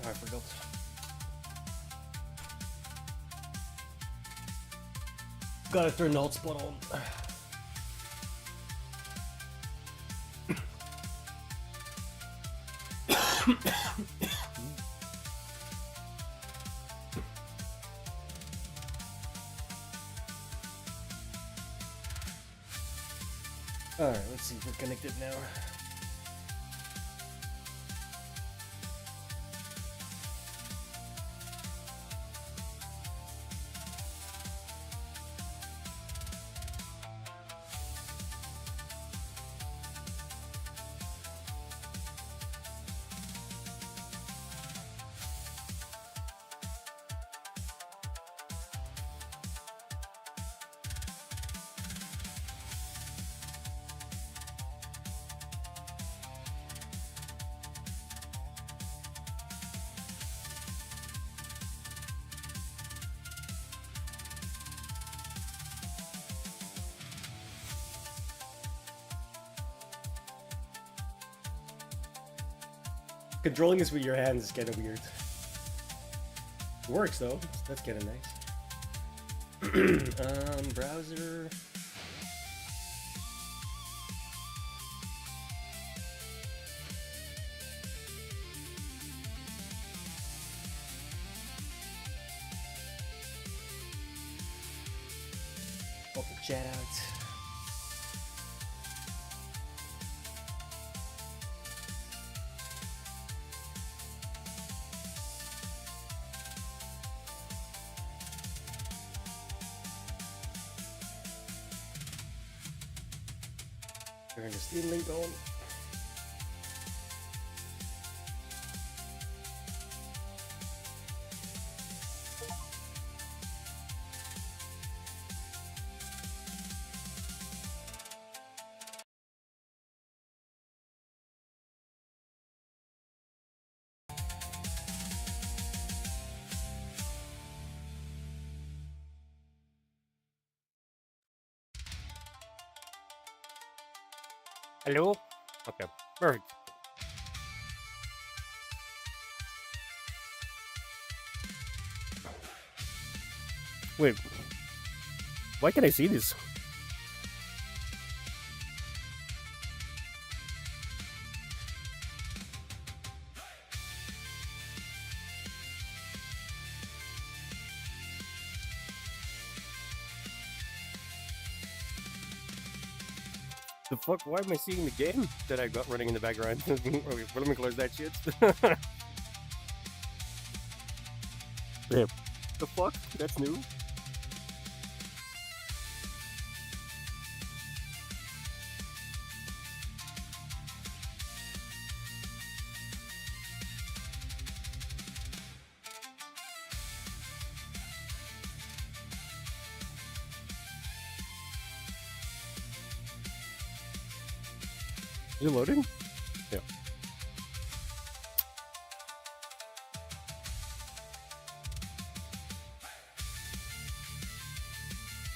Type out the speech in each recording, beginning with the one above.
I forgot. Gotta turn the hotspot on. Alright, let's see if we're connected now. Controlling this with your hands is kind of weird. It works though. That's kind of nice. Browser. Pop the chat out. Turn the Steam link on. Hello? Okay, perfect. Wait, why can't I see this? The fuck? Why am I seeing the game that I got running in the background? Okay, well, let me close that shit. Yeah. The fuck? That's new. Is it loading? Yeah.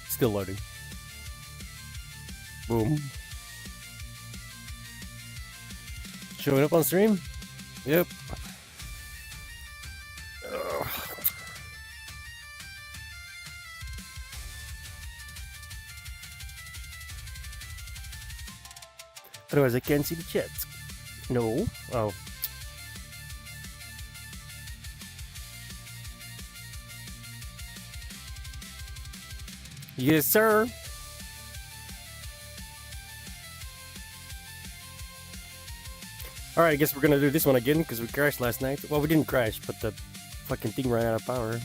Still loading. Boom. Showing up on stream? Yep. Ugh. Otherwise I can't see the chat. No. Oh. Yes, sir. Alright, I guess we're gonna do this one again because we crashed last night. Well, we didn't crash, but the fucking thing ran out of power.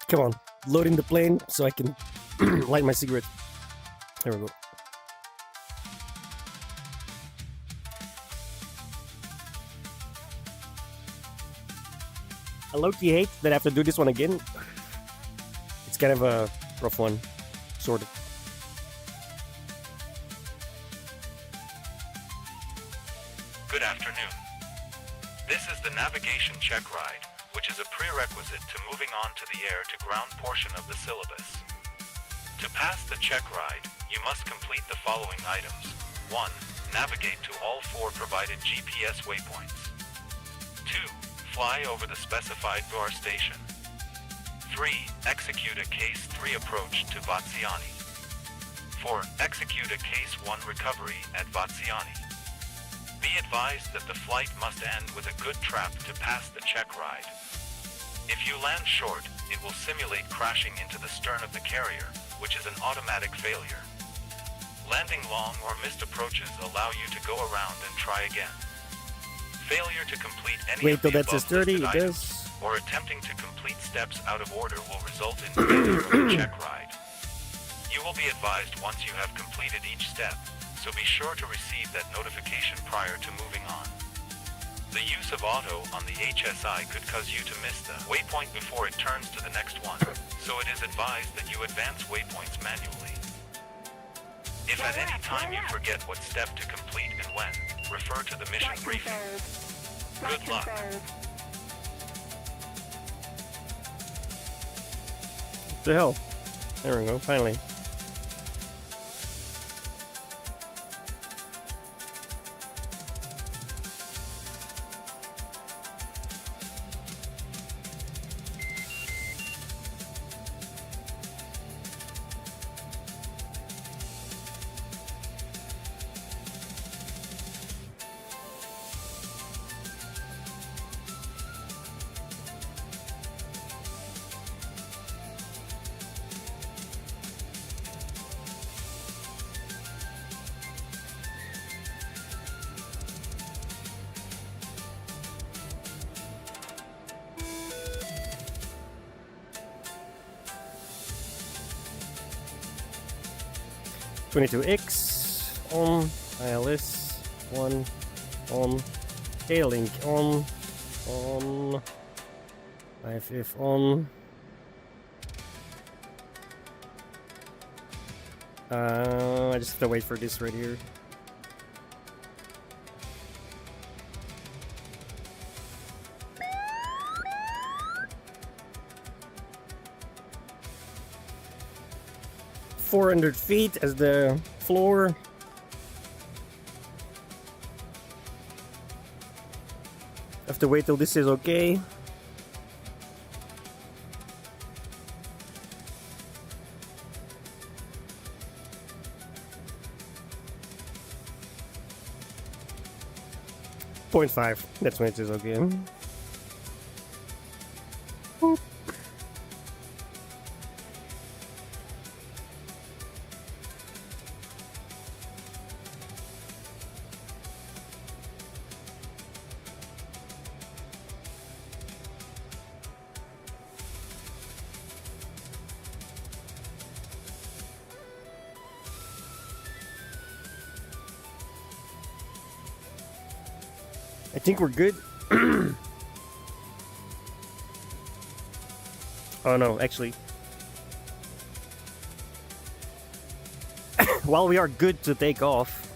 Come on, loading the plane so I can light my cigarette. There we go. I low-key hate that I have to do this one again. It's kind of a rough one, sort of. Good afternoon. This is the navigation check ride, which is a prerequisite to moving on to the air-to-ground portion of the syllabus. To pass the check ride, you must complete the following items. 1. Navigate to all 4 provided GPS waypoints. 2. Fly over the specified door station. 3. Execute a Case 3 approach to Vatsiani. 4. Execute a Case 1 recovery at Vatsiani. Be advised that the flight must end with a good trap to pass the check ride. If you land short, it will simulate crashing into the stern of the carrier, which is an automatic failure. Landing long or missed approaches allow you to go around and try again. Failure to complete any Wait of till the that's a above sturdy, listed it items does. or attempting to complete steps out of order will result in failure of the check ride. You will be advised once you have completed each step, so be sure to receive that notification prior to moving on. The use of auto on the HSI could cause you to miss the waypoint before it turns to the next one, so it is advised that you advance waypoints manually. If at any time you forget what step to complete and when, refer to the mission briefing. Good luck. What the hell? There we go, finally. $22X on, ILS 1 on, K-Link on, IFF on. I just have to wait for this right here. $400 feet as the floor. Have to wait till this is okay. .5. That's when it is okay. Boop. I think we're good. Oh no, actually. While we are good to take off,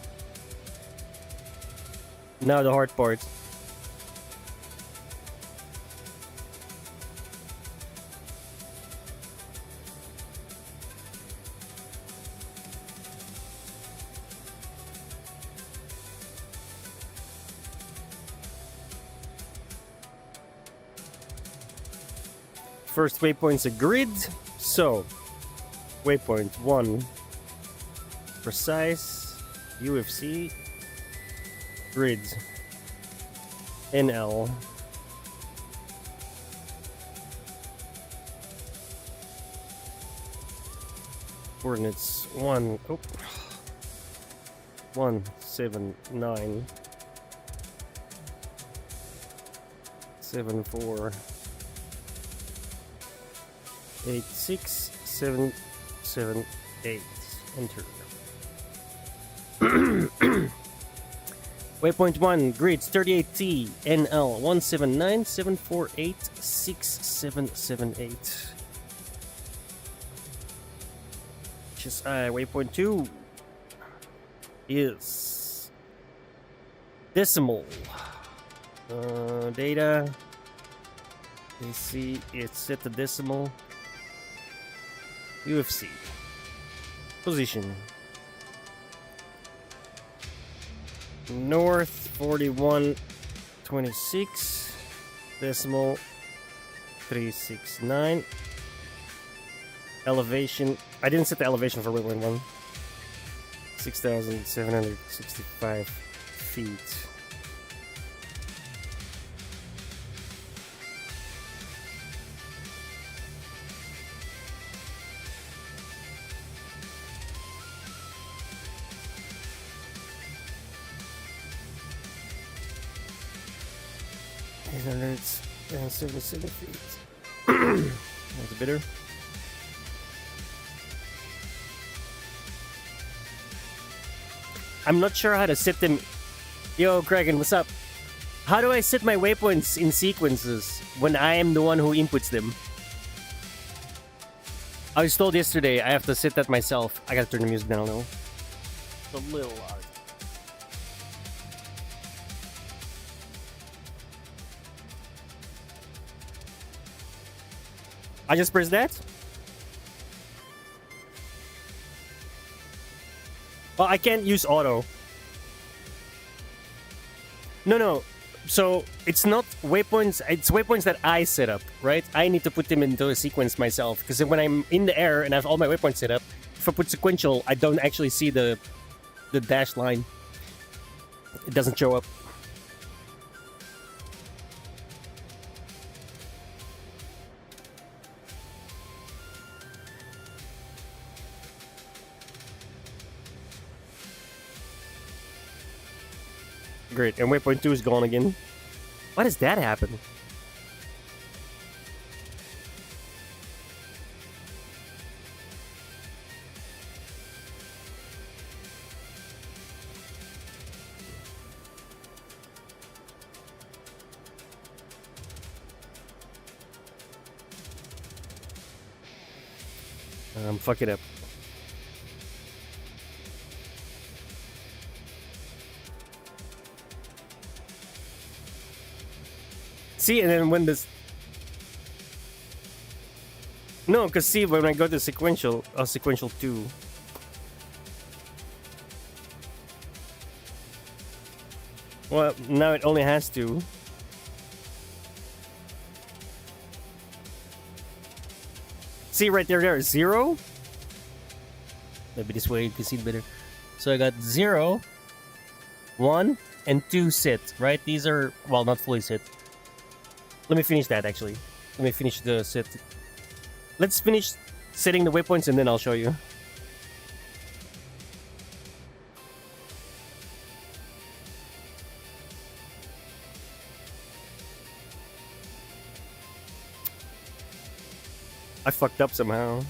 now the hard part. First waypoint's a grid, so waypoint 1 precise UFC grid NL coordinates 179 74 86778. Enter. Waypoint 1, grids 38T NL 17974867778. HSI waypoint 2 is decimal. Data. You see, it's set to decimal. UFC position north 4126 decimal 369 elevation. I didn't set the elevation for waypoint 1. 6,765 feet. 977 feet. That's bitter. I'm not sure how to set them. Yo, Kraken, what's up? How do I set my waypoints in sequences when I am the one who inputs them? I was told yesterday I have to set that myself. I gotta turn the music down though. It's a little loud. I just press that? Well, I can't use auto. No. So, it's not waypoints, it's waypoints that I set up, right? I need to put them into a sequence myself. Because when I'm in the air and I have all my waypoints set up, if I put sequential, I don't actually see the dashed line. It doesn't show up. Great, and waypoint 2 is gone again. Why does that happen? Fuck it up. See, and then when this... No, because see, when I go to sequential, sequential 2... Well, now it only has 2. See, right there, 0? Maybe this way you can see it better. So I got 0, 1, and 2 set, right? These are, well, not fully set. Let me finish that, actually. Let me finish the set. Let's finish setting the waypoints and then I'll show you. I fucked up somehow.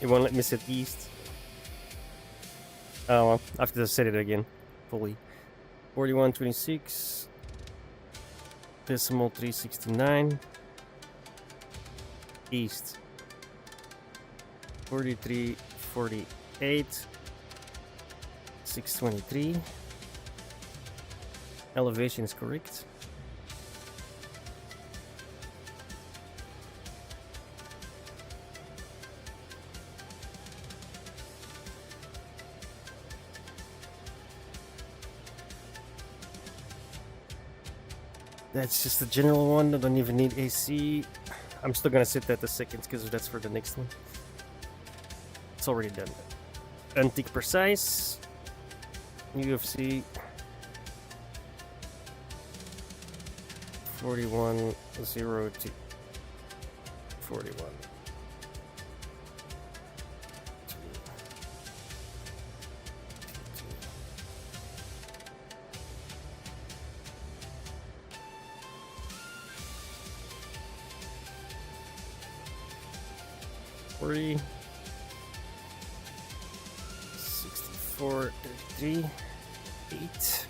It won't let me set east. Oh well, I have to set it again. Fully. 4126. Decimal 369. East. 4348. 623. Elevation is correct. That's just the general one. I don't even need AC. I'm still gonna set that the seconds because that's for the next one. It's already done. Antique Precise. UFC. 4102. 41. 40, 64, 33, 8.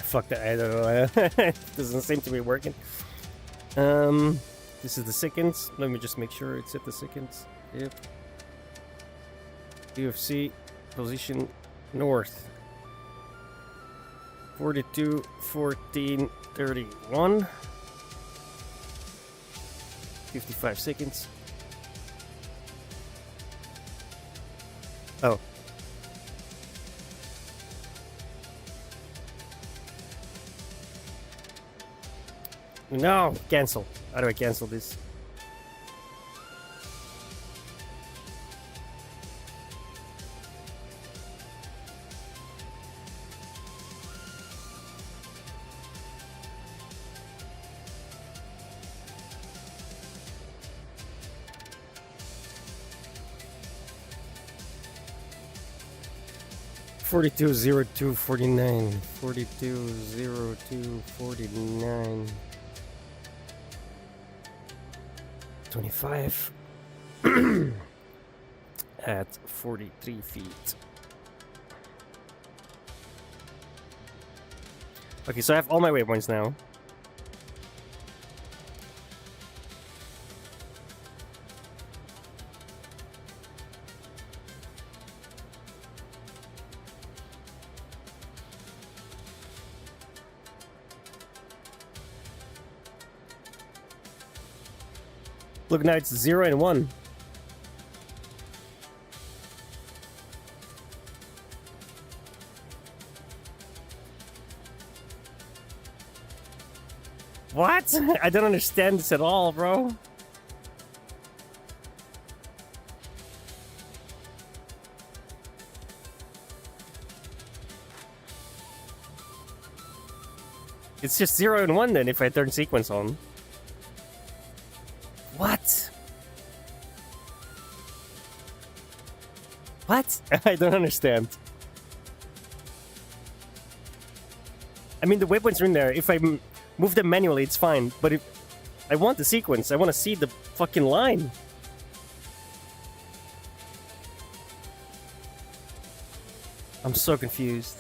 Fuck that, I don't know. It doesn't seem to be working. This is the seconds. Let me just make sure it's at the seconds. Yep. UFC position north. 42, 14, 31. 55 seconds. Oh. No! Cancel. How do I cancel this? 420249. 420249. 25 at 43 feet. Okay, so I have all my waypoints now. Look, now it's 0 and 1. What? I don't understand this at all, bro. It's just 0 and 1 then if I turn sequence on. What? What? I don't understand. I mean, the waypoints are in there. If I move them manually, it's fine. But if I want the sequence, I want to see the fucking line. I'm so confused.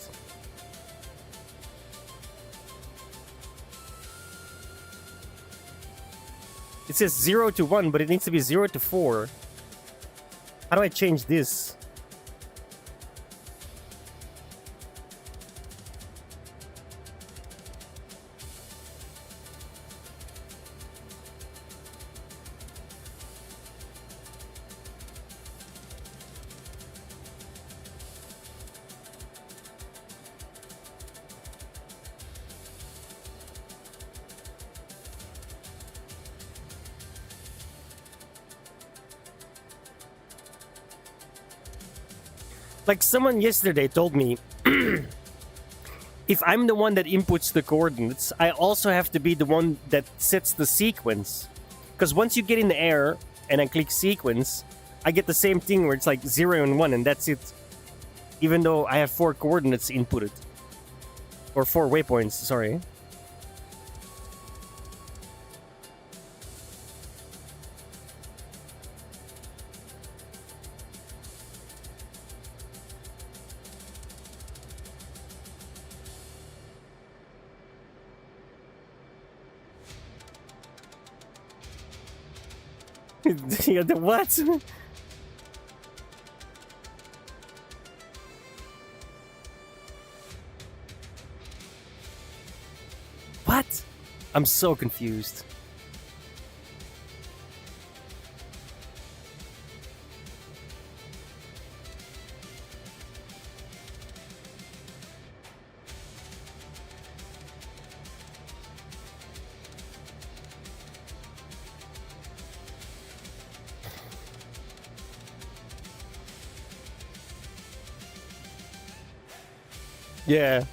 It says 0 to 1, but it needs to be 0 to 4. How do I change this? Like someone yesterday told me, if I'm the one that inputs the coordinates, I also have to be the one that sets the sequence. Because once you get in the air and I click sequence, I get the same thing where it's like 0 and 1 and that's it. Even though I have 4 coordinates inputted. Or 4 waypoints, sorry. Yeah, the what? What? I'm so confused. Yeah.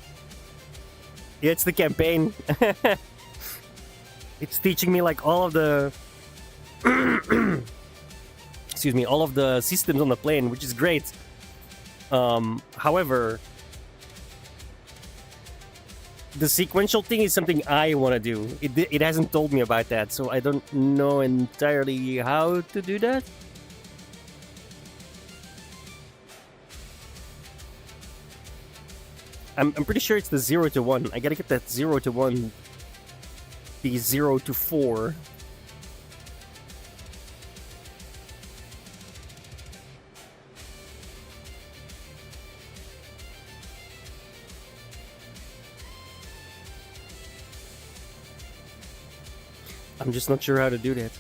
Yeah, it's the campaign. It's teaching me like all of the excuse me, all of the systems on the plane, which is great. However, the sequential thing is something I want to do. It hasn't told me about that, so I don't know entirely how to do that. I'm pretty sure it's the 0 to 1. I gotta get that 0 to 1 be 0 to 4. I'm just not sure how to do that.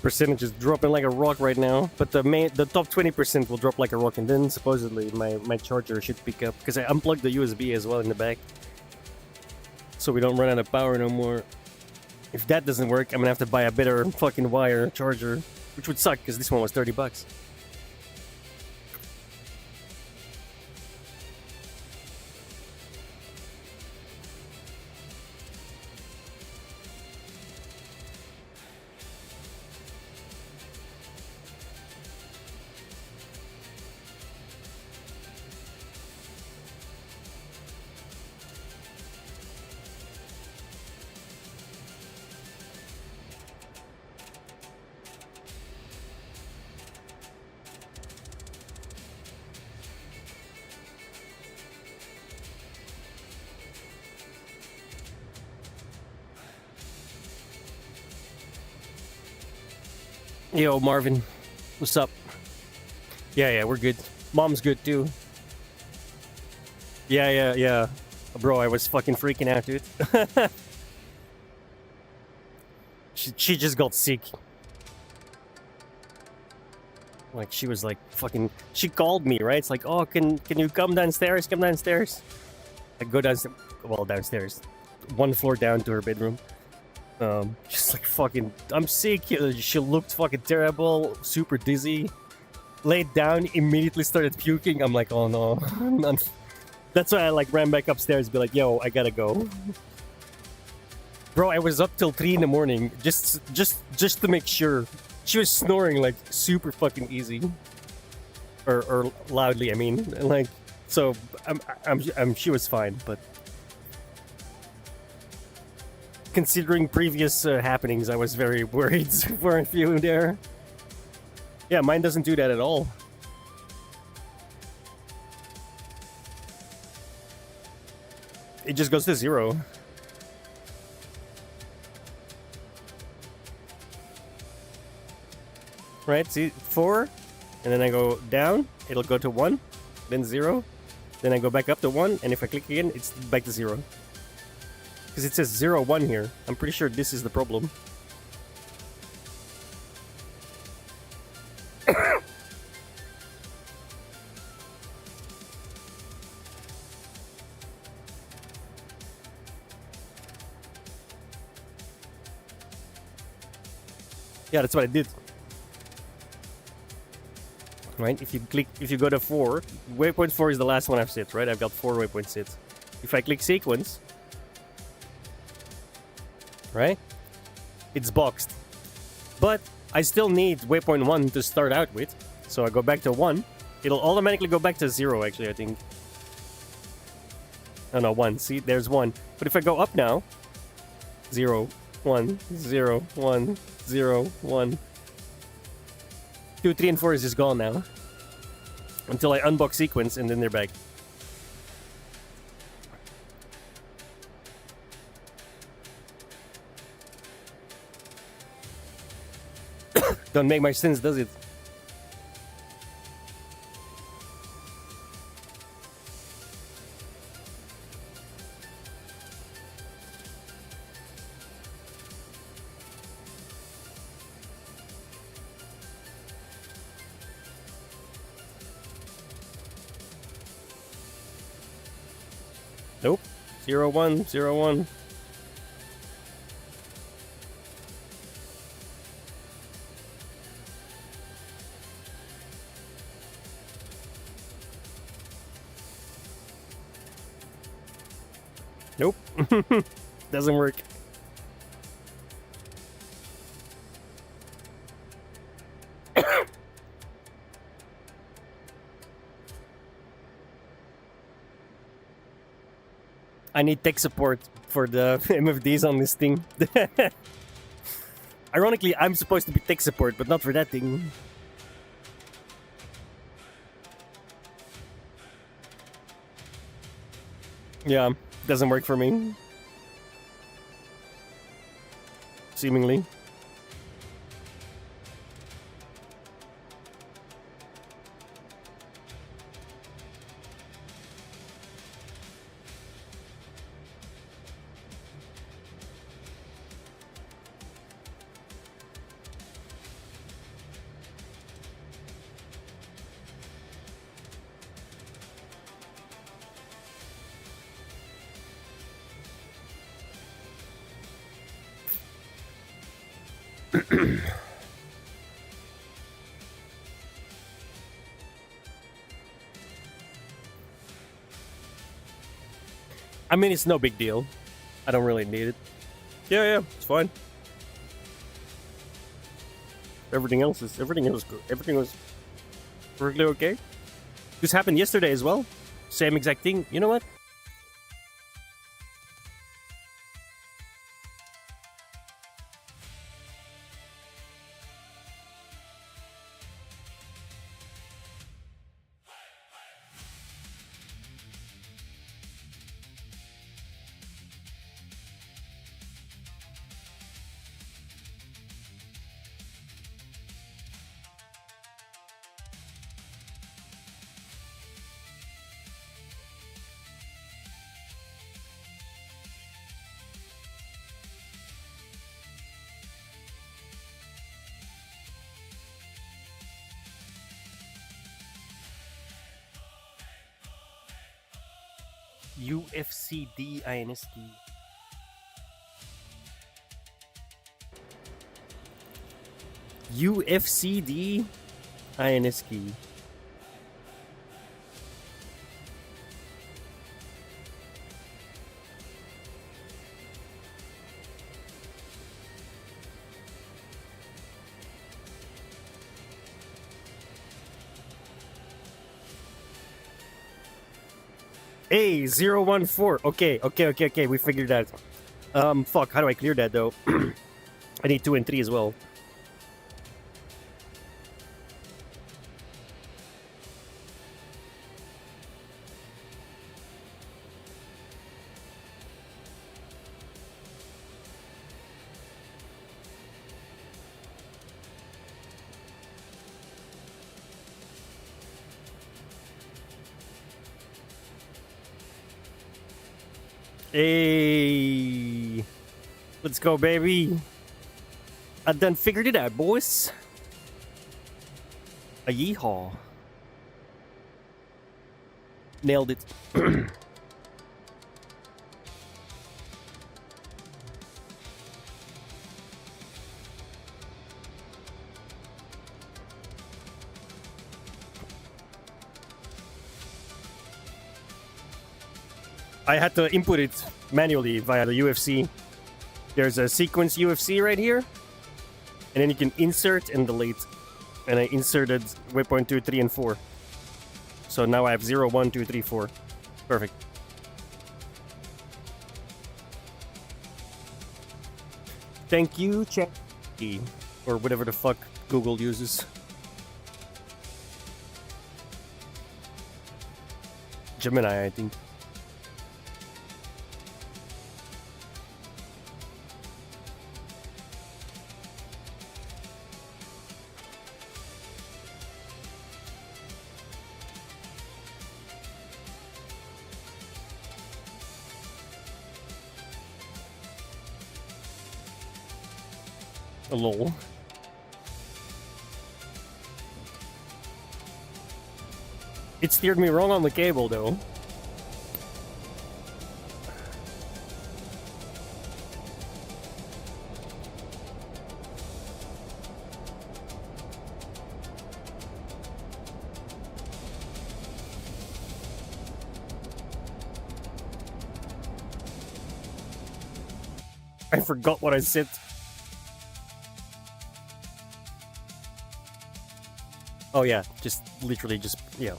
percentage is dropping like a rock right now, but the top 20% will drop like a rock, and then supposedly my charger should pick up because I unplugged the USB as well in the back, so we don't run out of power no more. If that doesn't work, I'm gonna have to buy a better fucking wire charger, which would suck because this one was $30. Yo, Marvin. What's up? Yeah, we're good. Mom's good, too. Yeah. Bro, I was fucking freaking out, dude. she just got sick. Like, she was like, fucking... She called me, right? It's like, oh, can you come downstairs? Come downstairs. I go downstairs. Well, downstairs. One floor down to her bedroom. Just like fucking, I'm sick. She looked fucking terrible, super dizzy. Laid down, immediately started puking. I'm like, oh no. That's why I like ran back upstairs, be like, yo, I gotta go. Bro, I was up till 3 in the morning just to make sure. She was snoring like super fucking easy, or loudly. I mean, like, so she was fine, but. Considering previous happenings, I was very worried for a few there. Yeah, mine doesn't do that at all. It just goes to 0. Right, see, 4, and then I go down, it'll go to 1, then 0, then I go back up to 1, and if I click again, it's back to 0. Because it says 0, 1 here. I'm pretty sure this is the problem. Yeah, that's what I did. Right? If you go to 4, waypoint 4 is the last one I've set, right? I've got 4 waypoints set. If I click sequence, right? It's boxed. But I still need waypoint 1 to start out with. So I go back to 1. It'll automatically go back to 0, actually, I think. Oh no, 1. See, there's 1. But if I go up now, 0, 1, 0, 1, 0, 1. 2, 3, and 4 is just gone now. Until I unbox sequence, and then they're back. Don't make much sense, does it? Nope. 0, 1, 0, 1. Nope. Doesn't work. I need tech support for the MFDs on this thing. Ironically, I'm supposed to be tech support, but not for that thing. Yeah, doesn't work for me. Seemingly. I mean, it's no big deal. I don't really need it. Yeah, it's fine. Everything else was good. Everything was perfectly okay. This happened yesterday as well. Same exact thing. You know what? UFCDINST. UFCDINST. A014. Okay. We figured that. Fuck. How do I clear that though? I need 2 and 3 as well. Hey, let's go, baby. I done figured it out, boys. A yeehaw. Nailed it. I had to input it manually via the UFC. There's a sequence UFC right here, and then you can insert and delete. And I inserted waypoint 2, 3, and 4. So now I have 0, 1, 2, 3, 4. Perfect. Thank you, chat. Or whatever the fuck Google uses. Gemini, I think. Lol. It steered me wrong on the cable, though. I forgot what I said. Oh yeah, just literally just, yeah.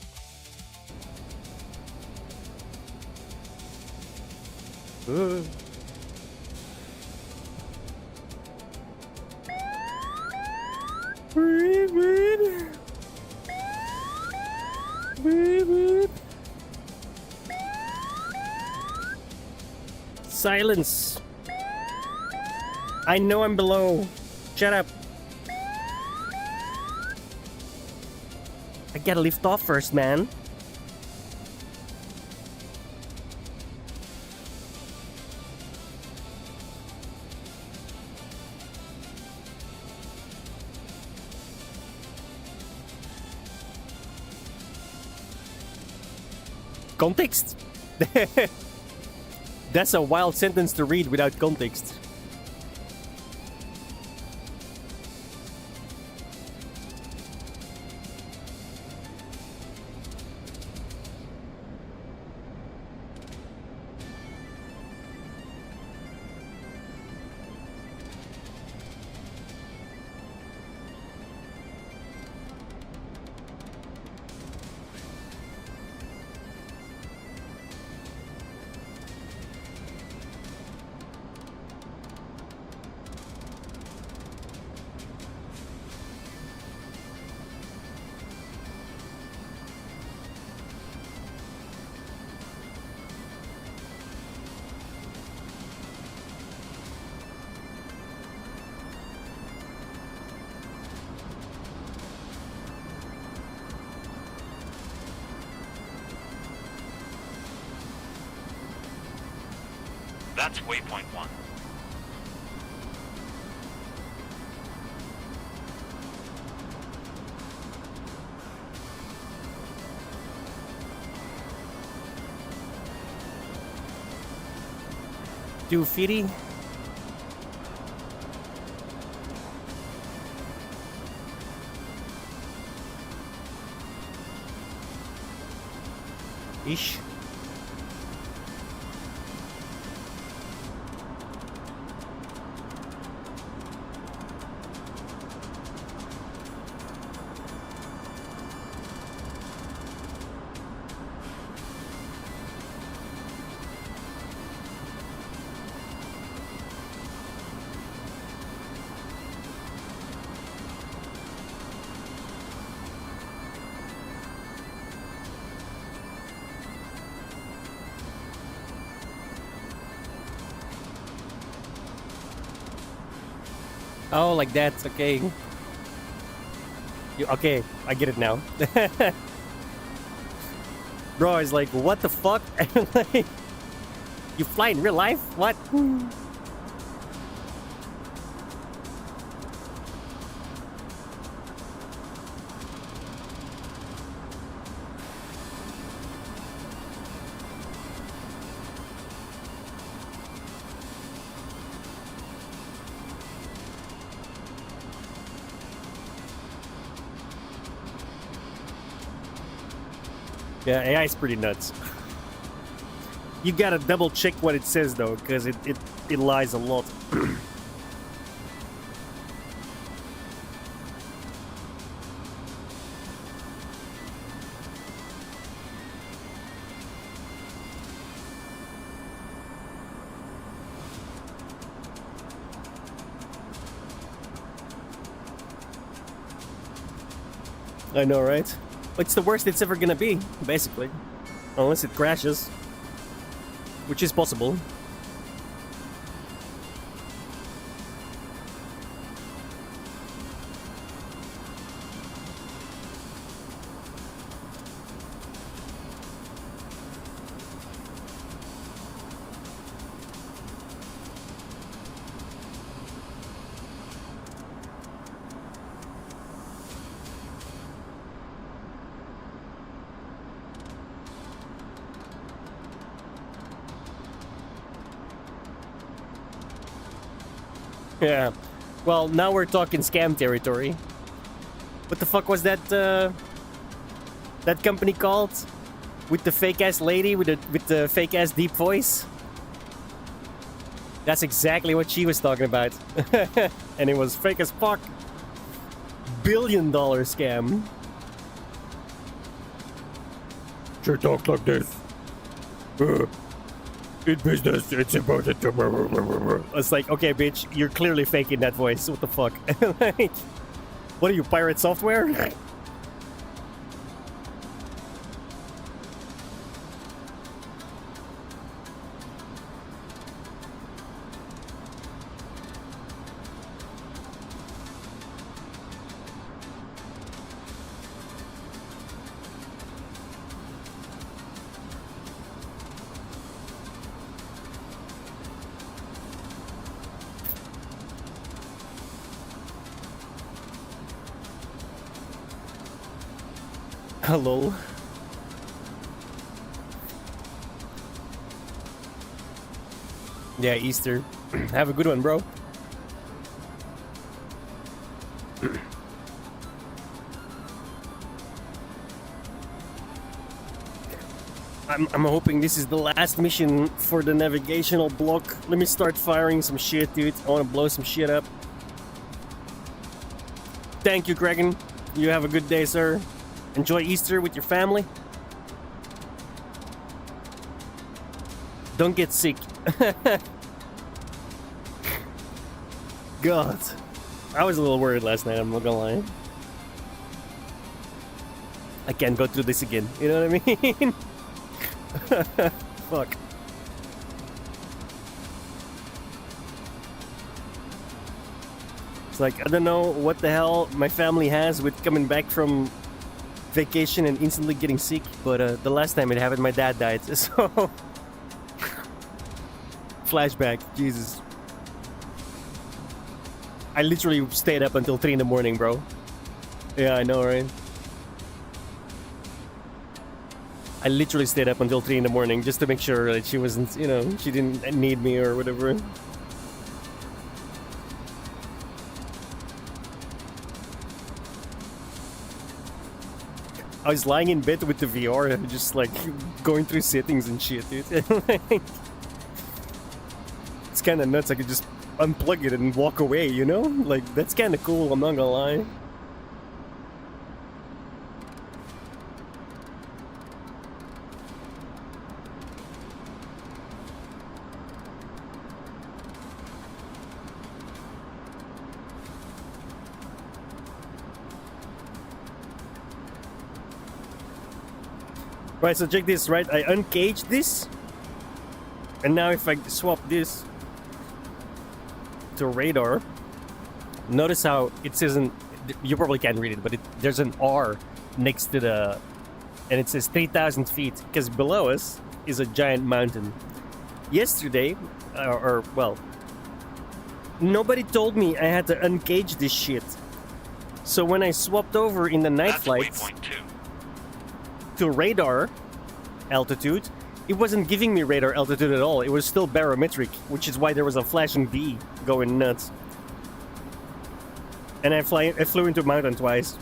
Silence. I know I'm below. Shut up. I gotta lift off first, man. Context? That's a wild sentence to read without context. That's waypoint 1. Do Fiti. Ish. Oh, like that's okay. Okay, I get it now. Bro, is like, what the fuck? Like, you fly in real life? What? Yeah, AI is pretty nuts. You gotta double check what it says though, because it lies a lot. I know, right? It's the worst it's ever gonna be, basically. Unless it crashes. Which is possible. Yeah. Well, now we're talking scam territory. What the fuck was that that company called? With the fake ass lady with the fake ass deep voice? That's exactly what she was talking about. And it was fake as fuck. $1 billion scam. She talks like this. In business, it's important to... It's like, okay, bitch, you're clearly faking that voice. What the fuck? Like, what are you, pirate software? Hello. Yeah, Easter. Have a good one, bro. I'm hoping this is the last mission for the navigational block. Let me start firing some shit, dude. I want to blow some shit up. Thank you, Gregan. You have a good day, sir. Enjoy Easter with your family. Don't get sick. God. I was a little worried last night, I'm not gonna lie. I can't go through this again, you know what I mean? Fuck. It's like, I don't know what the hell my family has with coming back from vacation and instantly getting sick, but the last time it happened, my dad died, so... flashback. Jesus. I literally stayed up until 3 in the morning, bro. Yeah, I know, right? I literally stayed up until 3 in the morning just to make sure that she wasn't, you know, she didn't need me or whatever. I was lying in bed with the VR, just like going through settings and shit, dude. It's kind of nuts. I could just unplug it and walk away, you know? Like, that's kind of cool, I'm not gonna lie. Right, so check this, right? I uncaged this. And now if I swap this to radar, notice how it says, you probably can't read it, but there's an R next to the, and it says 3,000 feet, because below us is a giant mountain. Yesterday, well, nobody told me I had to uncage this shit. So when I swapped over in the night flights to radar altitude, it wasn't giving me radar altitude at all. It was still barometric, which is why there was a flashing B going nuts. And I flew into a mountain twice.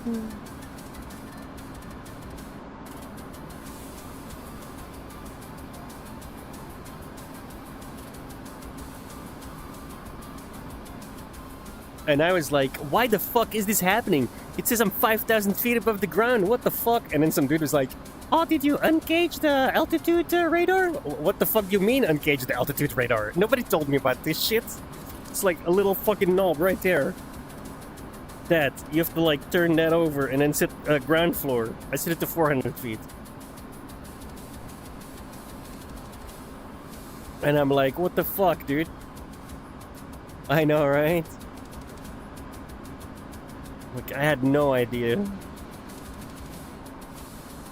And I was like, why the fuck is this happening? It says I'm 5,000 feet above the ground. What the fuck? And then some dude was like, oh, did you uncage the altitude radar? What the fuck do you mean uncage the altitude radar? Nobody told me about this shit. It's like a little fucking knob right there. That, you have to like turn that over and then set ground floor. I set it to 400 feet. And I'm like, what the fuck, dude? I know, right? Like, I had no idea.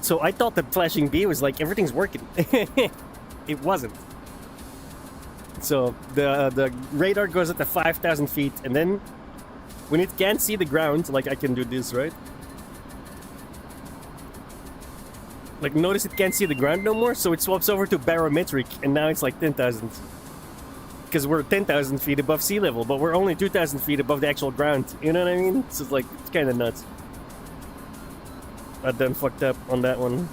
So I thought the flashing B was like, everything's working. It wasn't. So the radar goes at the 5,000 feet, and then when it can't see the ground, like I can do this, right? Like, notice it can't see the ground no more, so it swaps over to barometric, and now it's like 10,000. Because we're 10,000 feet above sea level, but we're only 2,000 feet above the actual ground. You know what I mean? So it's like, it's kind of nuts. I done fucked up on that one.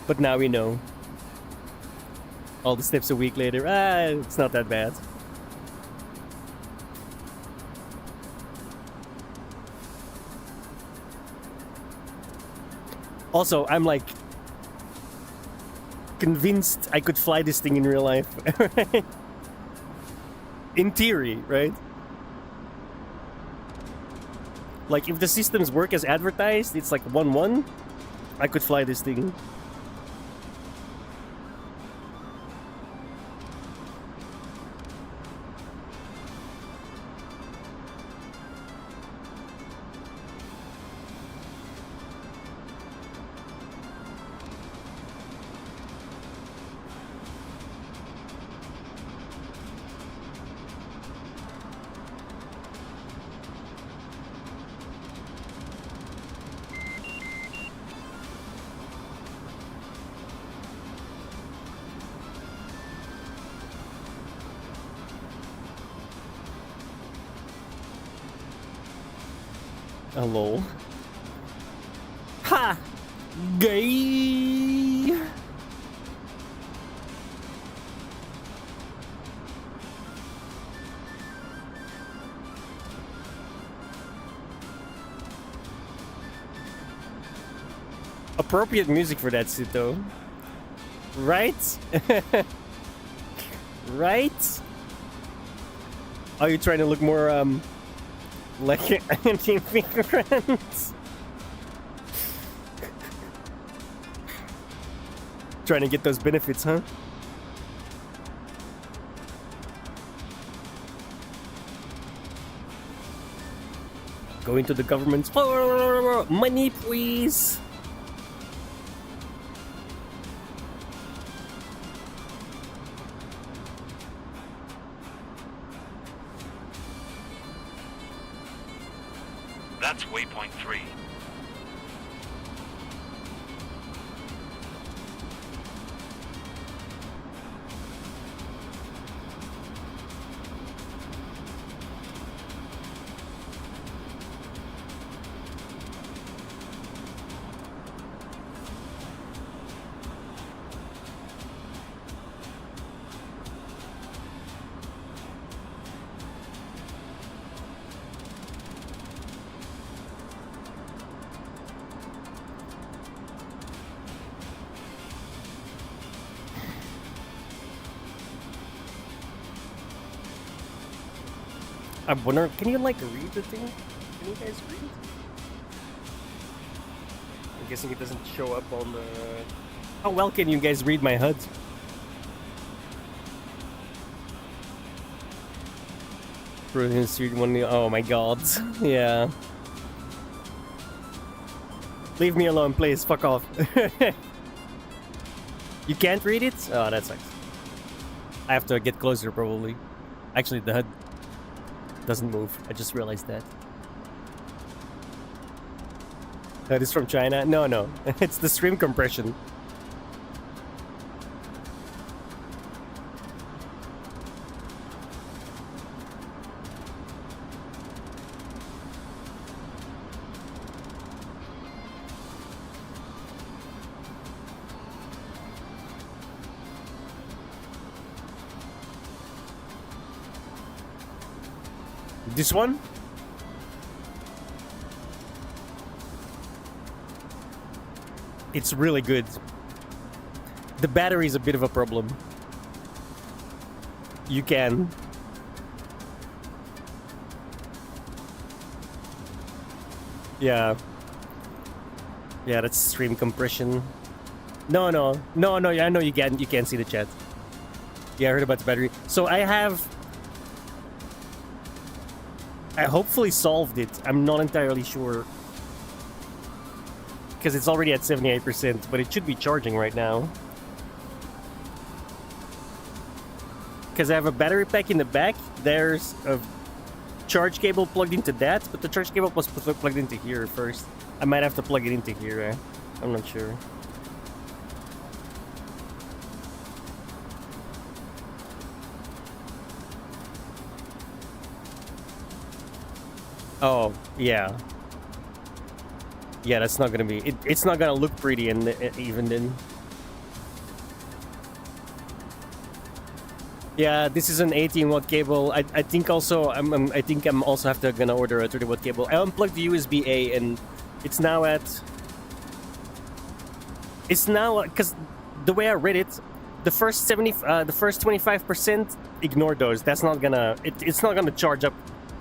But now we know. All the steps a week later, it's not that bad. Also, I'm like convinced I could fly this thing in real life. In theory, right? Like, if the systems work as advertised, it's like 1-1, I could fly this thing. Hello. Ha! Gay! Appropriate music for that shit, though. Right? Right? Are you trying to look more, like anti-immigrants? Trying to get those benefits, huh? Go into the government's money, please. That's waypoint 3. I wonder, can you like read the thing? Can you guys read? I'm guessing it doesn't show up on the... How well can you guys read my HUD? Brilliant Street one. Oh my god. Yeah. Leave me alone, please. Fuck off. You can't read it? Oh, that sucks. I have to get closer, probably. Actually, the HUD doesn't move. I just realized that. That is from China? No, no. It's the stream compression. This one? It's really good. The battery is a bit of a problem. You can. Yeah. Yeah, that's stream compression. No, no. No, no, I know you can't see the chat. Yeah, I heard about the battery. So I hopefully solved it. I'm not entirely sure. Because it's already at 78%, but it should be charging right now. Because I have a battery pack in the back. There's a charge cable plugged into that, but the charge cable was plugged into here first. I might have to plug it into here. I'm not sure. Oh, yeah. Yeah, that's not gonna be... It's not gonna look pretty and even then. Yeah, this is an 18-watt cable. I think also... I think I'm also gonna order a 30-watt cable. I unplugged the USB-A and it's now at... It's now... Because the way I read it, the first 25%, ignore those. That's not gonna... It's not gonna charge up.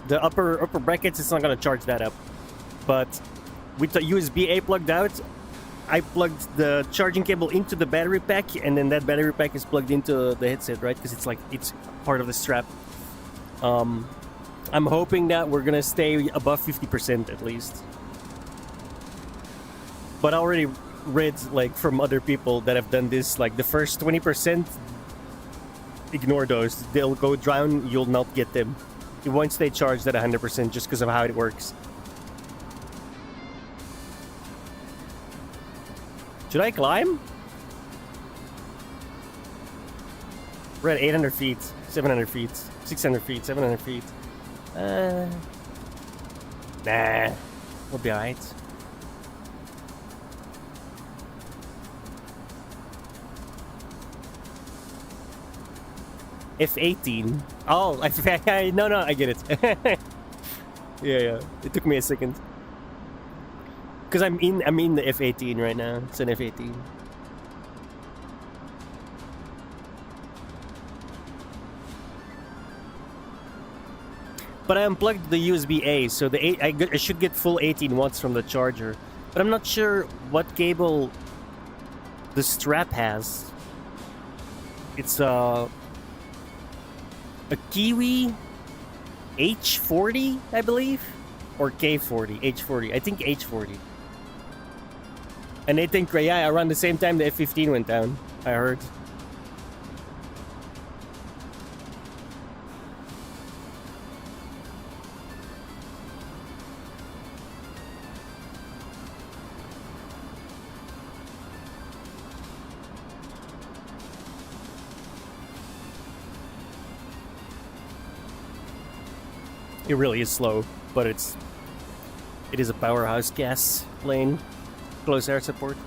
The upper brackets, it's not gonna charge that up. But with the USB-A plugged out, I plugged the charging cable into the battery pack, and then that battery pack is plugged into the headset, right? Because it's part of the strap. I'm hoping that we're gonna stay above 50% at least. But I already read like from other people that have done this, like the first 20%, ignore those. They'll go down, you'll not get them. It won't stay charged at 100% just because of how it works. Should I climb? We're at 800 feet, 700 feet, 600 feet, 700 feet. Nah, we'll be alright. F18. Oh, no, I get it. yeah. It took me a second. Because I'm in the F18 right now. It's an F18. But I unplugged the USB-A, so I should get full 18 watts from the charger. But I'm not sure what cable the strap has. It's a Kiwi H40, I believe. or K40, H40. I think H40. And I think, yeah, around the same time the F-15 went down, I heard. It really is slow, but it is a powerhouse gas plane, close air support.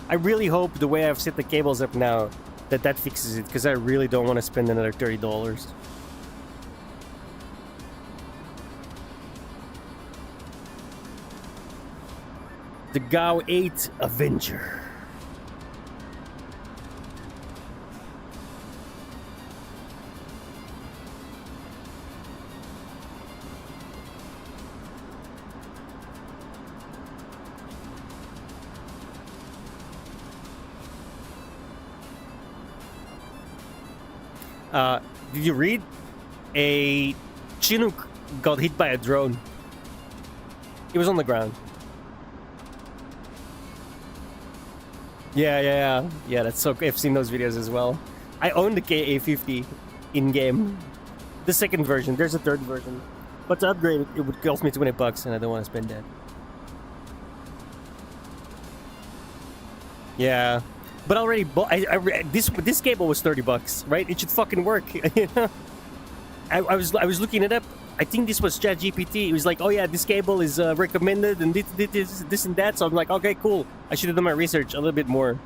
I really hope the way I've set the cables up now that fixes it, because I really don't want to spend another $30. The GAU 8 Avenger. Did you read? A Chinook got hit by a drone. It was on the ground. Yeah, that's so cool. I've seen those videos as well. I own the KA50 in-game. The second version. There's a third version. But to upgrade it, it would cost me $20 and I don't want to spend that. Yeah. But I already bought... this cable was $30, right? It should fucking work. You know? I was looking it up. I think this was ChatGPT. It was like, oh yeah, this cable is recommended and this and that. So I'm like, okay, cool. I should have done my research a little bit more.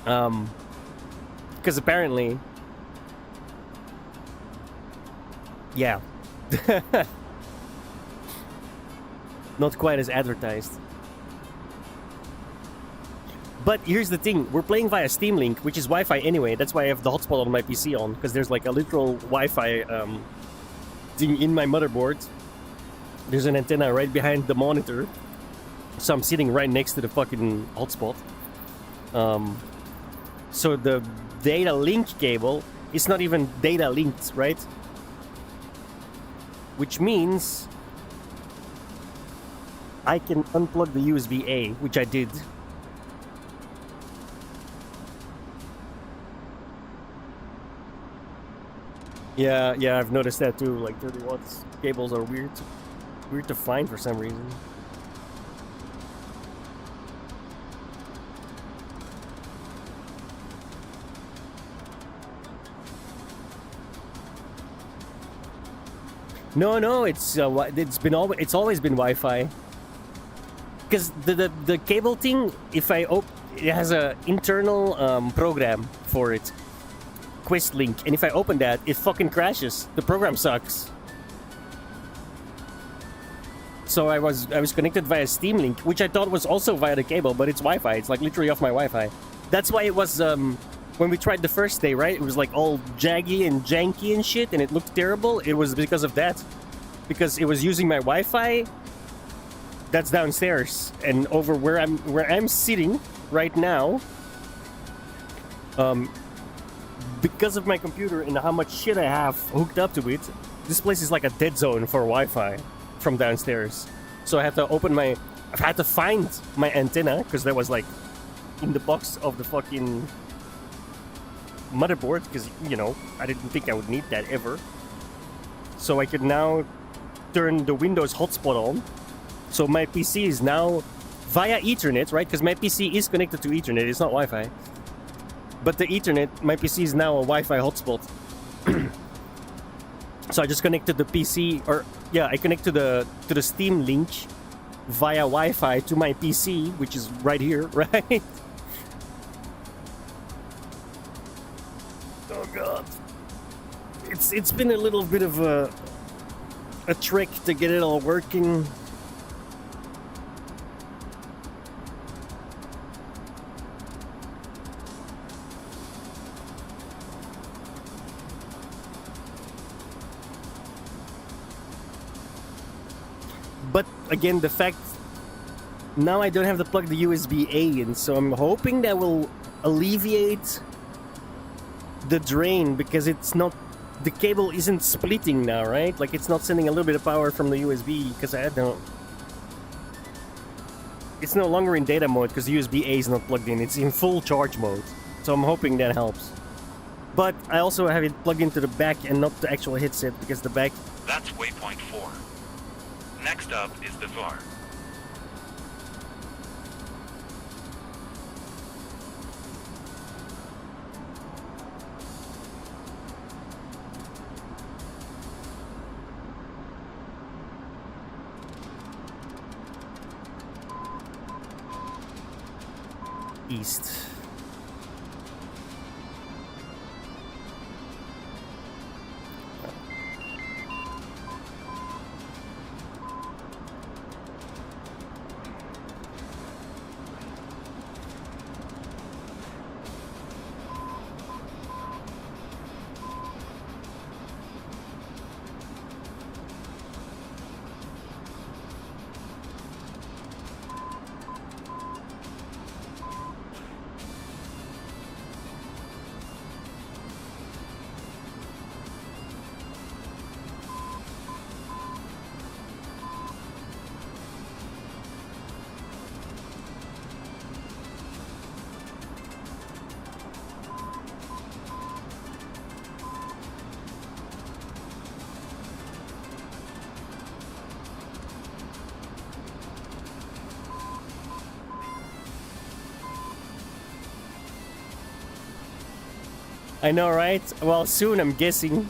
Because apparently... Yeah. Not quite as advertised. But here's the thing. We're playing via Steam Link, which is Wi-Fi anyway. That's why I have the hotspot on my PC on. Because there's like a literal Wi-Fi... thing in my motherboard. There's an antenna right behind the monitor, so I'm sitting right next to the fucking hotspot. So the data link cable is not even data linked, right? Which means I can unplug the USB-A, which I did. Yeah, I've noticed that too. Like 30 watts cables are weird to find for some reason. No, it's always been Wi-Fi. Because the cable thing, if I it has a internal program for it. Quest link, and if I open that, it fucking crashes. The program sucks. So I was connected via Steam Link, which I thought was also via the cable, but it's Wi-Fi. It's like literally off my Wi-Fi. That's why it was when we tried the first day, right? It was like all jaggy and janky and shit, and it looked terrible. It was because of that, because it was using my Wi-Fi. That's downstairs, and over where I'm sitting right now. Because of my computer and how much shit I have hooked up to it, this place is like a dead zone for Wi-Fi from downstairs. So I had to find my antenna, because that was like in the box of the fucking motherboard, because, you know, I didn't think I would need that ever. So I could now turn the Windows hotspot on. So my PC is now via Ethernet, right? Because my PC is connected to Ethernet, it's not Wi-Fi. But the Ethernet, my PC is now a Wi-Fi hotspot. So I just connected the PC, I connect to the Steam Link via Wi-Fi to my PC, which is right here, right? Oh god, it's been a little bit of a trick to get it all working. But again, the fact now I don't have to plug the USB-A in, so I'm hoping that will alleviate the drain, because it's not, the cable isn't splitting now, right? Like it's not sending a little bit of power from the USB, because I don't. It's no longer in data mode because the USB-A is not plugged in. It's in full charge mode. So I'm hoping that helps. But I also have it plugged into the back and not the actual headset, because the back... That's waypoint 4. Next up is the VAR. East. I know, right? Well, soon, I'm guessing.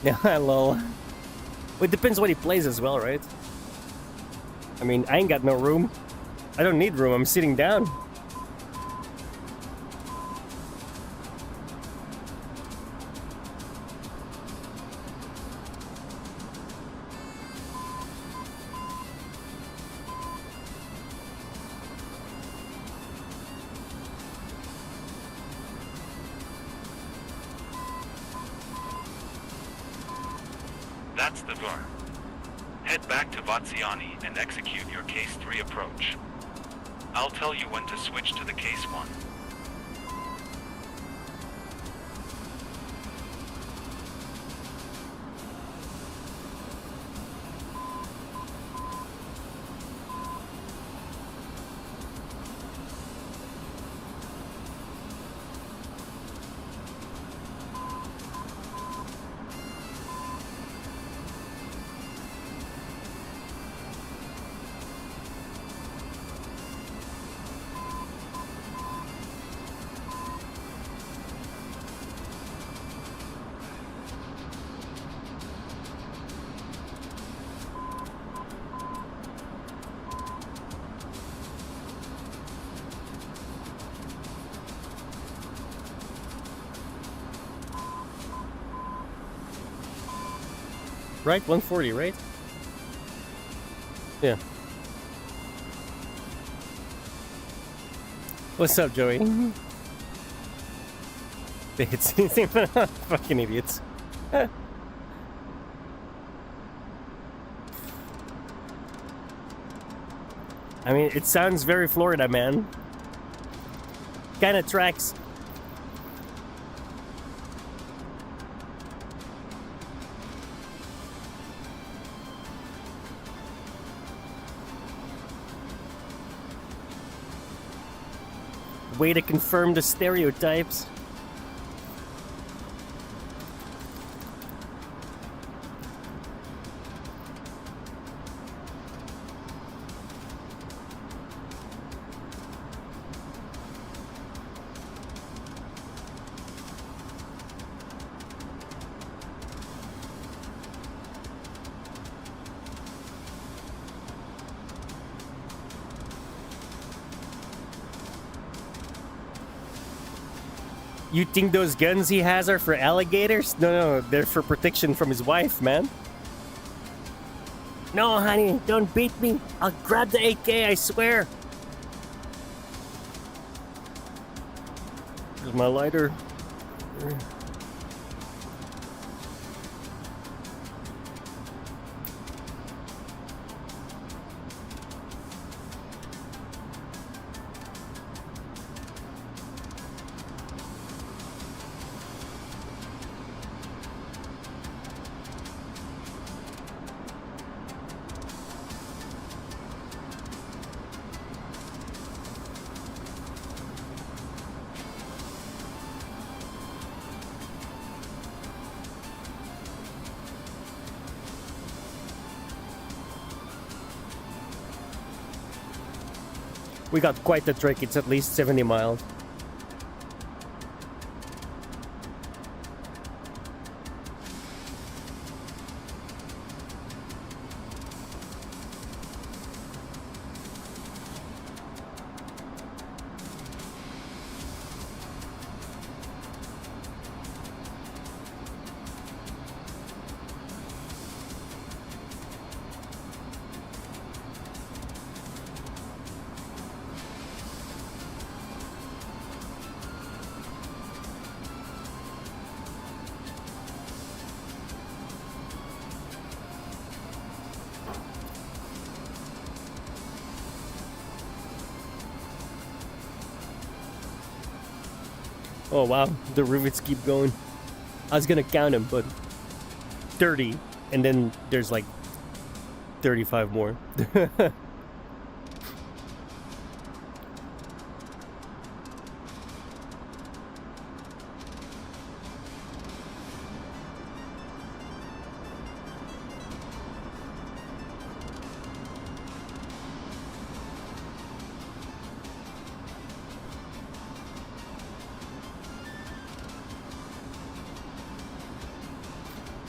Yeah, lol. Well, it depends what he plays as well, right? I mean, I ain't got no room. I don't need room, I'm sitting down. That's the VAR. Head back to Vatsiani and execute your Case 3 approach. I'll tell you when to switch to the Case 1. Right? 140, right? Yeah. What's up, Joey? It's fucking idiots. I mean, it sounds very Florida, man. Kinda tracks. Way to confirm the stereotypes. You think those guns he has are for alligators? No, they're for protection from his wife, man. No, honey, don't beat me. I'll grab the AK, I swear. Here's my lighter. We got quite the trick. It's at least 70 miles. Oh wow, the rivets keep going. I was gonna count them, but 30, and then there's like 35 more.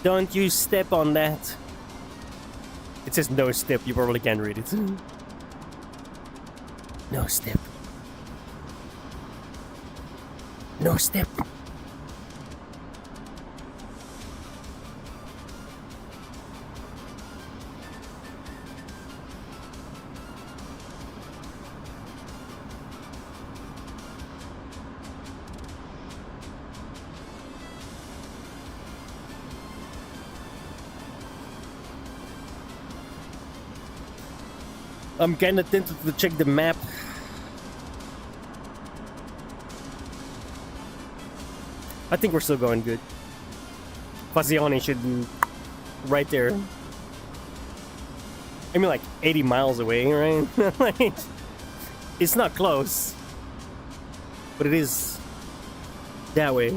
Don't you step on that. It says no step, you probably can't read it. No step. No step. I'm kinda tempted to check the map. I think we're still going good. Fazione should be right there. I mean, like 80 miles away, right? Like, it's not close, but it is that way.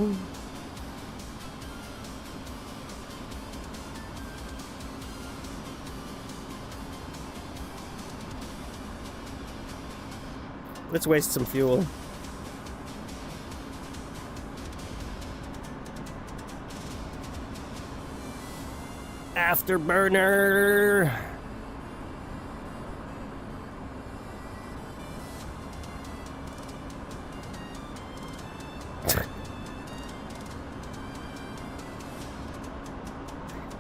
Let's waste some fuel. Afterburner.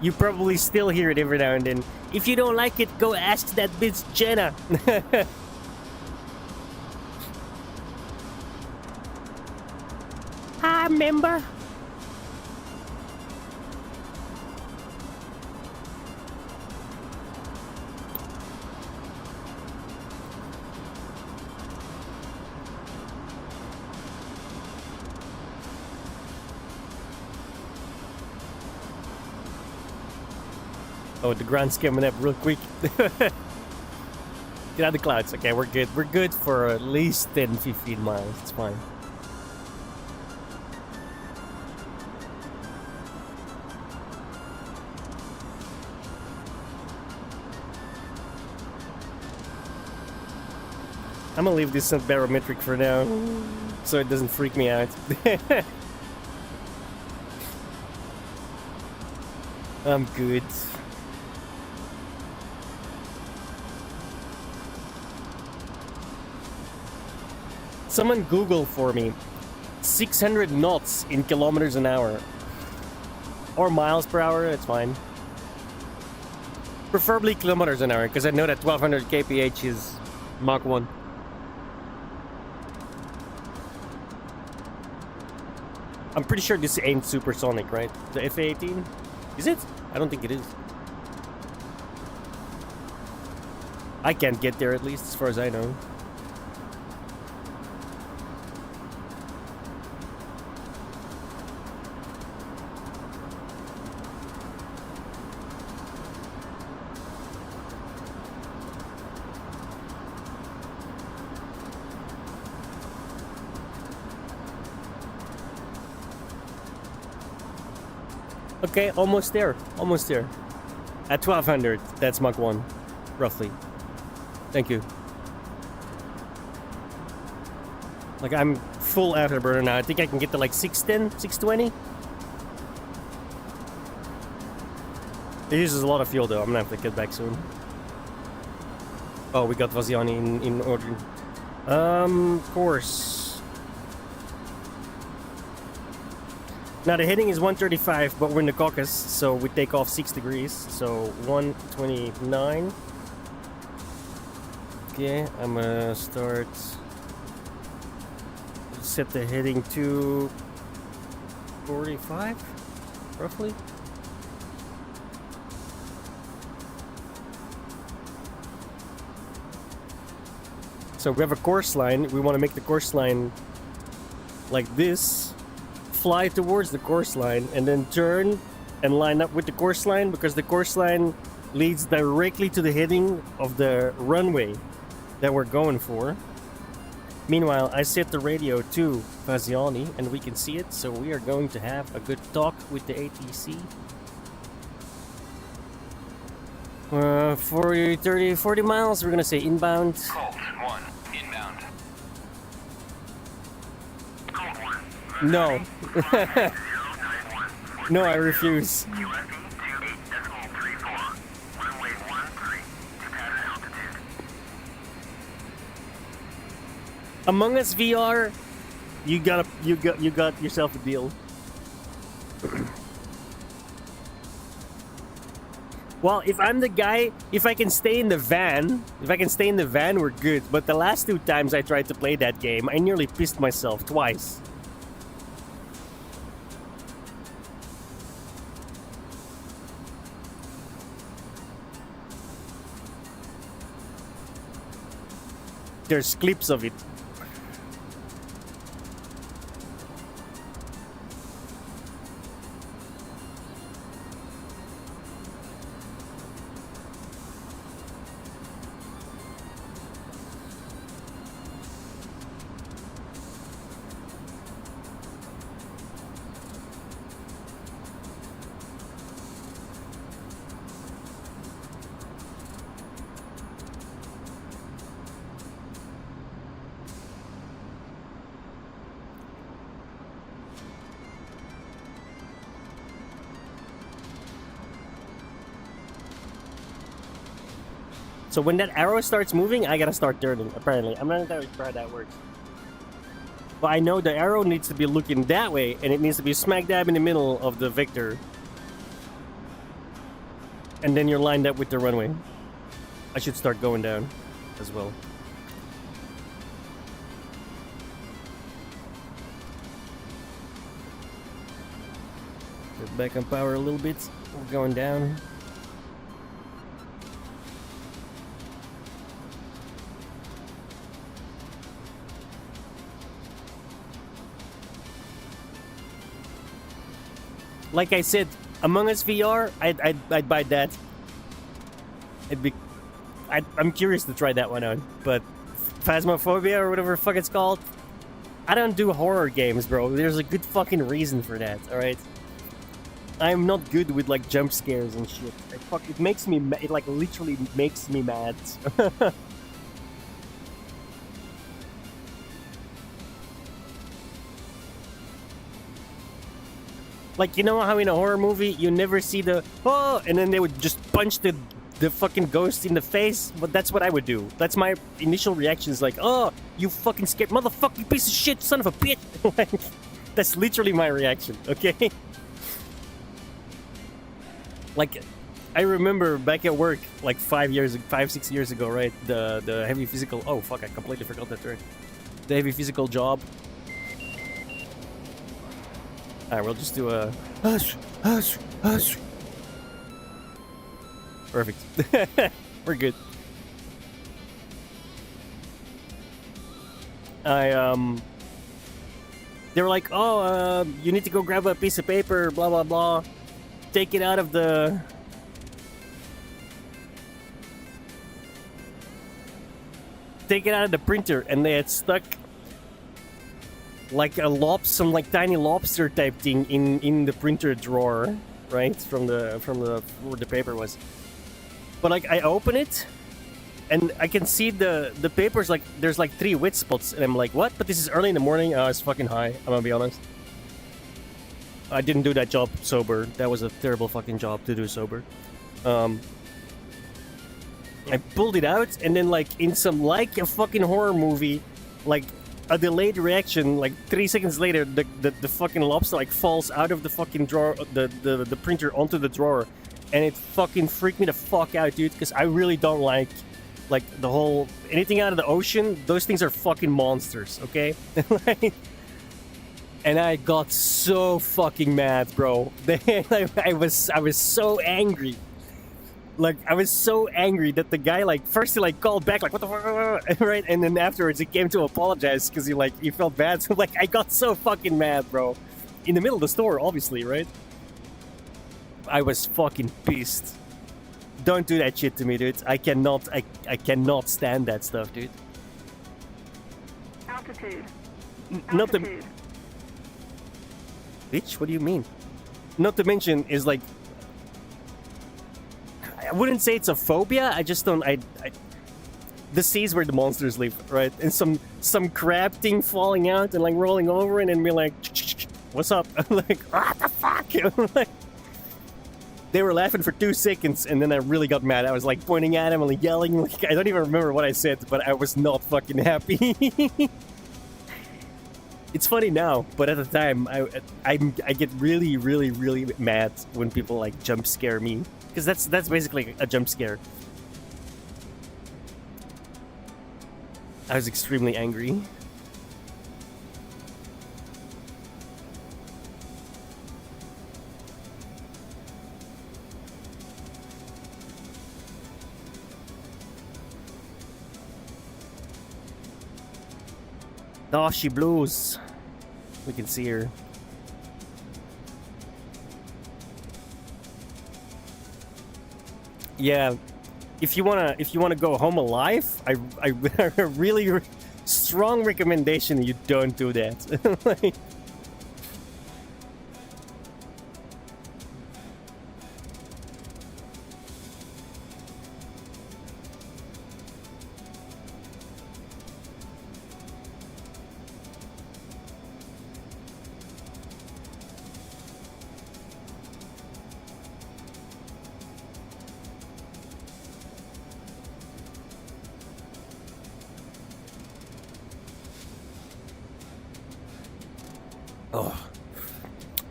You probably still hear it every now and then. If you don't like it, go ask that bitch Jenna. Hi, member. Oh, the ground's coming up real quick. Get out of the clouds. Okay, we're good. We're good for at least 10, 15 miles. It's fine. I'm gonna leave this on barometric for now, so it doesn't freak me out. I'm good. Someone Google for me 600 knots in kilometers an hour. Or miles per hour, it's fine. Preferably kilometers an hour, because I know that 1200 kph is Mach 1. I'm pretty sure this ain't supersonic, right? The FA-18? Is it? I don't think it is. I can't get there, at least, as far as I know. Okay, almost there. Almost there. At 1200, that's Mach 1, roughly. Thank you. Like, I'm full afterburner now. I think I can get to like 610, 620. It uses a lot of fuel though. I'm gonna have to get back soon. Oh, we got Vaziani in order. Course. Now the heading is 135, but we're in the Caucasus, so we take off 6 degrees. So 129. Okay, I'm gonna start. Set the heading to 45, roughly. So we have a course line. We want to make the course line like this, fly towards the course line, and then turn and line up with the course line, because the course line leads directly to the heading of the runway that we're going for. Meanwhile, I set the radio to Vaziani and we can see it, so we are going to have a good talk with the ATC. 40 miles, we're gonna say inbound. Cold 1, inbound. Cold 1. No. No, I refuse. Among Us VR, you got yourself a deal. Well, if I'm the guy, if I can stay in the van, we're good. But the last 2 times I tried to play that game, I nearly pissed myself twice. There's clips of it. So when that arrow starts moving, I gotta start turning, apparently. I'm not entirely sure how that works. But I know the arrow needs to be looking that way, and it needs to be smack dab in the middle of the vector. And then you're lined up with the runway. I should start going down as well. Get back on power a little bit. We're going down. Like I said, Among Us VR, I'd buy that. I'm curious to try that one out. But Phasmophobia or whatever the fuck it's called, I don't do horror games, bro. There's a good fucking reason for that. All right. I'm not good with like jump scares and shit. It makes me. It like literally makes me mad. Like, you know how in a horror movie you never see the oh, and then they would just punch the fucking ghost in the face? But that's what I would do. That's my initial reaction, is like, oh, you fucking scared motherfucking piece of shit, son of a bitch. Like, that's literally my reaction, okay? Like, I remember back at work, like 5-6 years ago, right? The heavy physical. Oh fuck, I completely forgot that term. The heavy physical job. Alright, we'll just do a hush, hush, hush. Perfect. We're good. They were like, oh, you need to go grab a piece of paper, blah blah blah. Take it out of the printer, and they had stuck like some like tiny lobster type thing in the printer drawer, right, from where the paper was. But like I open it, and I can see the papers, like there's like 3 wet spots, and I'm like, what? But this is early in the morning. I was fucking high. I'm gonna be honest. I didn't do that job sober. That was a terrible fucking job to do sober. I pulled it out, and then like in some like a fucking horror movie, like a delayed reaction, like 3 seconds later, the fucking lobster like falls out of the fucking drawer, the printer onto the drawer, and it fucking freaked me the fuck out, dude. Because I really don't like the whole anything out of the ocean. Those things are fucking monsters, okay? And I got so fucking mad, bro. I was so angry. Like, I was so angry that the guy, like, first he, like, called back, like, what the fuck, right? And then afterwards he came to apologize because he felt bad. So, like, I got so fucking mad, bro. In the middle of the store, obviously, right? I was fucking pissed. Don't do that shit to me, dude. I cannot stand that stuff, dude. Altitude. Not the... Altitude. Bitch, what do you mean? Not to mention is, like... I wouldn't say it's a phobia. I just don't. The seas where the monsters live, right? And some crab thing falling out and like rolling over and then be like, "What's up?" I'm like, "What the fuck?" Like, they were laughing for 2 seconds, and then I really got mad. I was like pointing at him and like yelling. Like, I don't even remember what I said, but I was not fucking happy. It's funny now, but at the time, I get really, really, really mad when people like jump scare me. Because that's basically a jump scare. I was extremely angry. Oh, she blues. We can see her. Yeah, if you wanna go home alive, I really strong recommendation you don't do that. Like,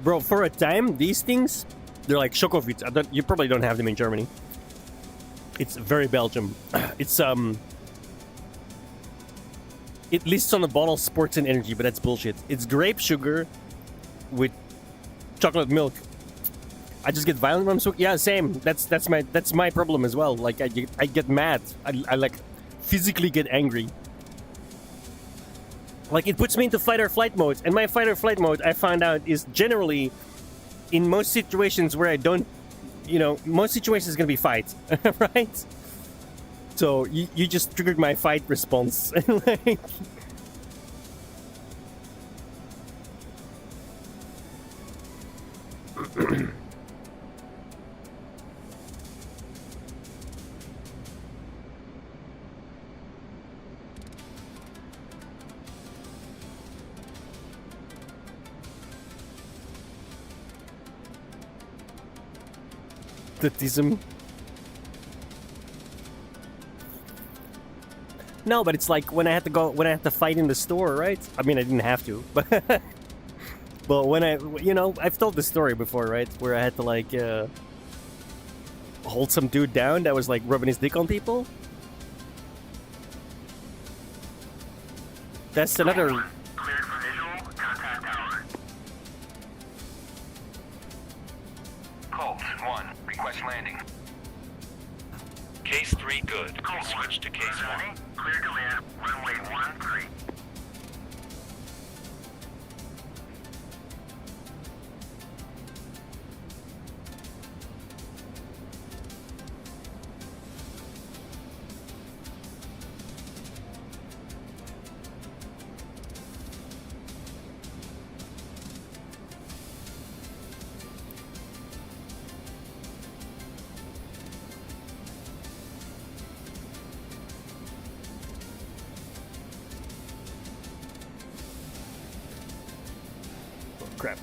bro, for a time, these things, they're like Schokowitz. You probably don't have them in Germany. It's very Belgium. It's it lists on the bottle sports and energy, but that's bullshit. It's grape sugar with chocolate milk. I just get violent when I'm so yeah, same. That's my problem as well. Like I get mad. I like physically get angry. Like, it puts me into fight or flight mode, and my fight or flight mode, I found out, is generally, in most situations where I don't, most situations is gonna be fight, right? So, you just triggered my fight response. Like, statism. No, but it's like when I had to fight in the store, right? I mean, I didn't have to, but but when I've told this story before, right? Where I had to like hold some dude down that was like rubbing his dick on people. That's another. Cleared for visual. Contact tower. Colt 1, request landing. Case 3 good. Switch to case 1. Clear to land. Runway 13. crap.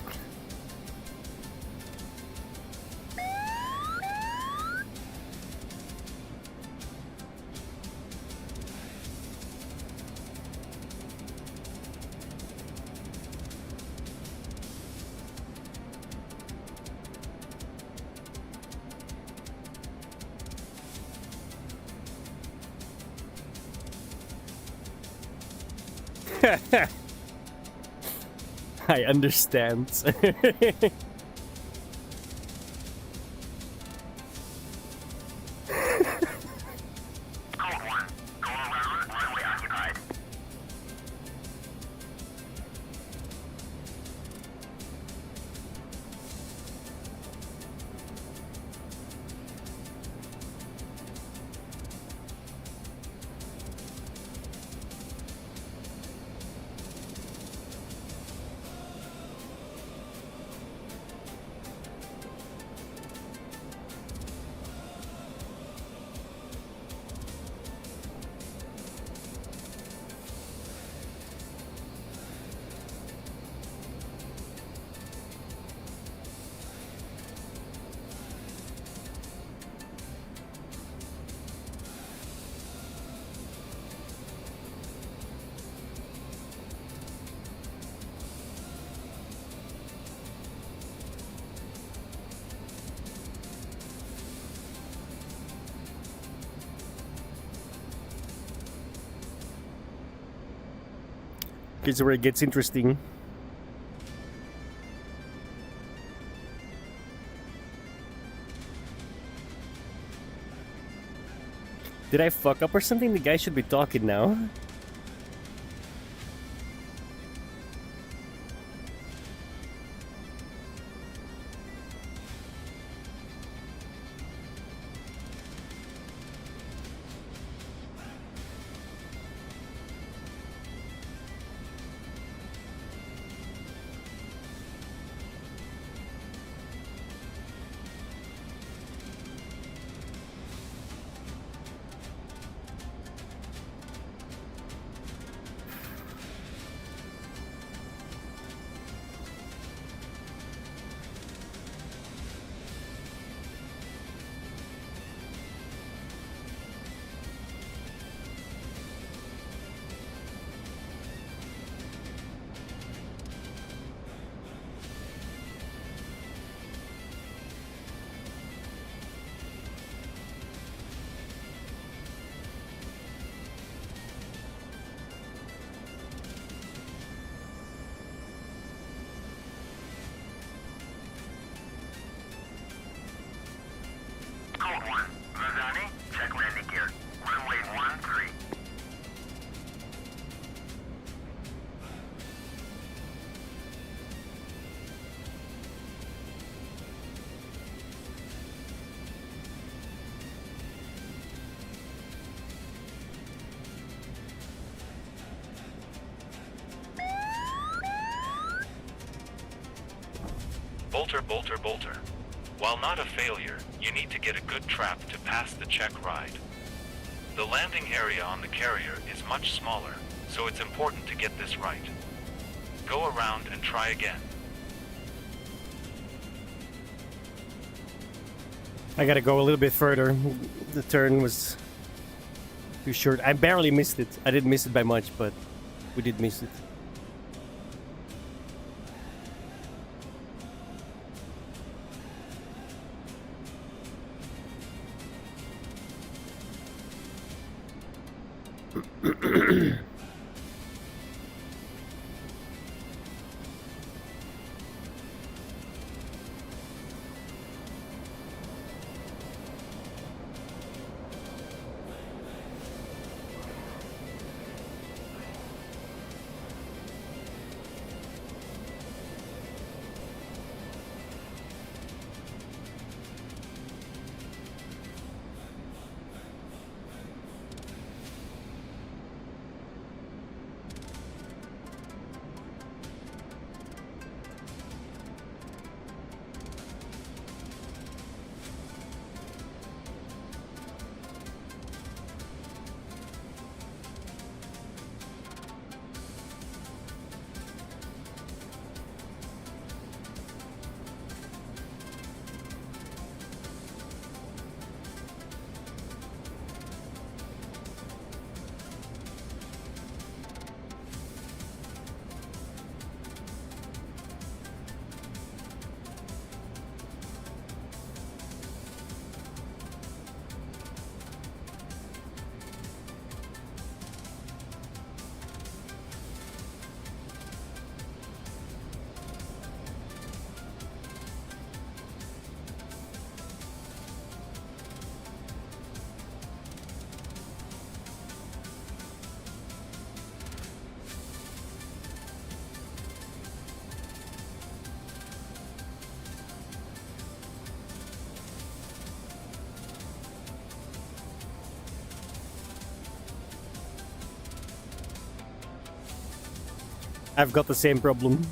I understand. Code 1. Go around, runway occupied. Here's where it gets interesting. Did I fuck up or something? The guy should be talking now. Code 1. Vazani, check landing gear. Runway 13. Bolter, bolter, bolter. While not a failure, you need to get a good trap to pass the check ride. The landing area on the carrier is much smaller, so it's important to get this right. Go around and try again. I gotta go a little bit further. The turn was too short. I barely missed it. I didn't miss it by much, but we did miss it. I've got the same problem.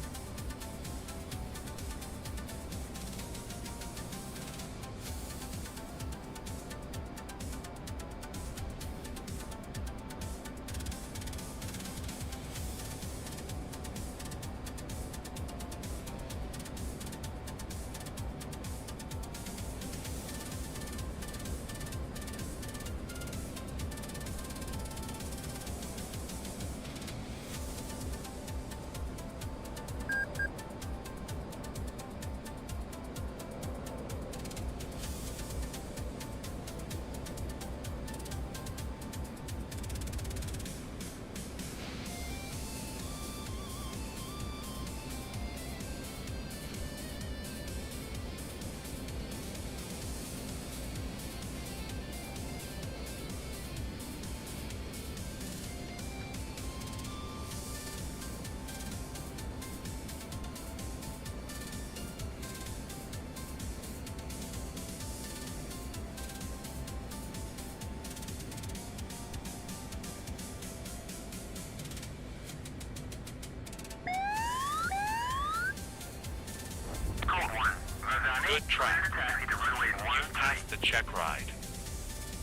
Good track. You passed the check ride.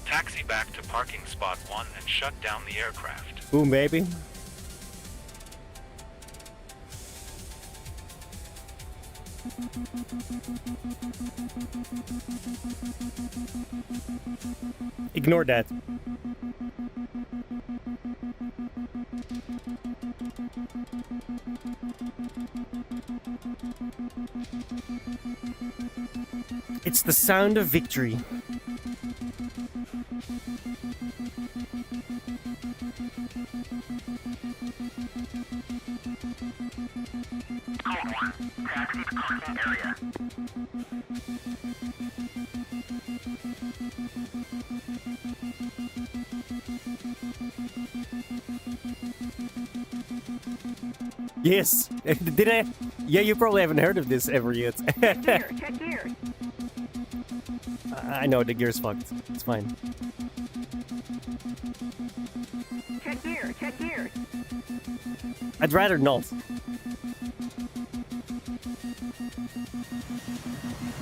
Taxi back to parking spot 1 and shut down the aircraft. Boom, baby. Ignore that. It's the sound of victory. Taxi to parking area. Yes. Did I? Yeah, you probably haven't heard of this ever yet. Check gear. I know the gear's fucked. It's fine. Check gear. I'd rather not.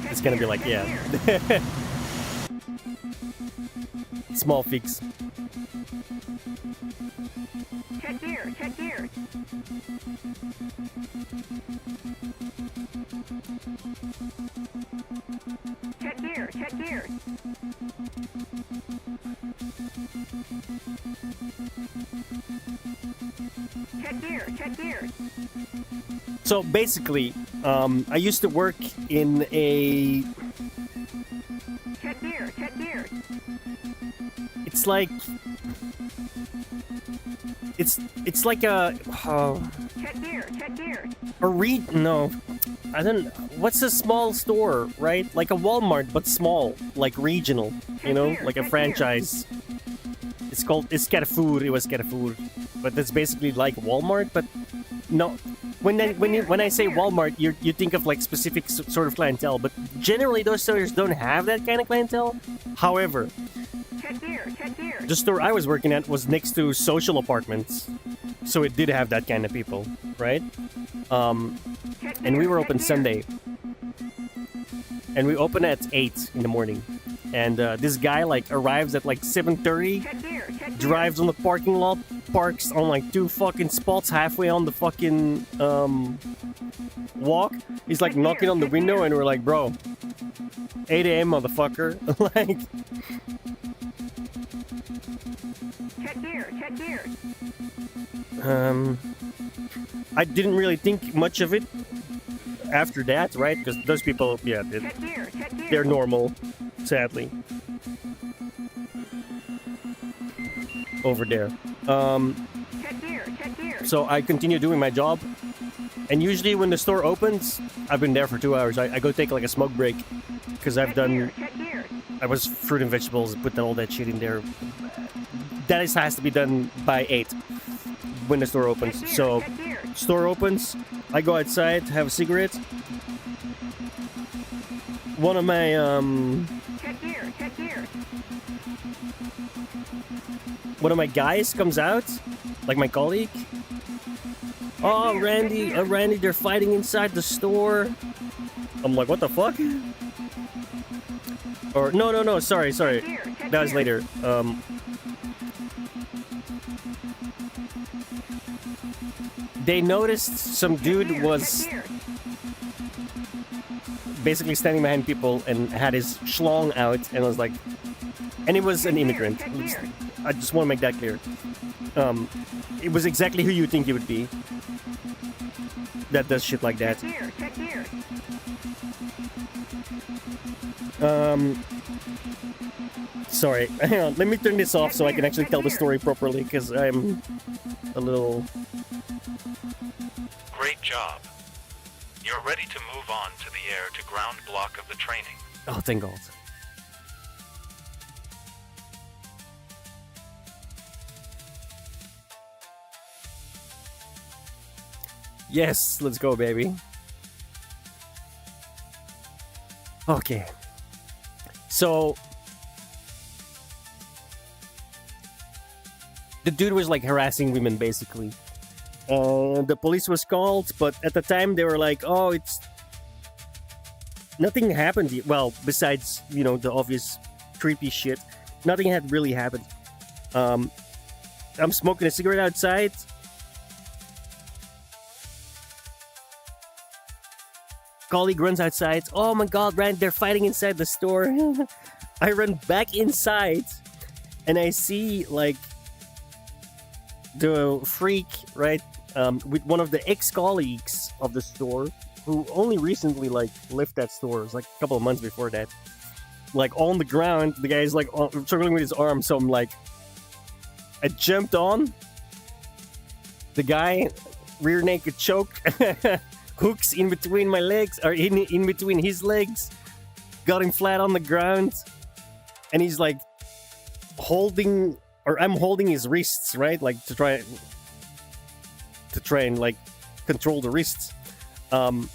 It's gonna be like, yeah. Small fix. Check gear. Check gear. Check gear. So basically, I used to work in a... Check gear. It's like... It's like a... Check gear. No. I don't... What's a small store, right? Like a Walmart, but small. Like regional. You know? Like a franchise. It's called... It's KEKW. It was KEKW. But that's basically like Walmart, but... No. When I say Walmart, you think of like specific sort of clientele, but generally those stores don't have that kind of clientele. However, Check gear. the store I was working at was next to social apartments, so it did have that kind of people, right? And we were open Sunday, and we open at 8 in the morning. And this guy like arrives at like 7:30, drives on the parking lot, parks on like 2 fucking spots halfway on the fucking walk. He's like knocking on the window, and we're like, bro, 8 a.m. motherfucker. Like, Check gear. I didn't really think much of it after that, right? Because those people, yeah, they're normal, sadly. Over there. Check gear. So I continue doing my job, and usually when the store opens, I've been there for 2 hours. I go take like a smoke break, because I've done... Check gear. I was fruit and vegetables, put all that shit in there. That has to be done by 8 when the store opens. So, store opens, I go outside, have a cigarette. One of my, Check gear. one of my guys comes out, like my colleague, Oh, Randy, they're fighting inside the store. I'm like, what the fuck? Or no, sorry. That was later. They noticed some dude was basically standing behind people and had his schlong out and was like, and it was an immigrant. I just want to make that clear. It was exactly who you think it would be. That does shit like that. Sorry, hang on. Let me turn this off so I can actually tell the story properly, because I'm a little... Great job. You're ready to move on to the air to ground block of the training. Oh, thank God. Yes, let's go, baby. Okay. So... the dude was like harassing women, basically. The police was called, but at the time they were like, oh, it's... nothing happened. Well, besides, you know, the obvious creepy shit. Nothing had really happened. I'm smoking a cigarette outside. Colleague runs outside. Oh my God, Rand, they're fighting inside the store. I run back inside and I see like the freak, right, with one of the ex-colleagues of the store who only recently like left that store. It was like a couple of months before that. Like on the ground, the guy's like struggling with his arm. So I'm like, I jumped on the guy, rear naked choke. Hooks in between my legs, or in between his legs, got him flat on the ground, and he's like holding, or I'm holding his wrists, right, like to try and like control the wrists, and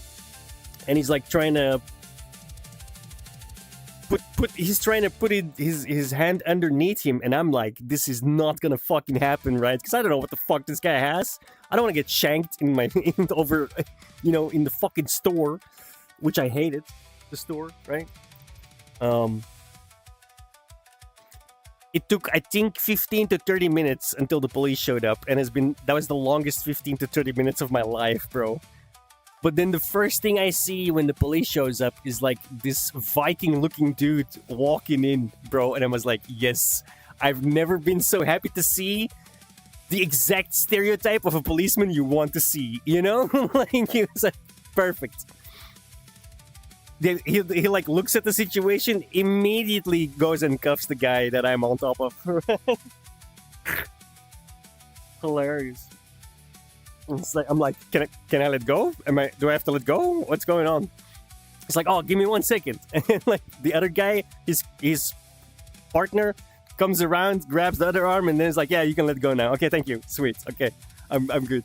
he's like trying to put his hand underneath him, and I'm like, this is not gonna fucking happen, right? Because I don't know what the fuck this guy has. I don't want to get shanked in my over, you know, in the fucking store, which I hated, the store, right? It took, I think, 15 to 30 minutes until the police showed up, and that was the longest 15 to 30 minutes of my life, bro. But then the first thing I see when the police shows up is like this Viking-looking dude walking in, bro, and I was like, yes, I've never been so happy to see the exact stereotype of a policeman you want to see, you know? Like, he was like, perfect. He like looks at the situation, immediately goes and cuffs the guy that I'm on top of. Hilarious. It's like, I'm like, can I let go? Do I have to let go? What's going on? It's like, oh, give me 1 second. And like the other guy, his partner, comes around, grabs the other arm, and then it's like, yeah, you can let go now. Okay, thank you. Sweet. Okay, I'm good.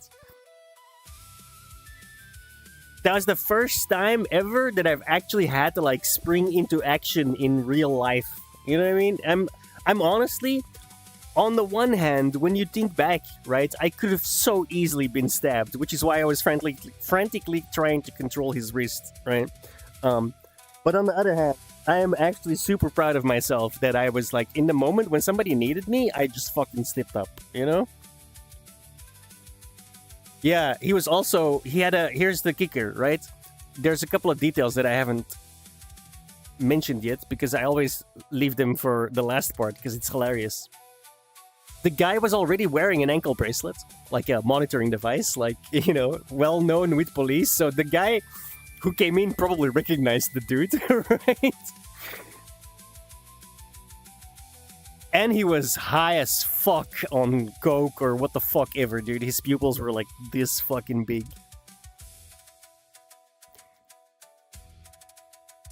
That was the first time ever that I've actually had to like spring into action in real life. You know what I mean? I'm honestly, on the one hand, when you think back, right, I could have so easily been stabbed, which is why I was frantically trying to control his wrist, right? But on the other hand, I am actually super proud of myself that I was like, in the moment when somebody needed me, I just fucking stepped up, you know? Yeah, he was also, here's the kicker, right? There's a couple of details that I haven't mentioned yet, because I always leave them for the last part, because it's hilarious. The guy was already wearing an ankle bracelet, like a monitoring device, like, you know, well known with police. So the guy who came in probably recognized the dude, right? And he was high as fuck on coke or what the fuck ever, dude. His pupils were like this fucking big.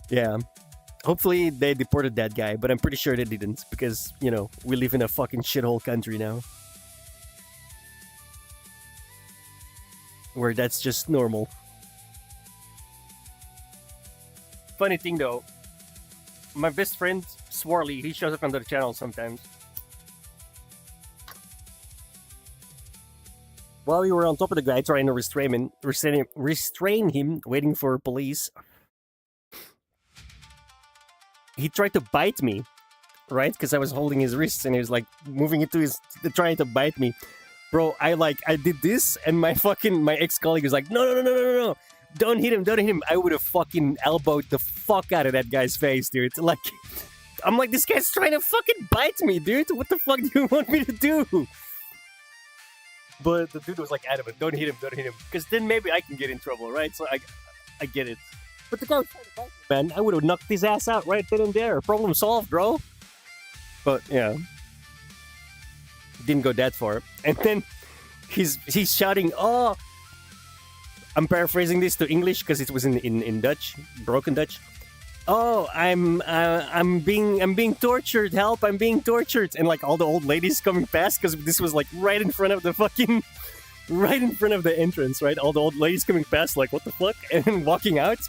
Yeah. Hopefully they deported that guy, but I'm pretty sure they didn't, because, you know, we live in a fucking shithole country now. Where that's just normal. Funny thing though, my best friend, Swarley, he shows up on the channel sometimes. While we were on top of the guy trying to restrain him, waiting for police, he tried to bite me, right? Because I was holding his wrists and he was like moving into trying to bite me. Bro, I did this and my ex-colleague was like, no. Don't hit him. I would have fucking elbowed the fuck out of that guy's face, dude. Like, I'm like, this guy's trying to fucking bite me, dude. What the fuck do you want me to do? But the dude was like adamant, don't hit him. Because then maybe I can get in trouble, right? So I get it. But the guy was trying to bite me, man. I would have knocked his ass out right then and there. Problem solved, bro. But, yeah. Didn't go that far. And then he's shouting, oh... I'm paraphrasing this to English because it was in Dutch, broken Dutch. Oh, I'm being tortured. Help! I'm being tortured. And like all the old ladies coming past because this was like right in front of the entrance, right? All the old ladies coming past, like what the fuck, and walking out.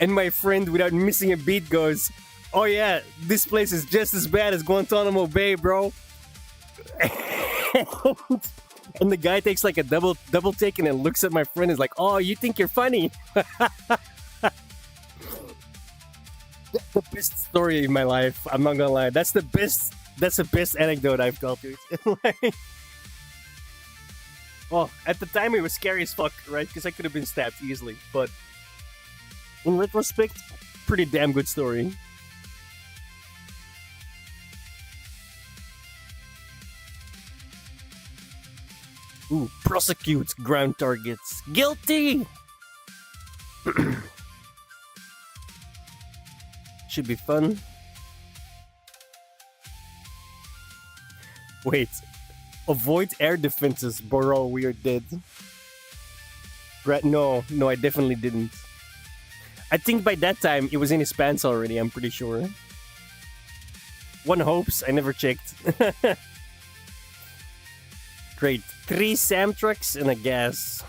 And my friend, without missing a beat, goes, "Oh yeah, this place is just as bad as Guantanamo Bay, bro." And the guy takes like a double take and then looks at my friend and is like, oh, you think you're funny? That's the best story in my life. I'm not gonna lie. That's the best anecdote I've told you. Well, at the time it was scary as fuck, right? Because I could have been stabbed easily. But in retrospect, pretty damn good story. Ooh, prosecute ground targets. Guilty! Should be fun. Wait. Avoid air defenses, bro. We are dead. No, I definitely didn't. I think by that time, it was in his pants already, I'm pretty sure. One hopes, I never checked. Great. 3 SAM trucks and a gas.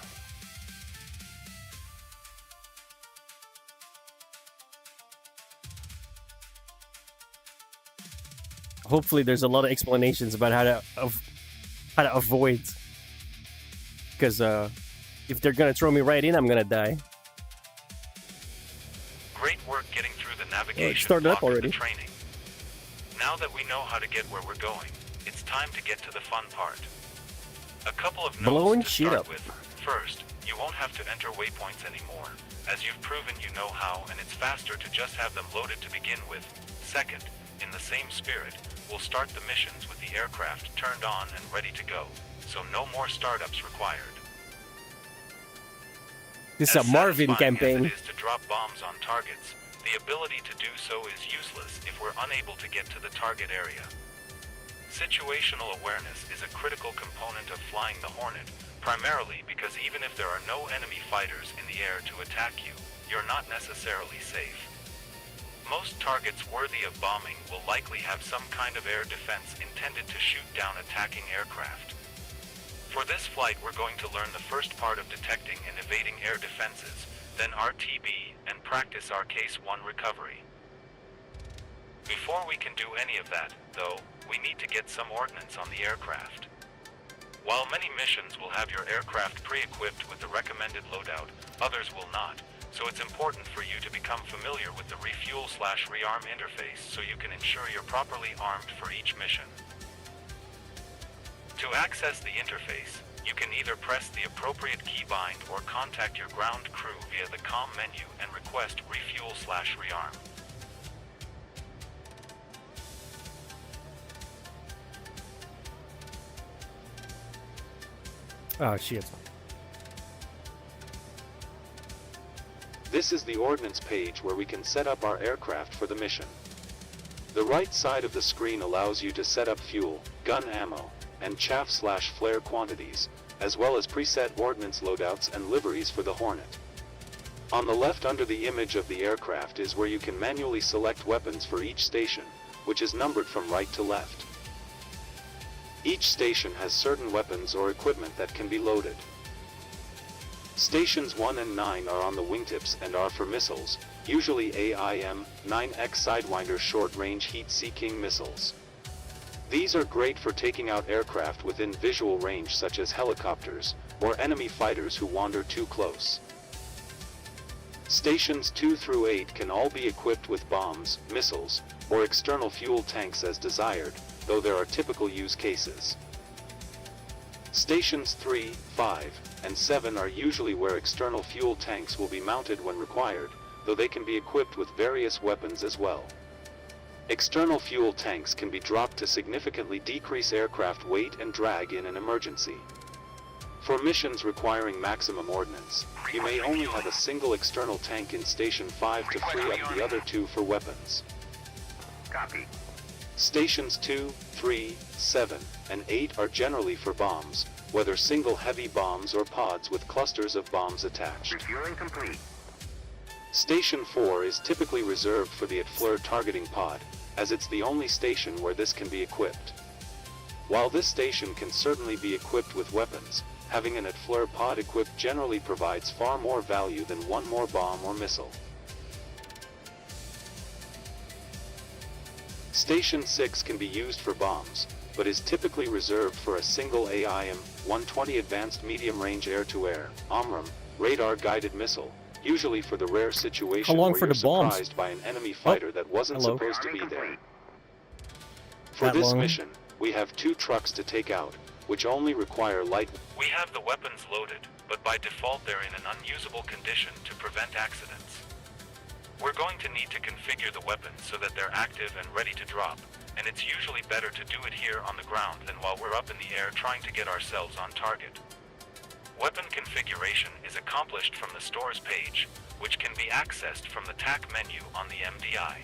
Hopefully there's a lot of explanations about how to avoid. Because if they're gonna throw me right in, I'm gonna die. Great work getting through the navigation started up block of already. the training. Now that we know how to get where we're going, it's time to get to the fun part. A couple of Blowing notes to shit start up. with. First, you won't have to enter waypoints anymore, as you've proven you know how, and it's faster to just have them loaded to begin with. Second, in the same spirit, we'll start the missions with the aircraft turned on and ready to go, so no more startups required. This is a As Marvin satisfying campaign. as it is to drop bombs on targets, the ability to do so is useless if we're unable to get to the target area. Situational awareness is a critical component of flying the Hornet, primarily because even if there are no enemy fighters in the air to attack you, you're not necessarily safe. Most targets worthy of bombing will likely have some kind of air defense intended to shoot down attacking aircraft. For this flight, we're going to learn the first part of detecting and evading air defenses, then RTB, and practice our Case 1 recovery. Before we can do any of that, though, we need to get some ordnance on the aircraft. While many missions will have your aircraft pre-equipped with the recommended loadout, others will not, so it's important for you to become familiar with the refuel/rearm interface so you can ensure you're properly armed for each mission. To access the interface, you can either press the appropriate keybind or contact your ground crew via the COM menu and request refuel/rearm. Oh, shit. This is the ordnance page where we can set up our aircraft for the mission. The right side of the screen allows you to set up fuel, gun ammo, and chaff/flare quantities, as well as preset ordnance loadouts and liveries for the Hornet. On the left under the image of the aircraft is where you can manually select weapons for each station, which is numbered from right to left. Each station has certain weapons or equipment that can be loaded. Stations 1 and 9 are on the wingtips and are for missiles, usually AIM-9X Sidewinder short-range heat-seeking missiles. These are great for taking out aircraft within visual range such as helicopters, or enemy fighters who wander too close. Stations 2 through 8 can all be equipped with bombs, missiles, or external fuel tanks as desired, though there are typical use cases. Stations 3, 5, and 7 are usually where external fuel tanks will be mounted when required, though they can be equipped with various weapons as well. External fuel tanks can be dropped to significantly decrease aircraft weight and drag in an emergency. For missions requiring maximum ordnance, you may only have a single external tank in Station 5 to free up the other two for weapons. Copy. Stations 2, 3, 7, and 8 are generally for bombs, whether single heavy bombs or pods with clusters of bombs attached. Refueling complete. Station 4 is typically reserved for the at-flare targeting pod, as it's the only station where this can be equipped. While this station can certainly be equipped with weapons, having an at-flare pod equipped generally provides far more value than one more bomb or missile. Station 6 can be used for bombs, but is typically reserved for a single AIM-120 Advanced Medium Range Air-to-Air (AMRAAM) radar-guided missile, usually for the rare situation How long where for you're the bombs? surprised by an enemy fighter that wasn't hello. supposed to be there. For That this long? mission, we have 2 trucks to take out, which only require light. We have the weapons loaded, but by default they're in an unusable condition to prevent accidents. We're going to need to configure the weapons so that they're active and ready to drop, and it's usually better to do it here on the ground than while we're up in the air trying to get ourselves on target. Weapon configuration is accomplished from the stores page, which can be accessed from the TAC menu on the MDI.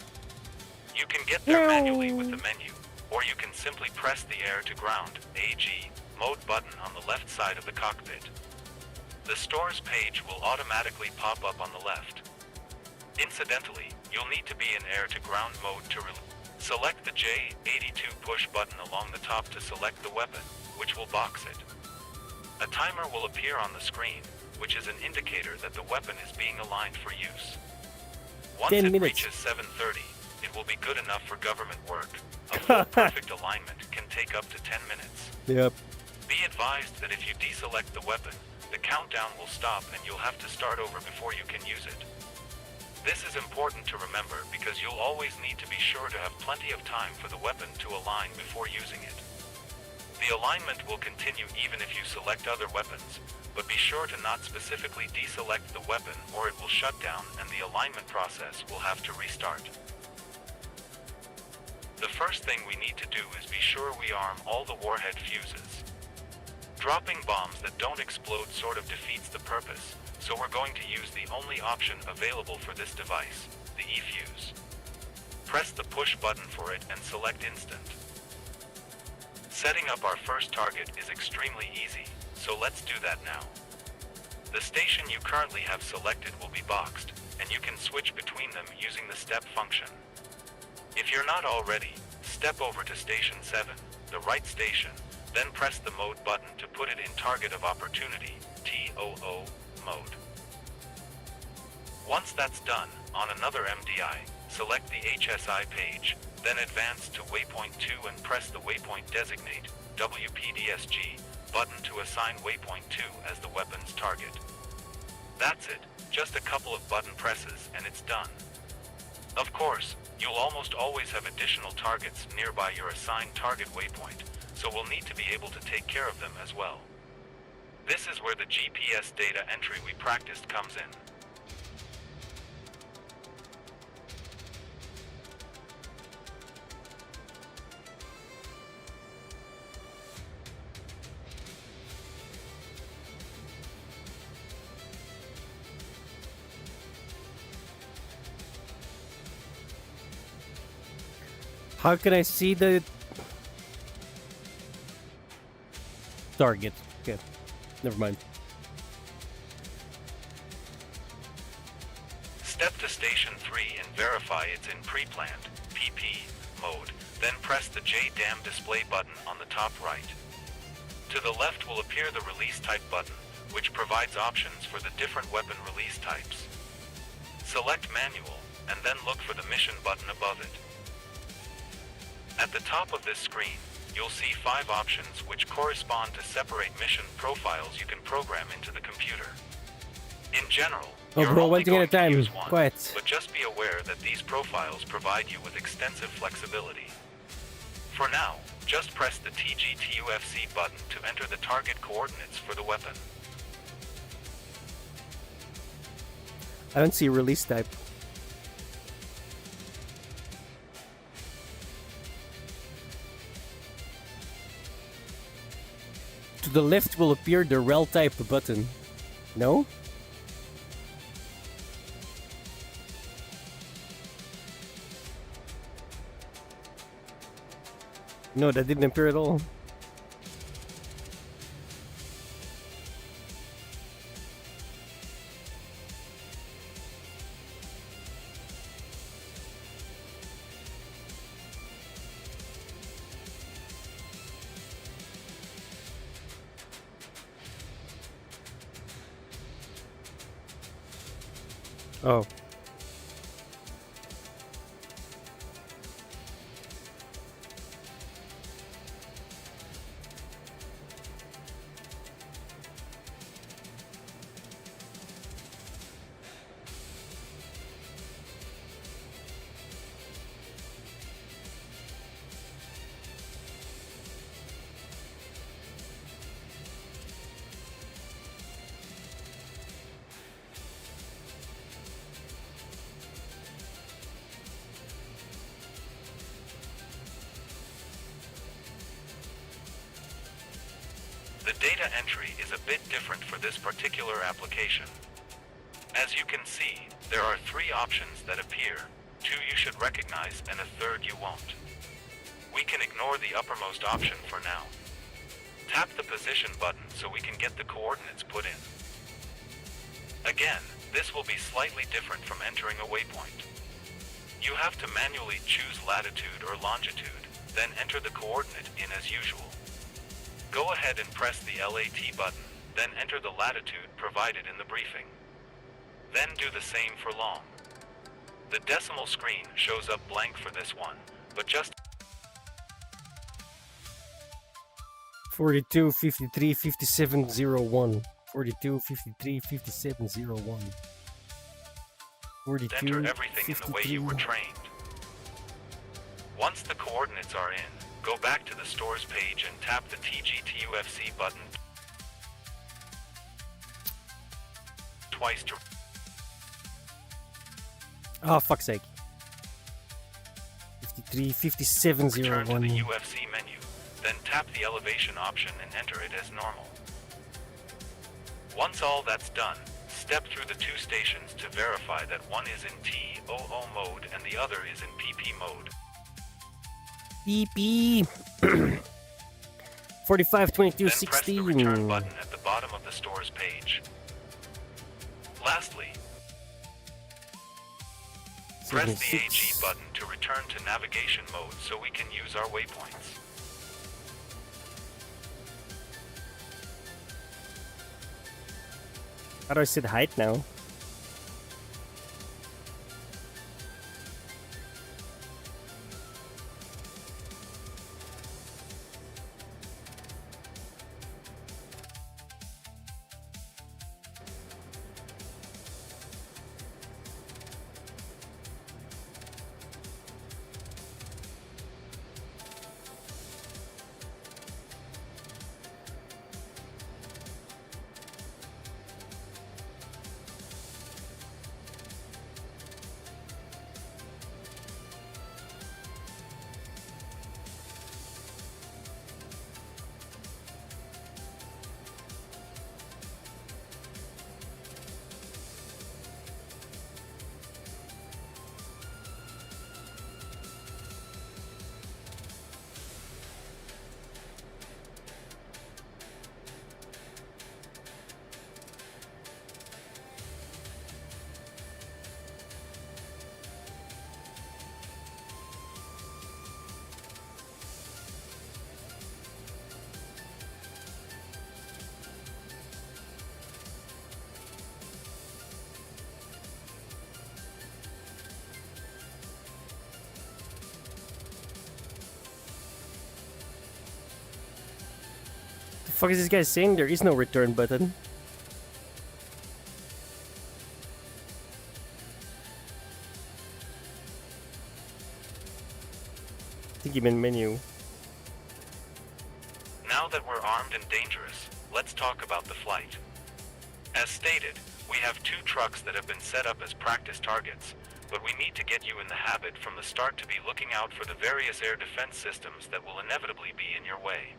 You can get there manually with the menu, or you can simply press the air to ground (AG) mode button on the left side of the cockpit. The stores page will automatically pop up on the left. Incidentally, you'll need to be in air to ground mode to select the J82 push button along the top to select the weapon, which will box it. A timer will appear on the screen, which is an indicator that the weapon is being aligned for use. Once 10 it minutes. reaches 7:30, it will be good enough for government work. A full perfect alignment can take up to 10 minutes. Yep. Be advised that if you deselect the weapon, the countdown will stop and you'll have to start over before you can use it. This is important to remember because you'll always need to be sure to have plenty of time for the weapon to align before using it. The alignment will continue even if you select other weapons, but be sure to not specifically deselect the weapon or it will shut down and the alignment process will have to restart. The first thing we need to do is be sure we arm all the warhead fuses. Dropping bombs that don't explode sort of defeats the purpose, so we're going to use the only option available for this device, the E-fuse. Press the push button for it and select instant. Setting up our first target is extremely easy, so let's do that now. The station you currently have selected will be boxed, and you can switch between them using the step function. If you're not already, step over to Station 7, the right station, then press the mode button to put it in Target of Opportunity, TOO, mode. Once that's done, on another MDI, select the HSI page, then advance to Waypoint 2 and press the Waypoint Designate, WPDSG, button to assign Waypoint 2 as the weapon's target. That's it, just a couple of button presses and it's done. Of course, you'll almost always have additional targets nearby your assigned target waypoint, so we'll need to be able to take care of them as well. This is where the GPS data entry we practiced comes in. How can I see the target? Okay, never mind. Step to Station 3 and verify it's in pre-planned, PP, mode, then press the JDAM display button on the top right. To the left will appear the Release Type button, which provides options for the different weapon release types. Select Manual, and then look for the Mission button above it. At the top of this screen, you'll see 5 options which correspond to separate mission profiles you can program into the computer. In general, Oh, you're bro, only one thing at a going to time. use one, Quiet. but just be aware that these profiles provide you with extensive flexibility. For now, just press the TGTUFC button to enter the target coordinates for the weapon. I don't see release type. To the left will appear the rel type button. No? No, that didn't appear at all. Oh. The data entry is a bit different for this particular application. As you can see, there are 3 options that appear. 2 you should recognize and a third you won't. We can ignore the uppermost option for now. Tap the position button so we can get the coordinates put in. Again, this will be slightly different from entering a waypoint. You have to manually choose latitude or longitude, then enter the coordinate in as usual. Go ahead and press the LAT button, then enter the latitude provided in the briefing. Then do the same for long. The decimal screen shows up blank for this one, but just 42, 53, 57, 01. 42, 53, 57, 01. 42, enter everything 53. in the way you were trained. Once the coordinates are in, go back to the stores page and tap the TGTUFC button twice to Oh, fuck's sake. 53, 57, return to 01. the UFC menu. Then tap the elevation option and enter it as normal. Once all that's done, step through the 2 stations to verify that one is in TOO mode and the other is in PP mode. PP. 45, 22, Then press the return 16. button at the bottom of the stores page. Lastly, press the 76. AG button to return to navigation mode so we can use our waypoints. How do I set height now? fuck is this guy saying? There is no return button. I think you meant menu. Now that we're armed and dangerous, let's talk about the flight. As stated, we have 2 trucks that have been set up as practice targets, but we need to get you in the habit from the start to be looking out for the various air defense systems that will inevitably be in your way.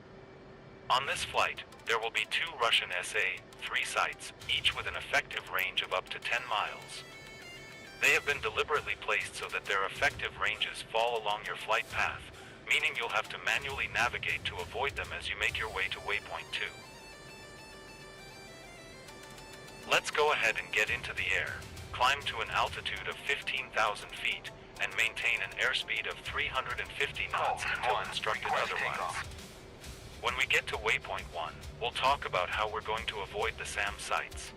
On this flight, there will be 2 Russian SA-3 sites, each with an effective range of up to 10 miles. They have been deliberately placed so that their effective ranges fall along your flight path, meaning you'll have to manually navigate to avoid them as you make your way to waypoint 2. Let's go ahead and get into the air, climb to an altitude of 15,000 feet, and maintain an airspeed of 350 knots until instructed otherwise. When we get to waypoint 1, we'll talk about how we're going to avoid the SAM sites.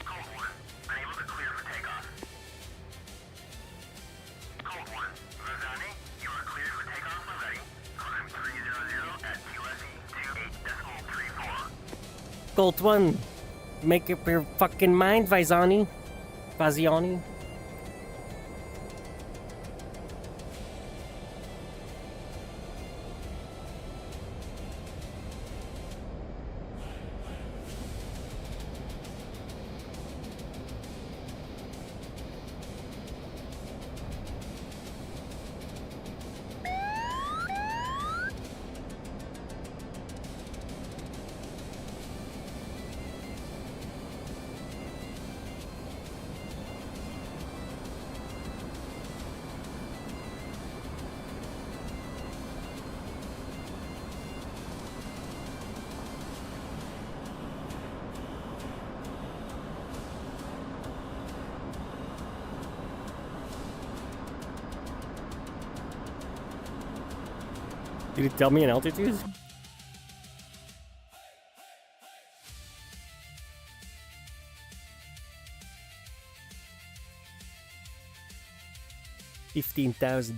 Cold 1, unable to clear for takeoff. Cold 1, Razani, you are cleared for takeoff when ready. Climb 300 at QSE 28.34. Colt 1, make up your fucking mind, Vaziani. Did it tell me an altitude? $15,000.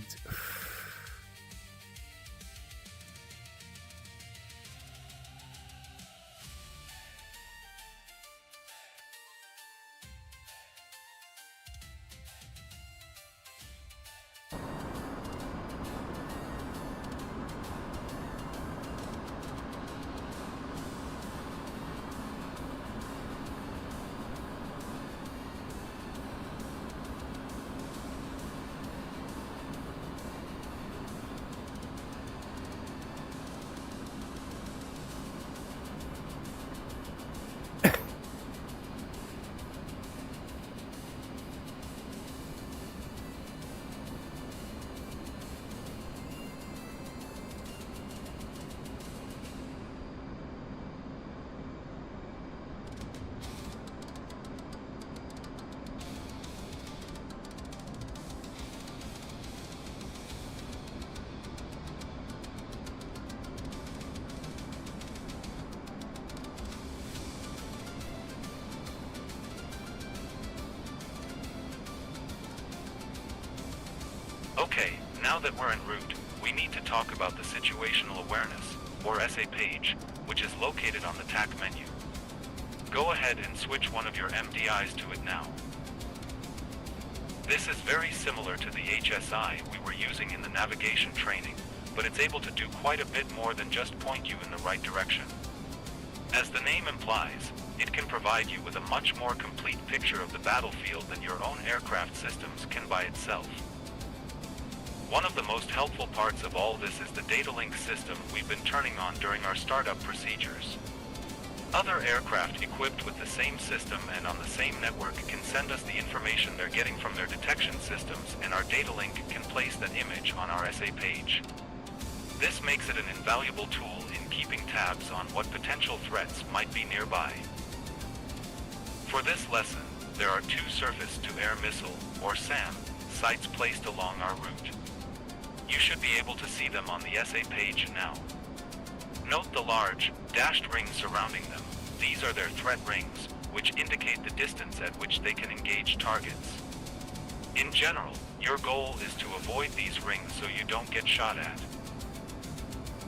Okay, now that we're en route, we need to talk about the situational awareness, or SA page, which is located on the TAC menu. Go ahead and switch one of your MDIs to it now. This is very similar to the HSI we were using in the navigation training, but it's able to do quite a bit more than just point you in the right direction. As the name implies, it can provide you with a much more complete picture of the battlefield than your own aircraft systems can by itself. One of the most helpful parts of all this is the data link system we've been turning on during our startup procedures. Other aircraft equipped with the same system and on the same network can send us the information they're getting from their detection systems, and our data link can place that image on our SA page. This makes it an invaluable tool in keeping tabs on what potential threats might be nearby. For this lesson, there are 2 surface-to-air missile, or SAM, sites placed along our route. You should be able to see them on the SA page now. Note the large, dashed rings surrounding them. These are their threat rings, which indicate the distance at which they can engage targets. In general, your goal is to avoid these rings so you don't get shot at.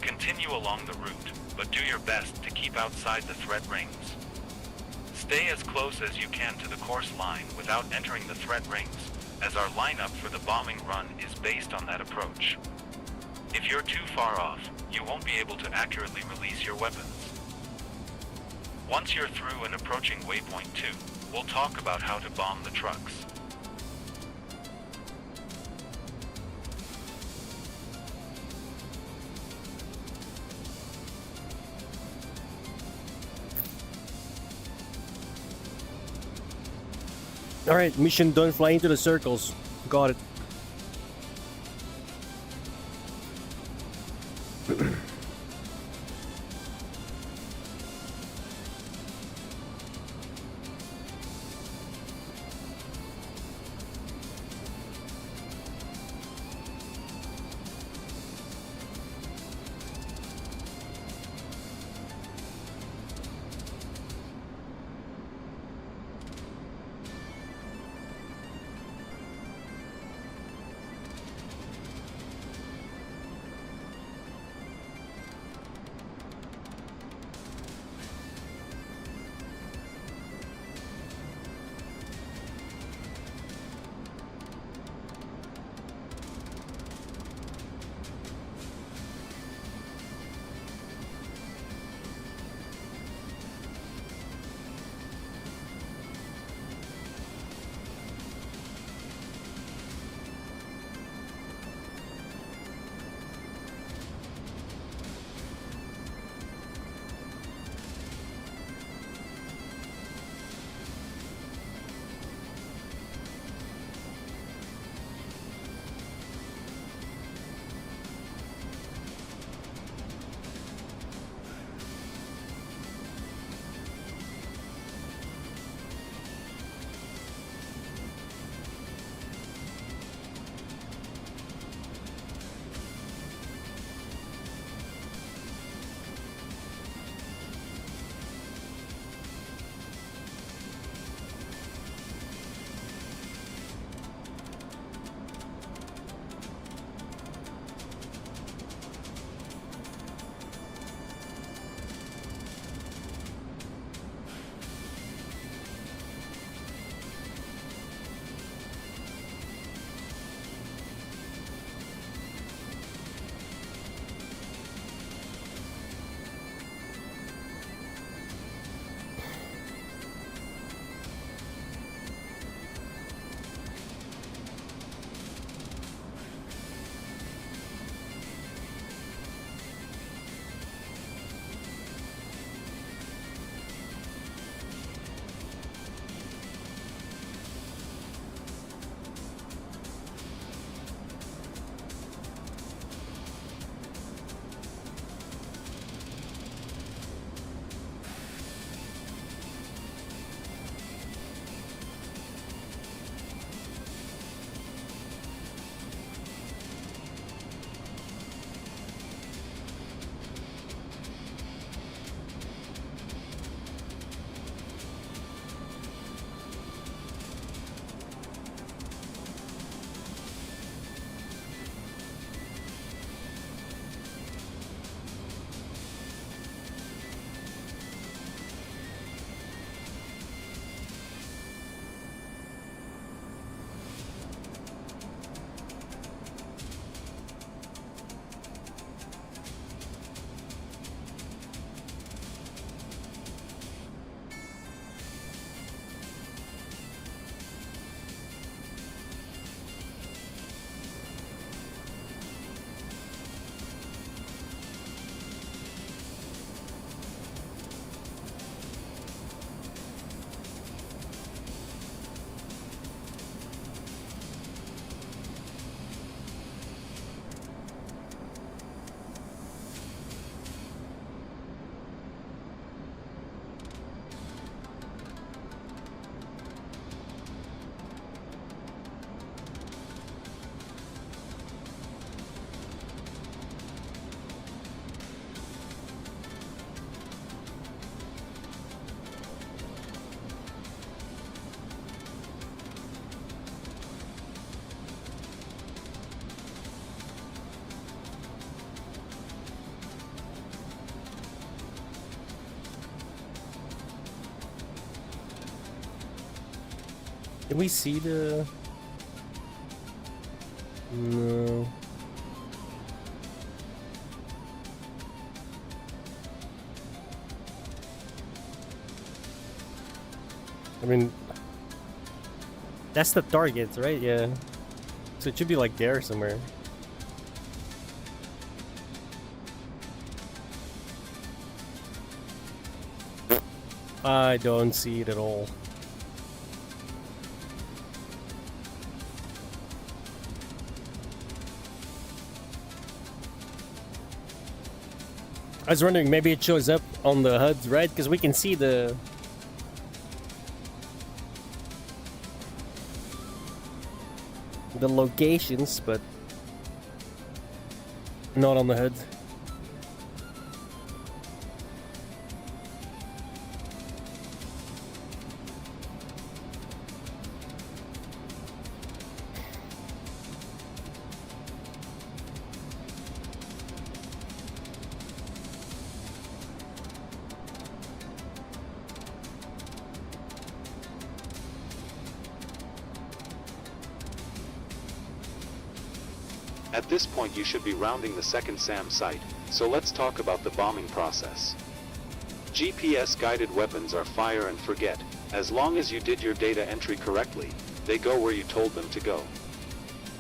Continue along the route, but do your best to keep outside the threat rings. Stay as close as you can to the course line without entering the threat rings, as our lineup for the bombing run is based on that approach. If you're too far off, you won't be able to accurately release your weapons. Once you're through and approaching waypoint 2, we'll talk about how to bomb the trucks. Alright, mission done. Fly into the circles. Got it. Can we see the... No. I mean... That's the target, right? Yeah. So it should be like there somewhere. I don't see it at all. I was wondering, maybe it shows up on the HUDs, right? Because we can see the locations, but not on the HUD. At this point you should be rounding the second SAM site, so let's talk about the bombing process. GPS-guided weapons are fire and forget. As long as you did your data entry correctly, they go where you told them to go.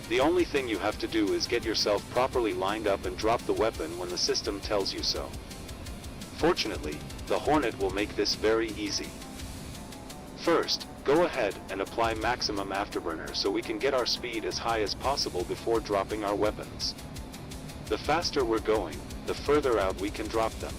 The only thing you have to do is get yourself properly lined up and drop the weapon when the system tells you so. Fortunately, the Hornet will make this very easy. First, go ahead and apply maximum afterburner so we can get our speed as high as possible before dropping our weapons. The faster we're going, the further out we can drop them.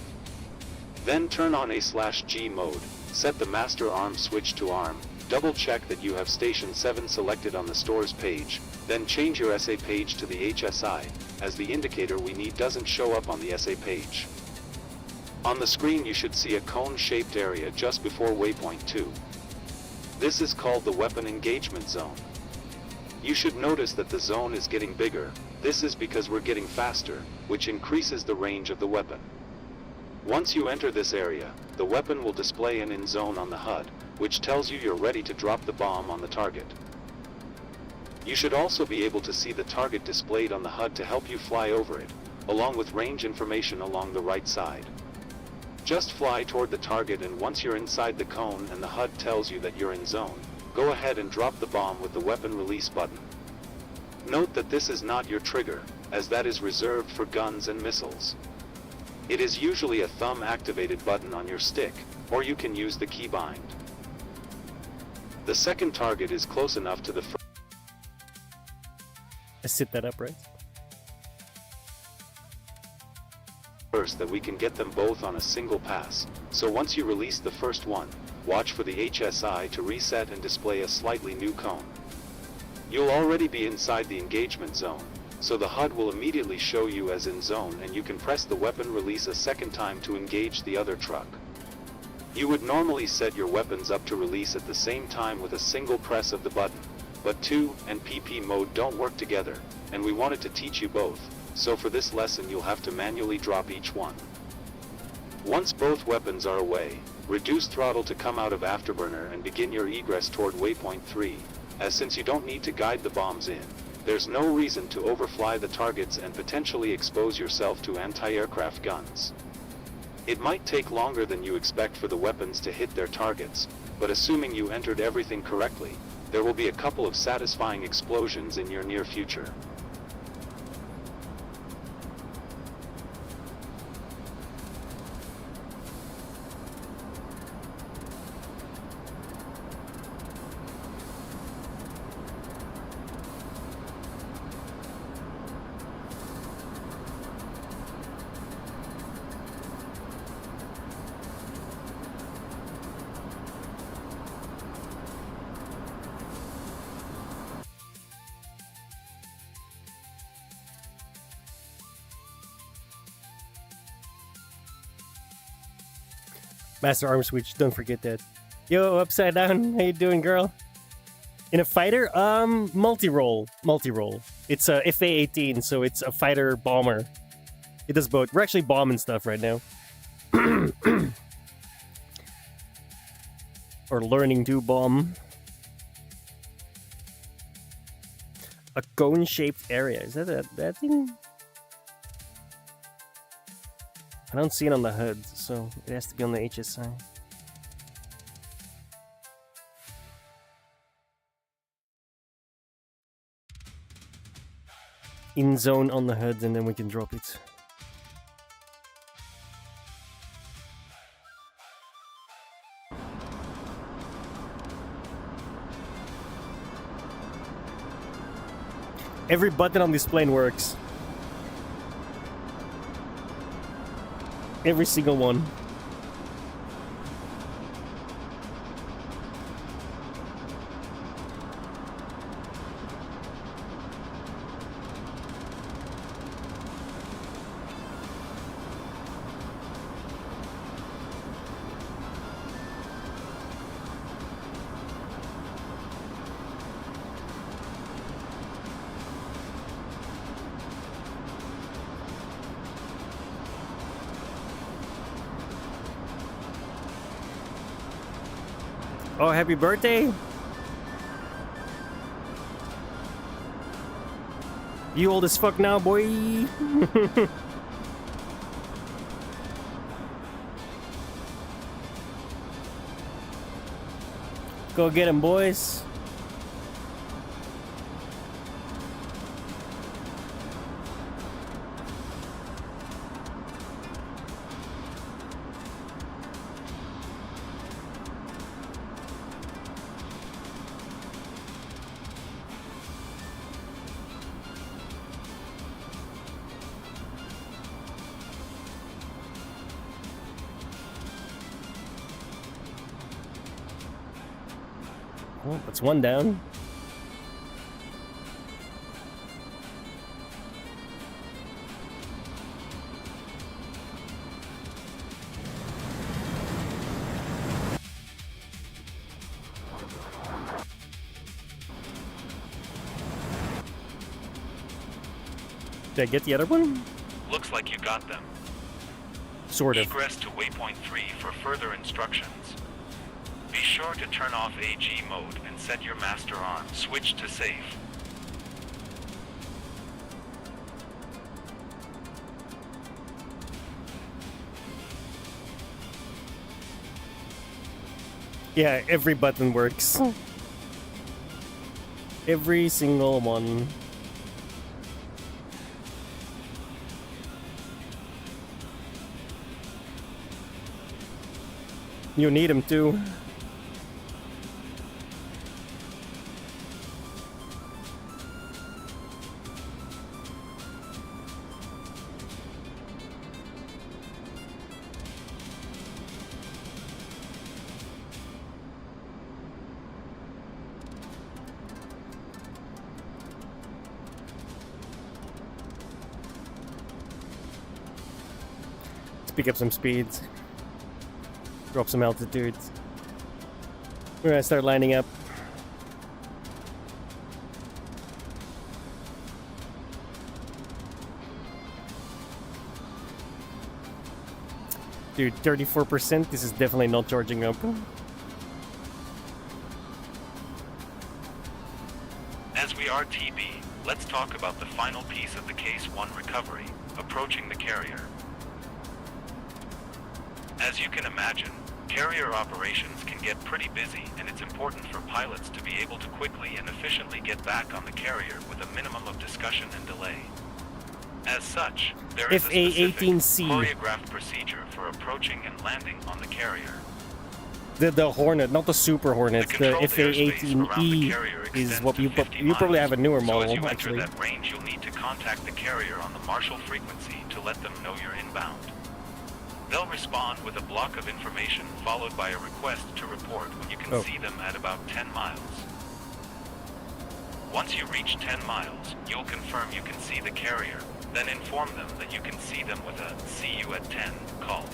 Then turn on A/G mode, set the master arm switch to arm, double check that you have station 7 selected on the stores page, then change your SA page to the HSI, as the indicator we need doesn't show up on the SA page. On the screen you should see a cone-shaped area just before waypoint 2. This is called the weapon engagement zone. You should notice that the zone is getting bigger. This is because we're getting faster, which increases the range of the weapon. Once you enter this area, the weapon will display an in zone on the HUD, which tells you you're ready to drop the bomb on the target. You should also be able to see the target displayed on the HUD to help you fly over it, along with range information along the right side. Just fly toward the target, and once you're inside the cone and the HUD tells you that you're in zone, go ahead and drop the bomb with the weapon release button. Note that this is not your trigger, as that is reserved for guns and missiles. It is usually a thumb-activated button on your stick, or you can use the keybind. The second target is close enough to the I set that up, right? first that we can get them both on a single pass, so once you release the first one, watch for the HSI to reset and display a slightly new cone. You'll already be inside the engagement zone, so the HUD will immediately show you as in zone, and you can press the weapon release a second time to engage the other truck. You would normally set your weapons up to release at the same time with a single press of the button, but 2 and PP mode don't work together, and we wanted to teach you both, so for this lesson you'll have to manually drop each one. Once both weapons are away, reduce throttle to come out of afterburner and begin your egress toward waypoint 3, as since you don't need to guide the bombs in, there's no reason to overfly the targets and potentially expose yourself to anti-aircraft guns. It might take longer than you expect for the weapons to hit their targets, but assuming you entered everything correctly, there will be a couple of satisfying explosions in your near future. Master arm switch, don't forget that. Yo, upside down, how you doing, girl? In a fighter, multi-role. It's a FA-18, so it's a fighter bomber. It does both. We're actually bombing stuff right now. Or learning to bomb. A cone-shaped area. Is that that thing? I don't see it on the HUD, so it has to be on the HSI. In zone on the HUD, and then we can drop it. Every button on this plane works. Every single one. Oh, happy birthday! You old as fuck now, boy! Go get him, boys! Oh, that's one down. Did I get the other one? Looks like you got them. Sort of. Egress to waypoint 3 for further instructions. Be sure to turn off AG mode and set your master on. Switch to safe. Yeah, every button works. Every single one. You need them too. Pick up some speeds, drop some altitudes. We're gonna start lining up. Dude, 34%, this is definitely not charging up. As we are TB, let's talk about the final piece of the Case 1 recovery, approaching the carrier. As you can imagine, carrier operations can get pretty busy, and it's important for pilots to be able to quickly and efficiently get back on the carrier with a minimum of discussion and delay. As such, there is a specific FA-18C. choreographed procedure for approaching and landing on the carrier. The Hornet, not the Super Hornet. The controlled airspace around the FA-18E carrier is extends what to you 50 you probably miles. have a newer So model as you actually. enter that range, you'll need to contact the carrier on the Marshall frequency to let them know you're inbound. They'll respond with a block of information followed by a request to report when you can see them at about 10 miles. Once you reach 10 miles, you'll confirm you can see the carrier, then inform them that you can see them with a "see you at 10" call.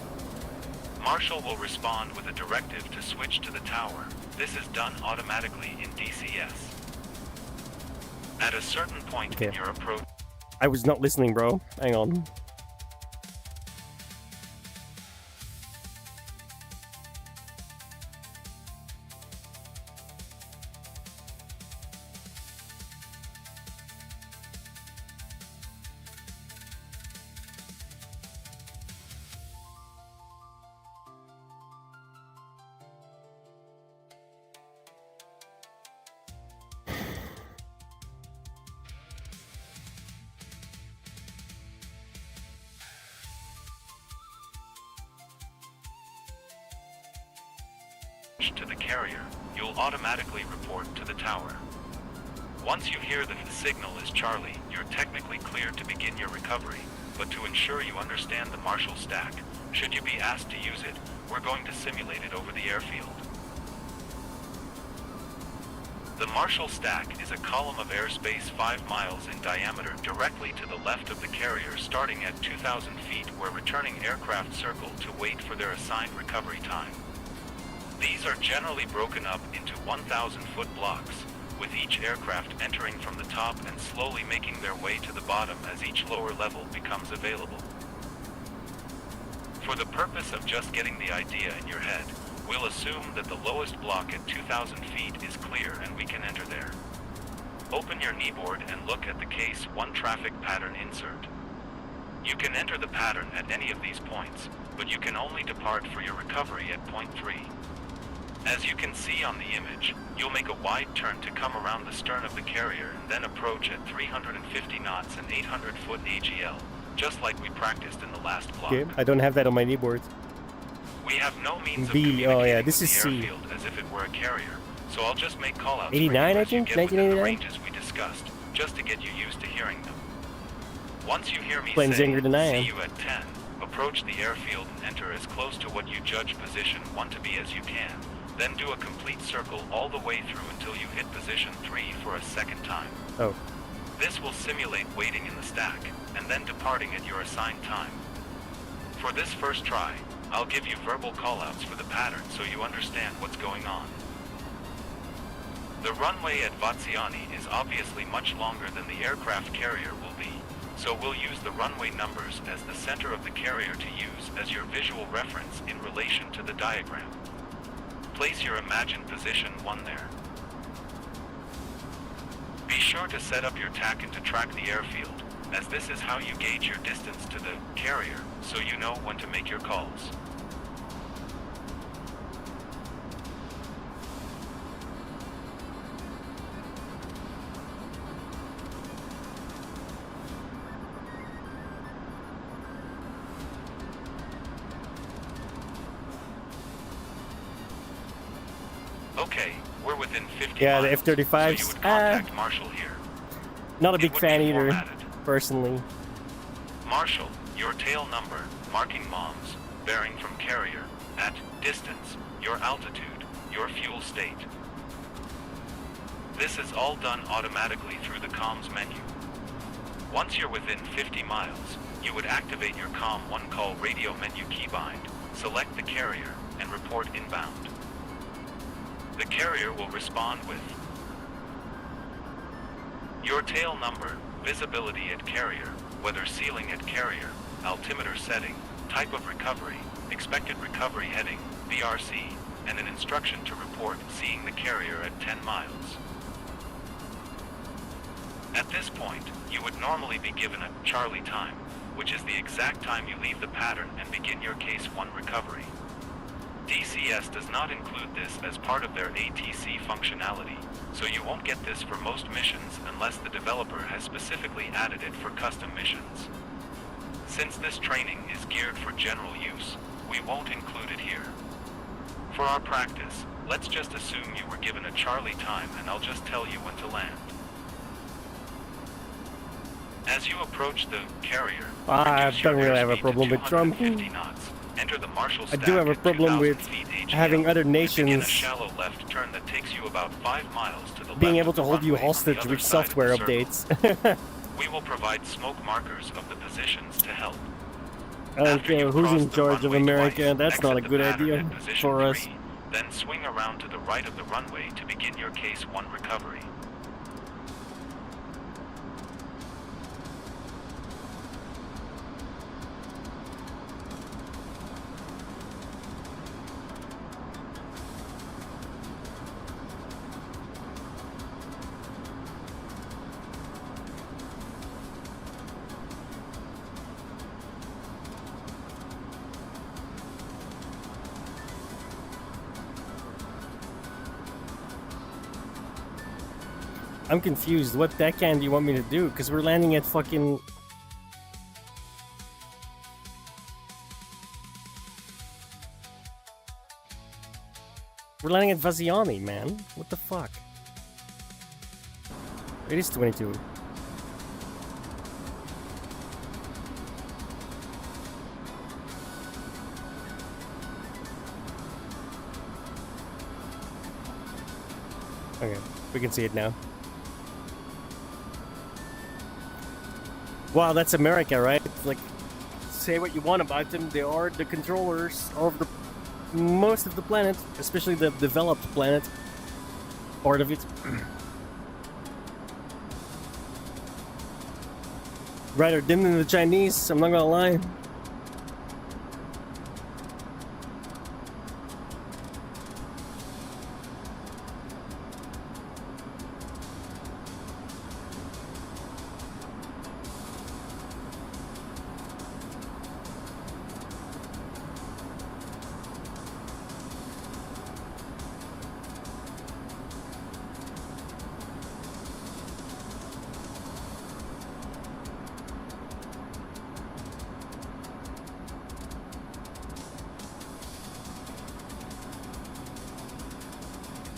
Marshall will respond with a directive to switch to the tower. This is done automatically in DCS. At a certain point in your approach... I was not listening, bro. Hang on. to the carrier, you'll automatically report to the tower. Once you hear that the signal is Charlie, you're technically cleared to begin your recovery, but to ensure you understand the Marshall stack, should you be asked to use it, we're going to simulate it over the airfield. The Marshall stack is a column of airspace 5 miles in diameter directly to the left of the carrier starting at 2,000 feet where returning aircraft circle to wait for their assigned recovery time. These are generally broken up into 1,000-foot blocks, with each aircraft entering from the top and slowly making their way to the bottom as each lower level becomes available. For the purpose of just getting the idea in your head, we'll assume that the lowest block at 2,000 feet is clear and we can enter there. Open your kneeboard and look at the Case 1 traffic pattern insert. You can enter the pattern at any of these points, but you can only depart for your recovery at point 3. As you can see on the image, you'll make a wide turn to come around the stern of the carrier and then approach at 350 knots and 800-foot AGL, just like we practiced in the last block. Okay, I don't have that on my kneeboard. We have no means of B, communicating oh yeah, this with is the C. airfield as if it were a carrier, so I'll just make call-outs 89, for you I as you think? get within the 1989? ranges we discussed, just to get you used to hearing them. Once you hear me Plane's say, younger than I am. see you at 10, approach the airfield and enter as close to what you judge position 1 to be as you can, then do a complete circle all the way through until you hit position 3 for a second time. Oh. This will simulate waiting in the stack, and then departing at your assigned time. For this first try, I'll give you verbal callouts for the pattern so you understand what's going on. The runway at Vaziani is obviously much longer than the aircraft carrier will be, so we'll use the runway numbers as the center of the carrier to use as your visual reference in relation to the diagram. Place your imagined position 1 there. Be sure to set up your TAC and to track the airfield, as this is how you gauge your distance to the carrier, so you know when to make your calls. Okay, we're within 50 Yeah, the miles, F-35s, so you would contact Marshall here. Not a It big would fan be either, formatted. personally. Marshall, your tail number, marking moms, bearing from carrier, at distance, your altitude, your fuel state. This is all done automatically through the comms menu. Once you're within 50 miles, you would activate your COM 1 call radio menu keybind, select the carrier, and report inbound. The carrier will respond with your tail number, visibility at carrier, weather ceiling at carrier, altimeter setting, type of recovery, expected recovery heading, VRC, and an instruction to report seeing the carrier at 10 miles. At this point, you would normally be given a Charlie time, which is the exact time you leave the pattern and begin your Case 1 recovery. DCS does not include this as part of their ATC functionality, so you won't get this for most missions unless the developer has specifically added it for custom missions. Since this training is geared for general use, we won't include it here. For our practice, let's just assume you were given a Charlie time and I'll just tell you when to land. As you approach the carrier, I reduce your don't really have a airspeed to problem with 250 jumping. knots. Enter the Marshall I stack do have a at problem 2,000 with feet AGL. having other Begin a nations shallow left turn that takes you about 5 miles to the being left able of to the hold you runway on the hostage other with side of the software circle. updates. We will provide smoke markers of the positions to help. I don't After you care who's cross in the charge of runway America, twice, that's not a exit the good pattern idea at position for us. 3, then swing around to the right of the runway to begin your Case 1 recovery. I'm confused. What deckhand do you want me to do? Because we're landing at fucking... We're landing at Vaziani, man. What the fuck? It is 22. Okay, we can see it now. Wow, that's America, right? Like, say what you want about them, they are the controllers of the most of the planet, especially the developed planet. Part of it. Rather dim than the Chinese, I'm not gonna lie.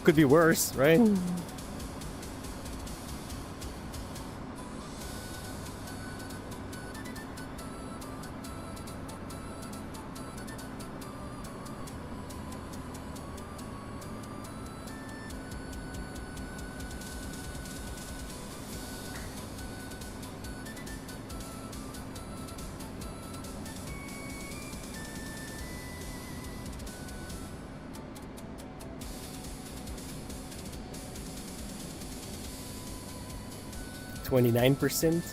Could be worse, right? %29%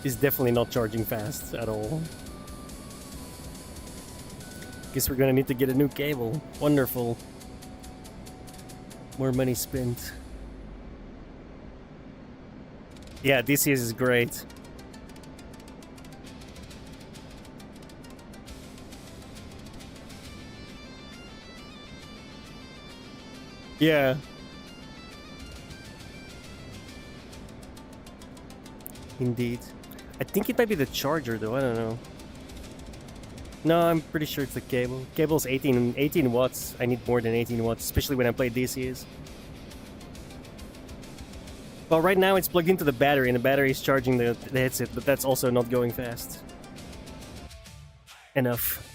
is definitely not charging fast at all. Guess we're gonna need to get a new cable. Wonderful. More money spent. Yeah, DCS is great. Yeah. Indeed. I think it might be the charger though, I don't know. No, I'm pretty sure it's the cable. Cable's 18 watts. I need more than 18 watts, especially when I play DCs. Well, right now it's plugged into the battery, and the battery is charging the headset, but that's also not going fast enough.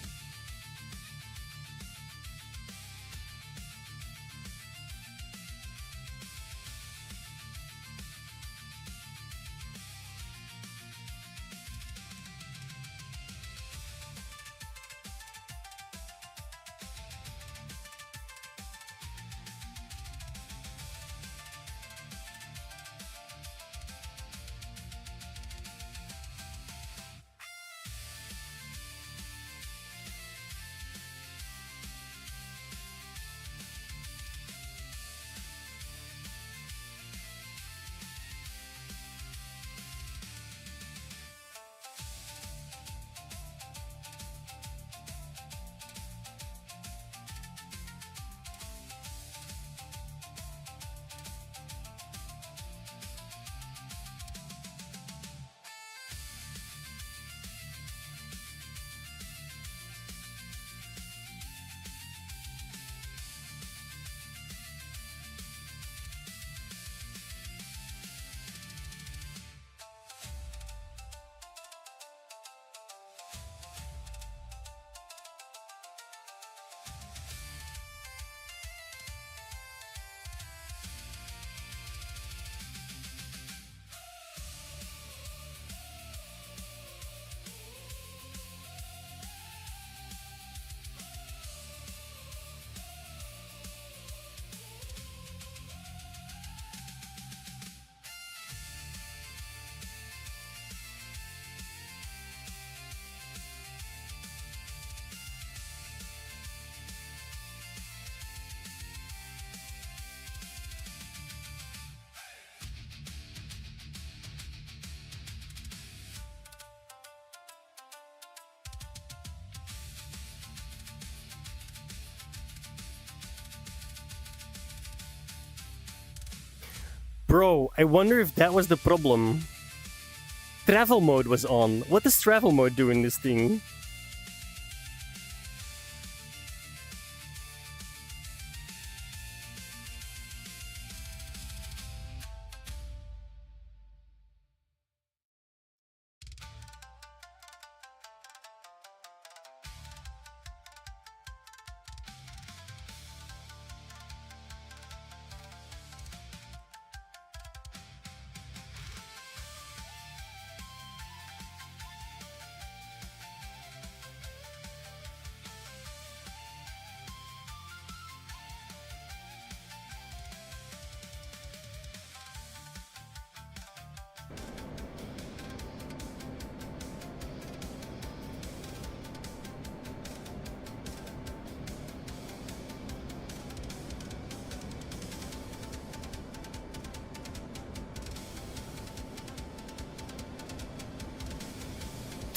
Bro, I wonder if that was the problem. Travel mode was on. What does travel mode do in this thing?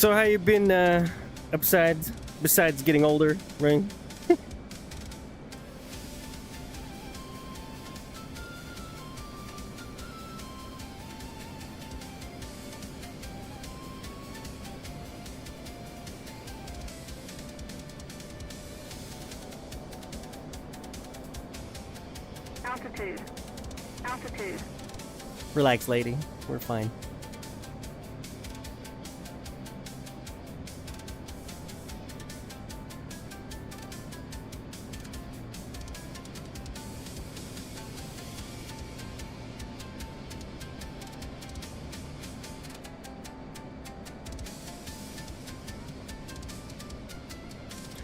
So how you been besides getting older, right? Altitude. Altitude. Relax, lady. We're fine.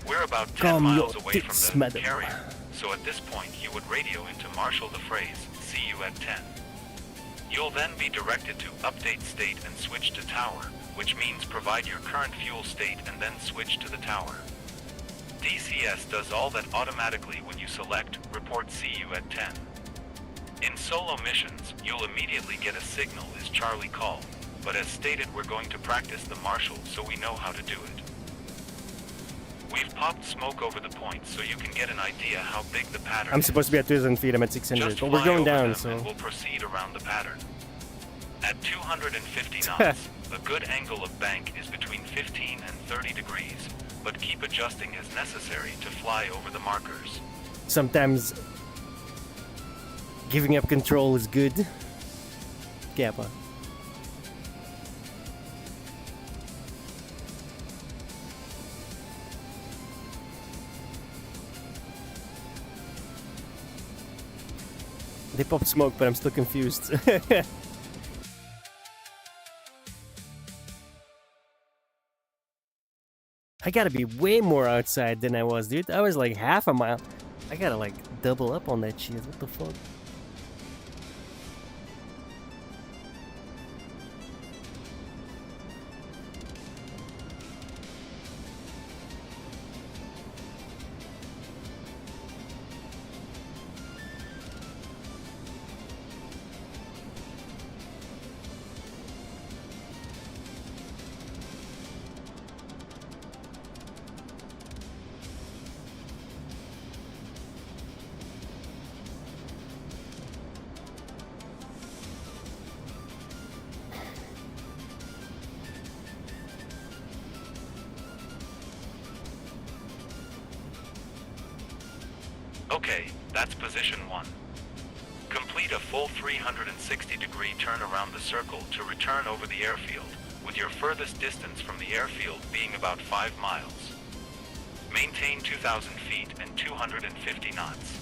We're about 10 Calm miles your away tits, from the madam. carrier, so at this point you would radio into Marshall the phrase, "See you at 10." You'll then be directed to update state and switch to tower, which means provide your current fuel state and then switch to the tower. DCS does all that automatically when you select report "See you at 10." In solo missions, you'll immediately get a signal as Charlie call, but as stated we're going to practice the Marshall so we know how to do it. We've popped smoke over the points so you can get an idea how big the pattern I'm is. supposed to be at 2,000 feet. I'm at 600, Just but we're fly going over down, them so and we'll proceed around the pattern. At 250 knots, a good angle of bank is between 15 and 30 degrees, but keep adjusting as necessary to fly over the markers. sometimes giving up control is good. Kaya pa. They popped smoke, but I'm still confused. I gotta be way more outside than I was, dude. I was like half a mile. I gotta like double up on that shit. What the fuck? Okay, that's position 1. Complete a full 360-degree turn around the circle to return over the airfield, with your furthest distance from the airfield being about 5 miles. Maintain 2,000 feet and 250 knots.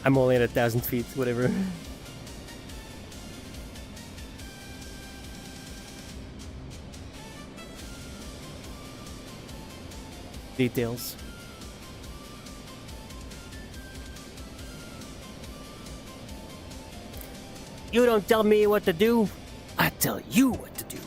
I'm only at 1,000 feet, whatever. Details. You don't tell me what to do, I tell you what to do.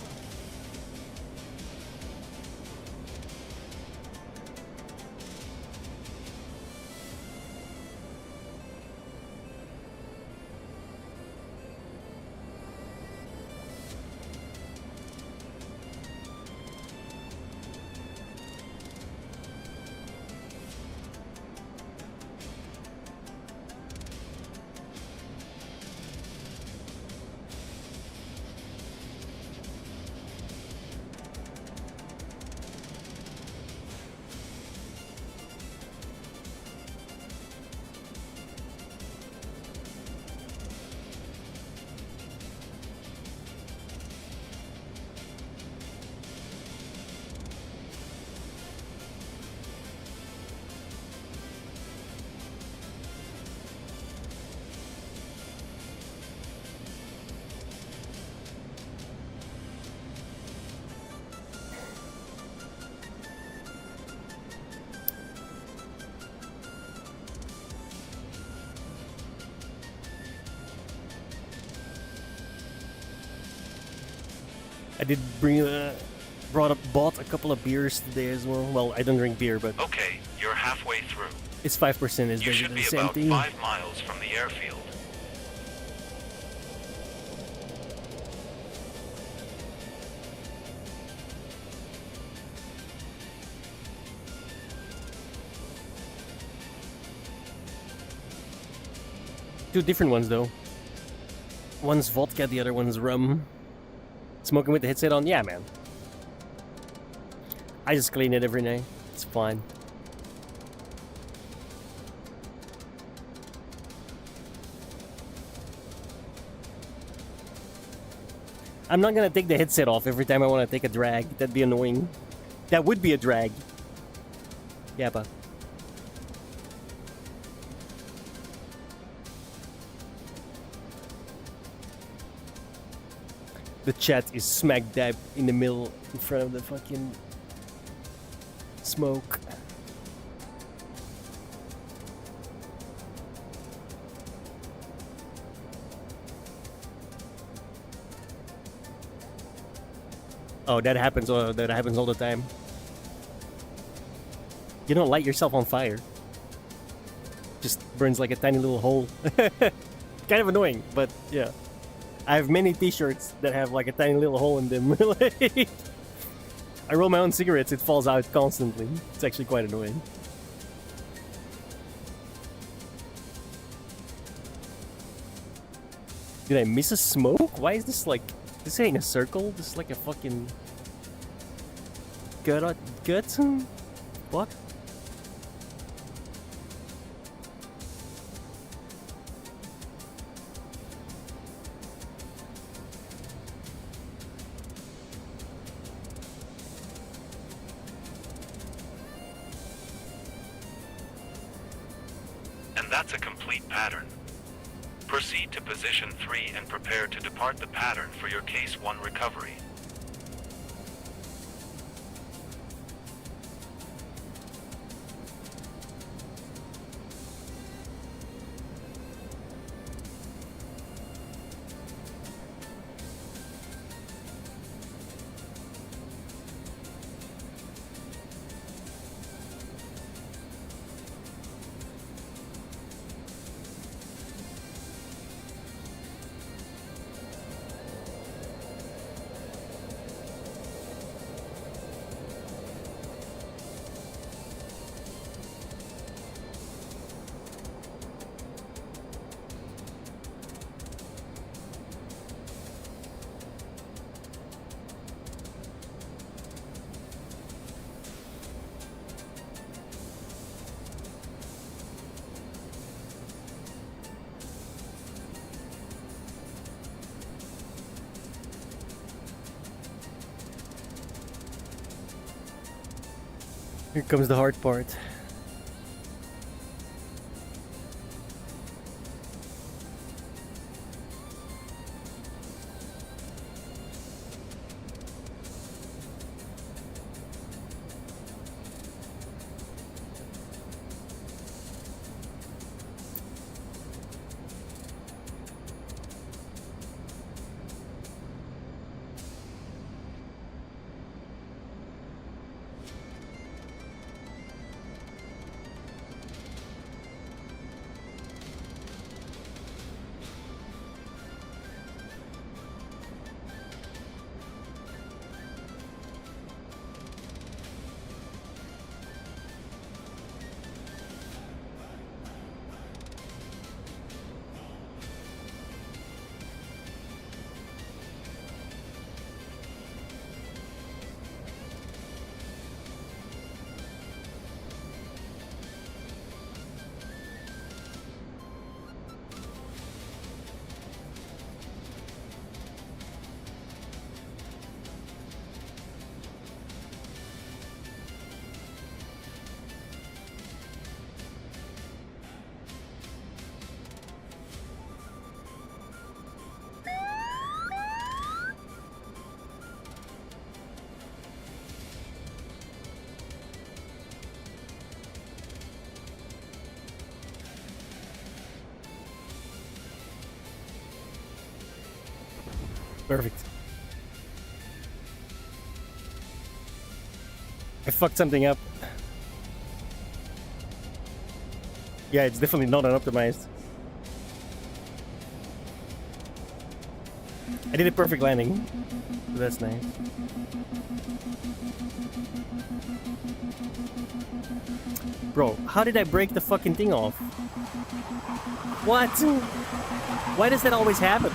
I did bought a couple of beers today as well. Well, I don't drink beer, but Okay, you're halfway through. it's 5%. Is You should basically be the same about thing. 5 miles from the airfield. two different ones though. One's vodka, the other one's rum. Smoking with the headset on? Yeah, man. I just clean it every night. It's fine. I'm not gonna take the headset off every time I want to take a drag. That'd be annoying. That would be a drag. Yeah, but. The chat is smack dab in the middle in front of the fucking smoke. Oh, that happens. That happens all the time. You don't light yourself on fire. Just burns like a tiny little hole. Kind of annoying, but yeah. I have many t-shirts that have like a tiny little hole in them. I roll my own cigarettes, it falls out constantly. It's actually quite annoying. Did I miss a smoke? Why is this like... This ain't a circle, this is like a fucking... Gut? What? And that's a complete pattern. Proceed to position 3 and prepare to depart the pattern for your case 1 recovery. Here comes the hard part. Perfect. I fucked something up. Yeah, it's definitely not unoptimized. I did a perfect landing. So that's nice. Bro, how did I break the fucking thing off? What? Why does that always happen?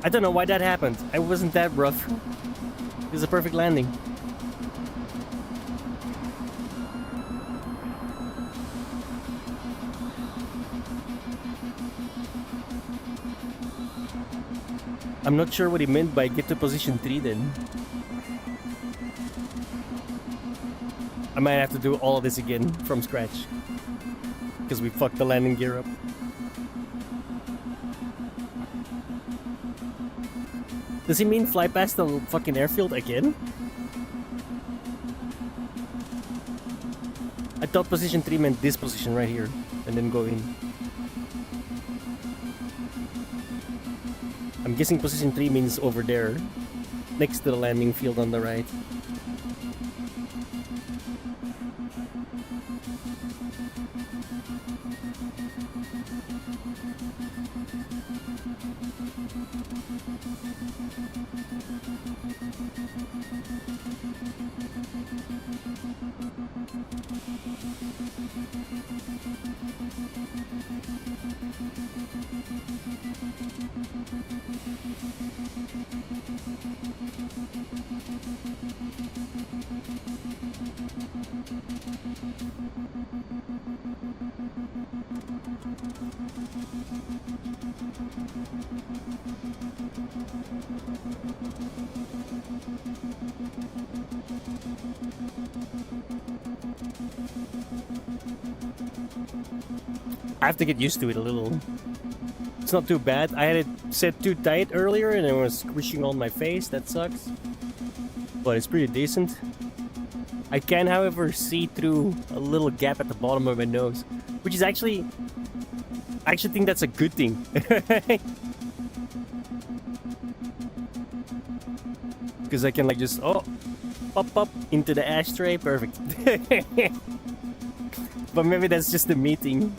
I don't know why that happened. I wasn't that rough. It was a perfect landing. I'm not sure what he meant by get to position 3 then. I might have to do all of this again from scratch. Because we fucked the landing gear up. Does he mean fly past the fucking airfield again? I thought position 3 meant this position right here. And then go in. I'm guessing position 3 means over there. Next to the landing field on the right. I have to get used to it a little. It's not too bad. I had it set too tight earlier and it was squishing on my face. That sucks. But it's pretty decent. I can, however, see through a little gap at the bottom of my nose. Which is actually... I actually think that's a good thing. Because I can like just... Oh! Pop up into the ashtray. Perfect. But maybe that's just the meeting.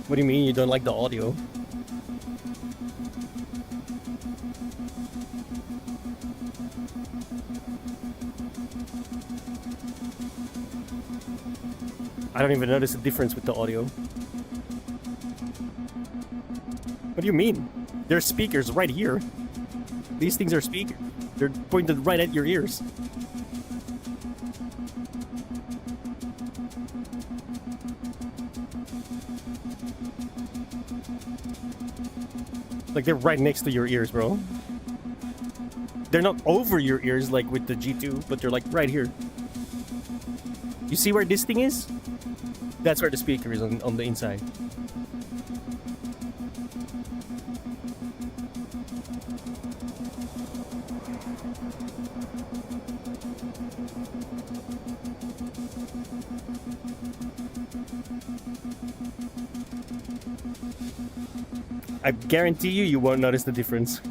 What do you mean you don't like the audio? I don't even notice the difference with the audio. What do you mean? There's speakers right here. These things are speakers. They're pointed right at your ears. Like they're right next to your ears, bro. They're not over your ears like with the G2, but they're like right here. You see where this thing is? That's where the speaker is on the inside. I guarantee you won't notice the difference.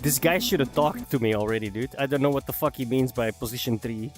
This guy should have talked to me already, dude. I don't know what the fuck he means by position 3.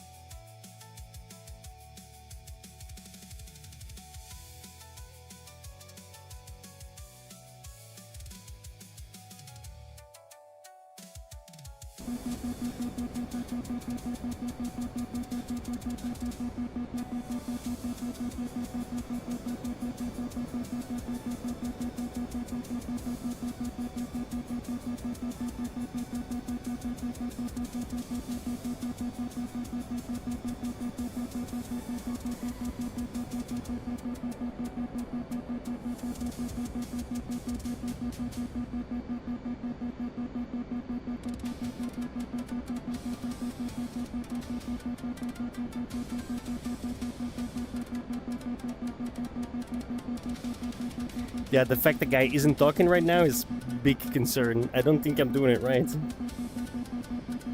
Yeah, the fact the guy isn't talking right now is big concern. I don't think I'm doing it right.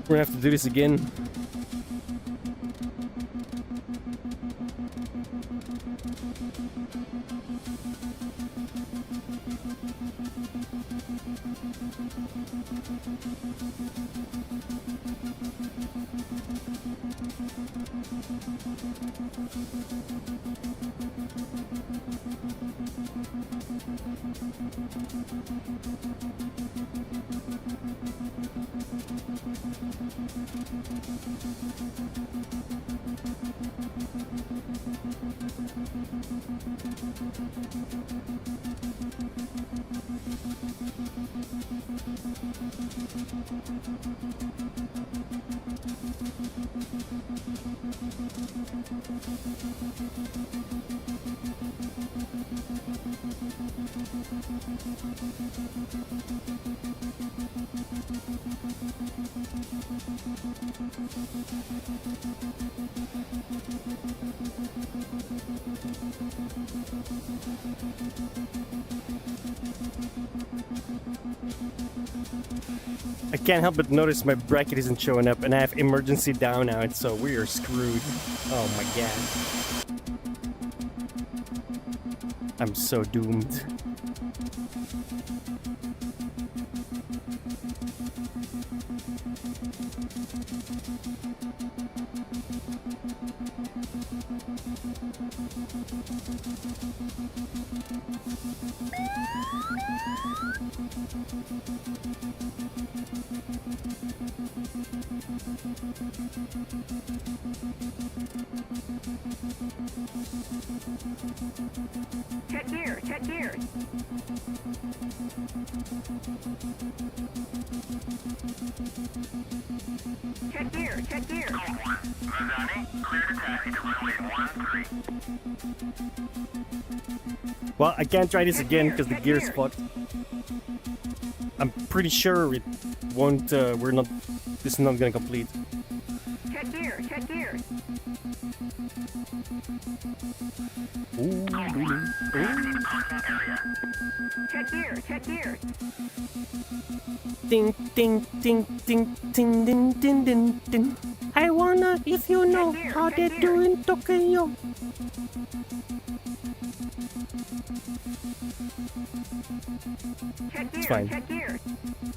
We're gonna have to do this again. I can't help but notice my bracket isn't showing up and I have emergency down out, so we are screwed. Oh my god. I'm so doomed. Check gear, check gear. Check gear, check gear. Rosani, clear to taxi to runway 13. Well, I can't try this again because the gear's fucked. I'm pretty sure it won't, this is not gonna complete. Check gear, check gear. Check gear, check gear. Ding, ding, ding, ding, ding, ding, ding, ding, ding. I wonder if you know how they do in Tokyo. Check It's gear, fine. check gear.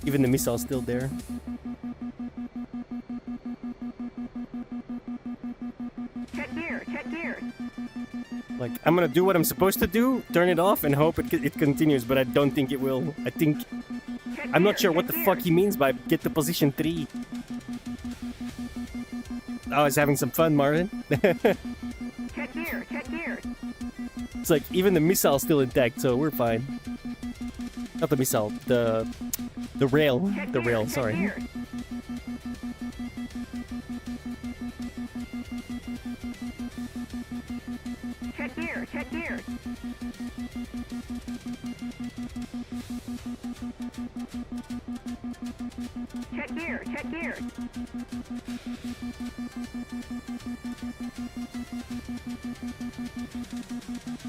Even the missile's still there. Check gear, check gear. Like, I'm gonna do what I'm supposed to do, turn it off, and hope it continues, but I don't think it will. I think... Check I'm not gear, sure what the check fuck gear. he means by get to position 3. I was having some fun, Marvin. Check gear, check gear. It's like, even the missile's still intact, so we're fine. Not the missile, the rail. Check The gear, rail, check sorry. gear. Check gear, check gear. Check gear, check gear.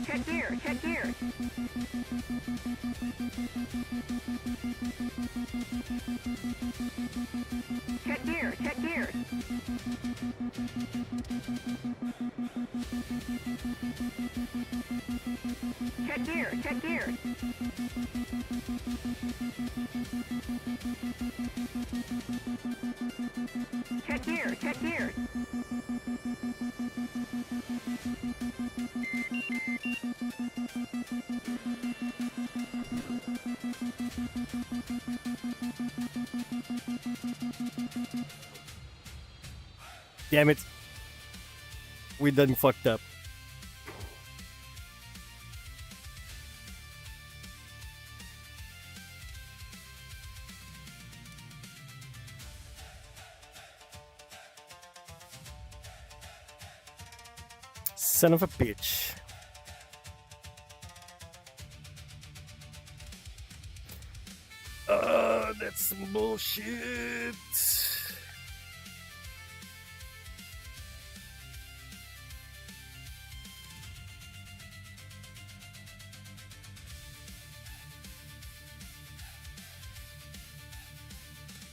Check gear, check gear. Check gear, check gear. Check gear, check gear. Check gear, check gear. Damn it. We done fucked up. Son of a bitch. That's some bullshit.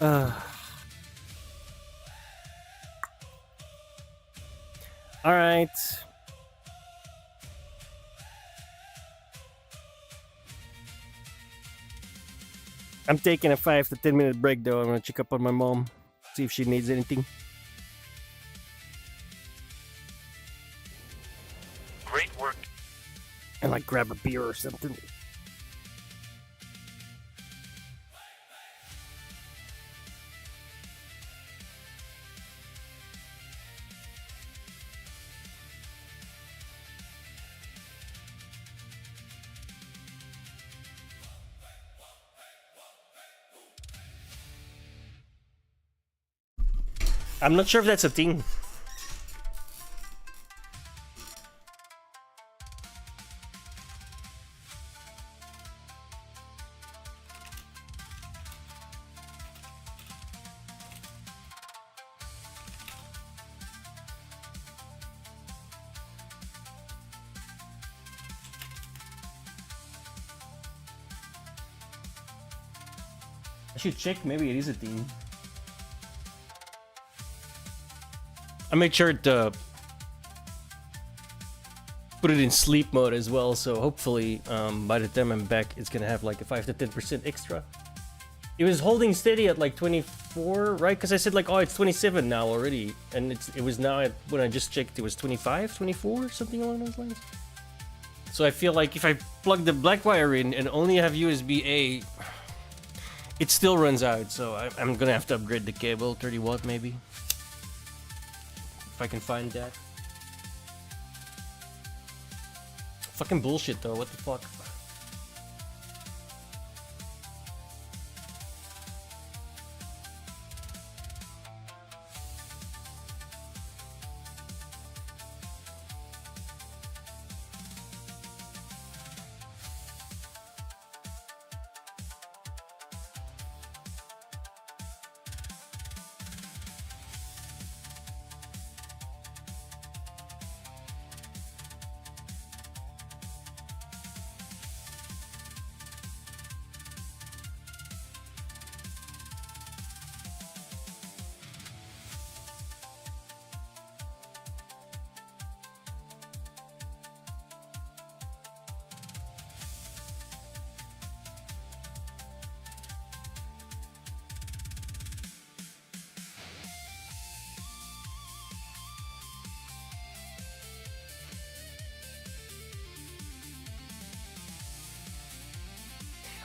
All right. I'm taking a 5 to 10 minute break though. I'm gonna check up on my mom, see if she needs anything. Great work. And like grab a beer or something. I'm not sure if that's a thing. I should check. Maybe it is a thing. I made sure to put it in sleep mode as well, so hopefully by the time I'm back, it's gonna have like a 5 to 10% extra. It was holding steady at like 24, right? Because I said like, oh, it's 27 now already, and it was now at, when I just checked, it was 25, 24, something along those lines. So I feel like if I plug the black wire in and only have USB-A, it still runs out. So I'm gonna have to upgrade the cable, 30 watt maybe. If I can find that. Fucking bullshit though, what the fuck?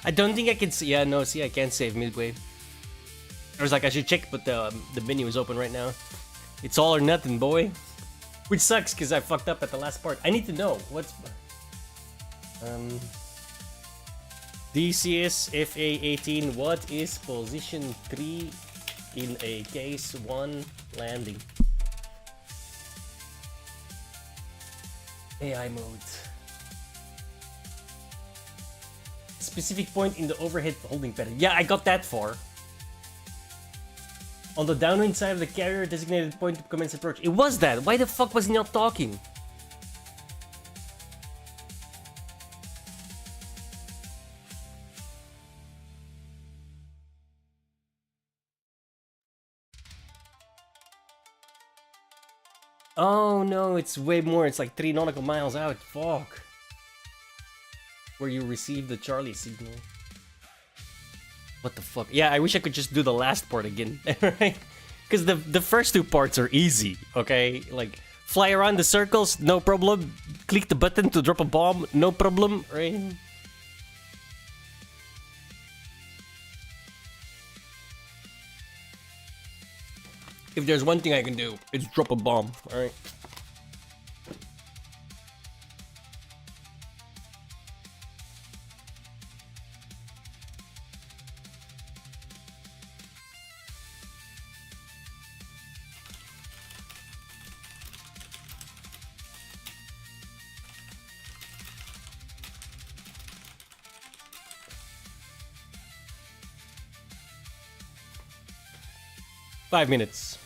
I don't think I can see. Yeah, no, see, I can't save midway. I was like, I should check, but the menu is open right now. It's all or nothing, boy. Which sucks, because I fucked up at the last part. I need to know. What's... DCS FA-18, what is position 3 in a case 1 landing? AI mode. Specific point in the overhead holding pattern. Yeah, I got that far. On the downwind side of the carrier, designated point to commence approach. It was that. Why the fuck was he not talking? Oh no, it's way more. It's like 3 nautical miles out. Fuck. Where you receive the Charlie signal. What the fuck? Yeah, I wish I could just do the last part again, right? Because the first 2 parts are easy, okay? Like, fly around the circles, no problem. Click the button to drop a bomb, no problem, right? If there's one thing I can do, it's drop a bomb, alright? Five minutes.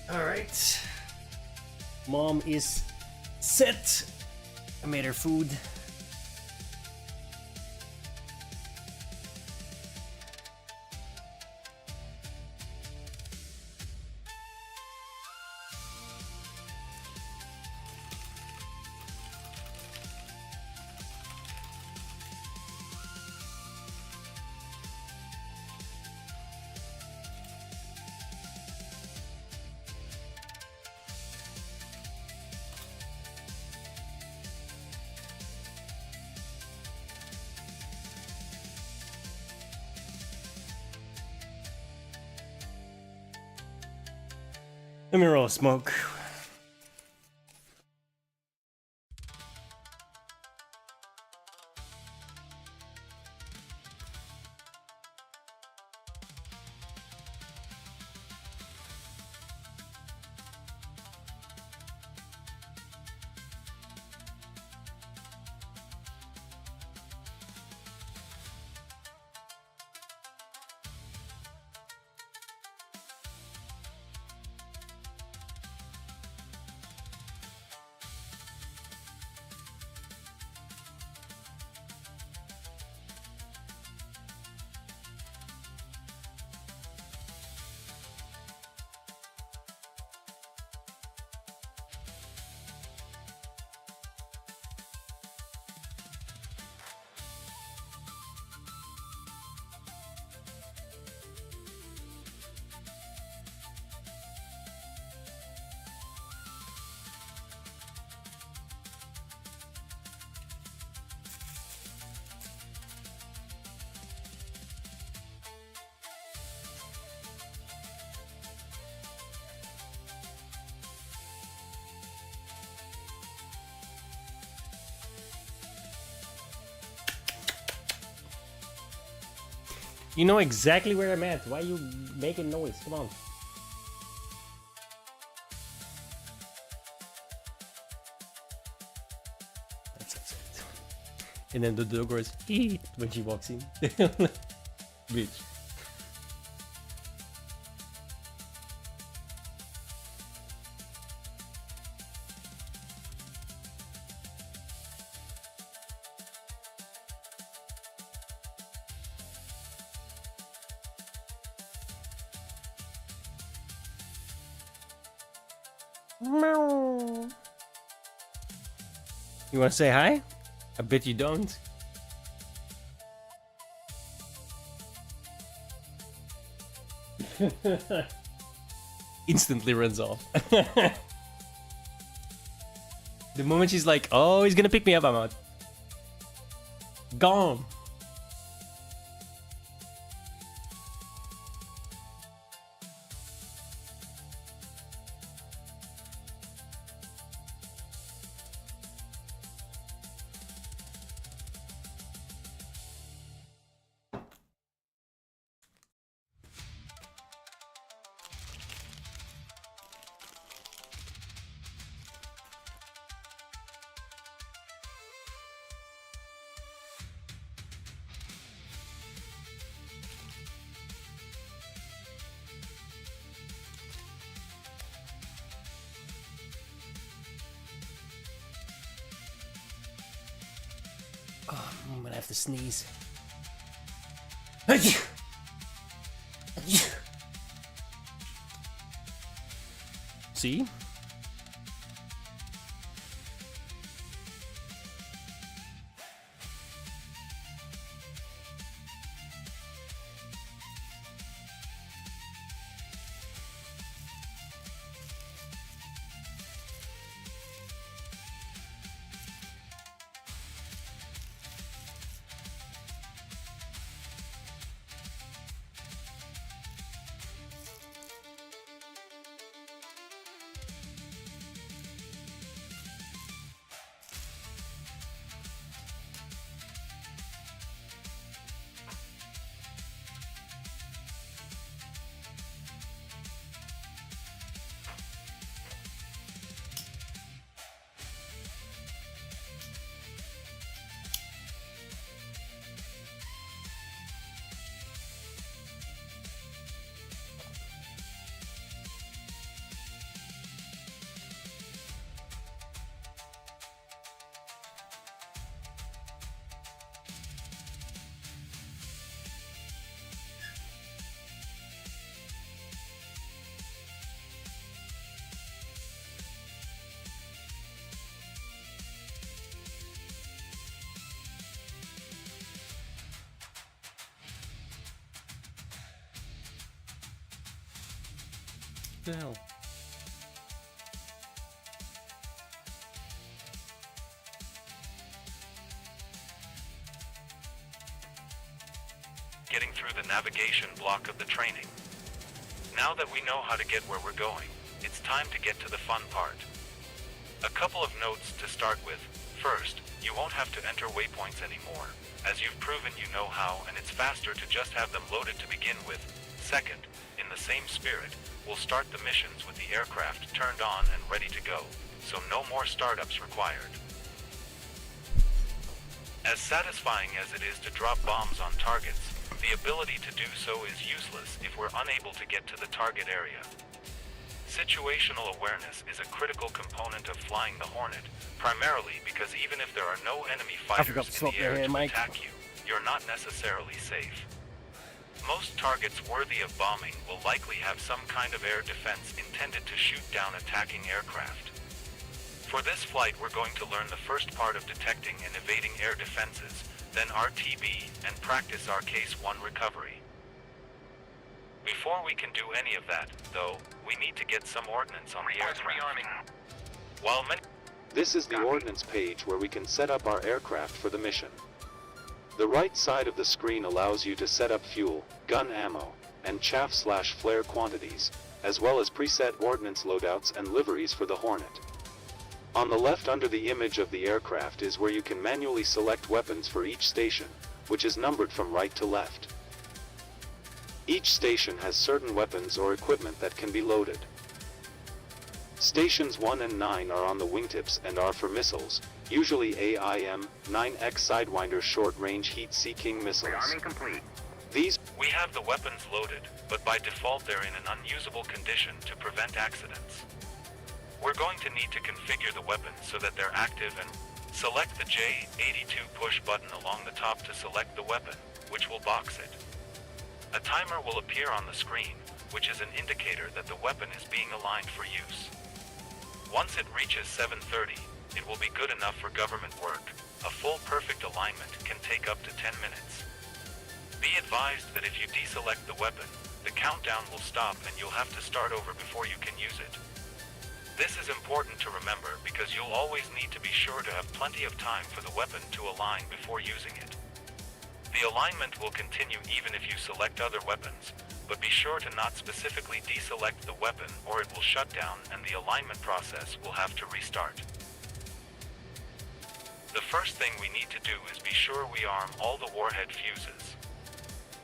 Alright. Mom is set. I made her food. Let me roll a smoke. You know exactly where I'm at. Why are you making noise? Come on. That's it. And then the dog goes eat when she walks in. Bitch. You want to say hi? I bet you don't. Instantly runs off. The moment she's like, oh, he's gonna pick me up, I'm out. Gone. Oh, I'm gonna have to sneeze. See? the hell? Getting through the navigation block of the training. Now that we know how to get where we're going, it's time to get to the fun part. A couple of notes to start with. First, you won't have to enter waypoints anymore, as you've proven you know how, and it's faster to just have them loaded to begin with. Second, in the same spirit, we'll start the missions with the aircraft turned on and ready to go, so no more startups required. As satisfying as it is to drop bombs on targets, the ability to do so is useless if we're unable to get to the target area. Situational awareness is a critical component of flying the Hornet, primarily because even if there are no enemy fighters forgot to in swap the their air hand, to Mike. attack you, you're not necessarily safe. Most targets worthy of bombing will likely have some kind of air defense intended to shoot down attacking aircraft. For this flight, we're going to learn the first part of detecting and evading air defenses, then RTB, and practice our Case 1 recovery. Before we can do any of that, though, we need to get some ordnance on the Request aircraft. rearming. While many This is the ordnance page where we can set up our aircraft for the mission. The right side of the screen allows you to set up fuel, gun ammo, and chaff/flare quantities, as well as preset ordnance loadouts and liveries for the Hornet. On the left under the image of the aircraft is where you can manually select weapons for each station, which is numbered from right to left. Each station has certain weapons or equipment that can be loaded. Stations 1 and 9 are on the wingtips and are for missiles, usually AIM-9X Sidewinder short-range heat-seeking missiles. Rearming complete. These we have the weapons loaded, but by default they're in an unusable condition to prevent accidents. We're going to need to configure the weapons so that they're active and select the J82 push button along the top to select the weapon, which will box it. A timer will appear on the screen, which is an indicator that the weapon is being aligned for use. Once it reaches 7:30, it will be good enough for government work. A full perfect alignment can take up to 10 minutes. Be advised that if you deselect the weapon, the countdown will stop and you'll have to start over before you can use it. This is important to remember because you'll always need to be sure to have plenty of time for the weapon to align before using it. The alignment will continue even if you select other weapons, but be sure to not specifically deselect the weapon or it will shut down and the alignment process will have to restart. The first thing we need to do is be sure we arm all the warhead fuses.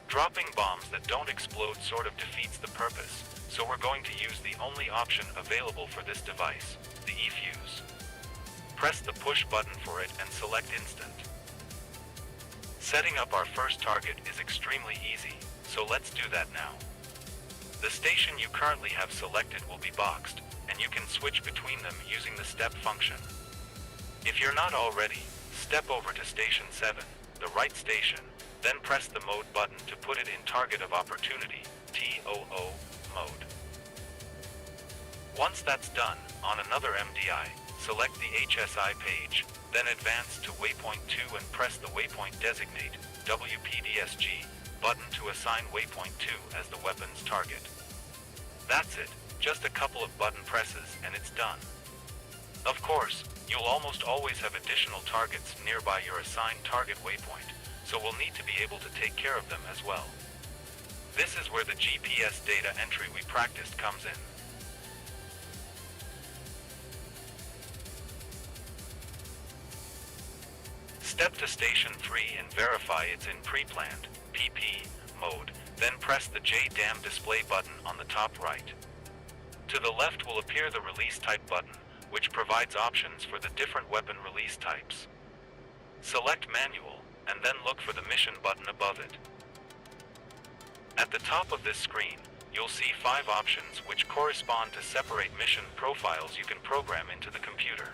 Dropping bombs that don't explode sort of defeats the purpose, so we're going to use the only option available for this device, the E-fuse. Press the push button for it and select instant. Setting up our first target is extremely easy, so let's do that now. The station you currently have selected will be boxed, and you can switch between them using the step function. If you're not already, step over to Station 7, the right station, then press the mode button to put it in Target of Opportunity, TOO, mode. Once that's done, on another MDI, select the HSI page, then advance to Waypoint 2 and press the Waypoint Designate, WPDSG, button to assign Waypoint 2 as the weapon's target. That's it, just a couple of button presses and it's done. Of course, you'll almost always have additional targets nearby your assigned target waypoint, so we'll need to be able to take care of them as well. This is where the GPS data entry we practiced comes in. Step to Station 3 and verify it's in Pre-Planned, PP, mode, then press the JDAM display button on the top right. To the left will appear the Release Type button, which provides options for the different weapon release types. Select Manual, and then look for the Mission button above it. At the top of this screen, you'll see 5 options which correspond to separate mission profiles you can program into the computer.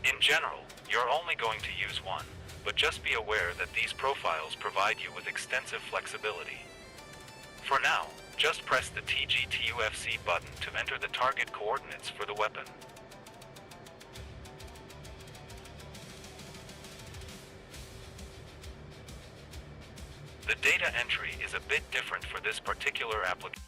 In general, you're only going to use one, but just be aware that these profiles provide you with extensive flexibility. For now, just press the TGTUFC button to enter the target coordinates for the weapon. The data entry is a bit different for this particular application.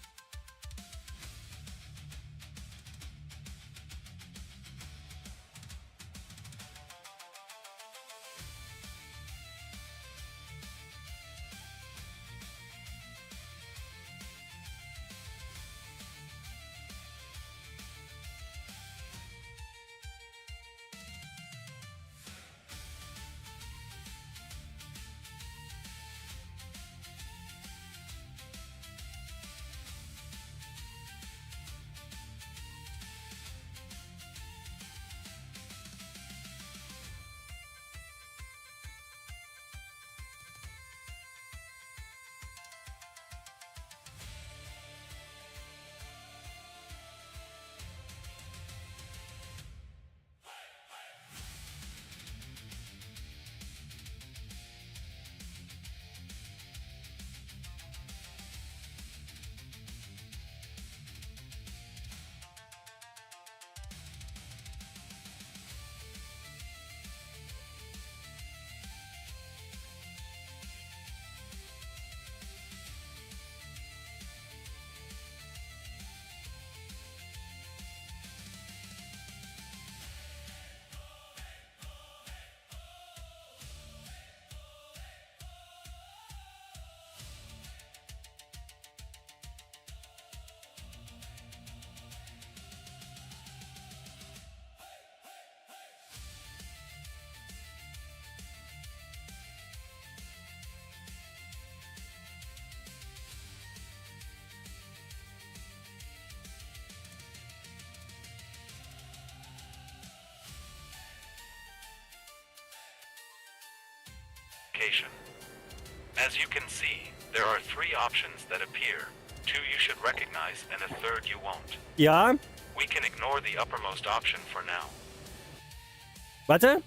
classification. As you can see, there are 3 options that appear. 2 you should recognize and a third you won't. Ja, We can ignore the uppermost option for now. warte.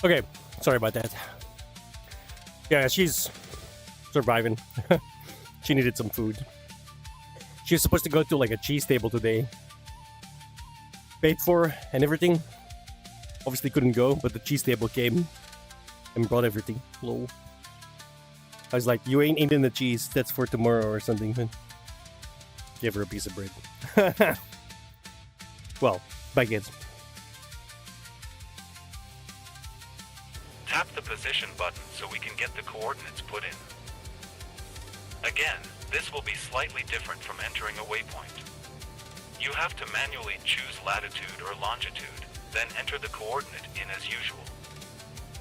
Okay, sorry about that. Yeah, she's surviving. She needed some food. She was supposed to go to like a cheese table today. Paid for and everything. Obviously couldn't go, but the cheese table came and brought everything. Lol. I was like, you ain't eating the cheese. That's for tomorrow or something. Give her a piece of bread. Well, bye kids. Tap the position button so we can get the coordinates put in. Again, this will be slightly different from entering a waypoint. You have to manually choose latitude or longitude, then enter the coordinate in as usual.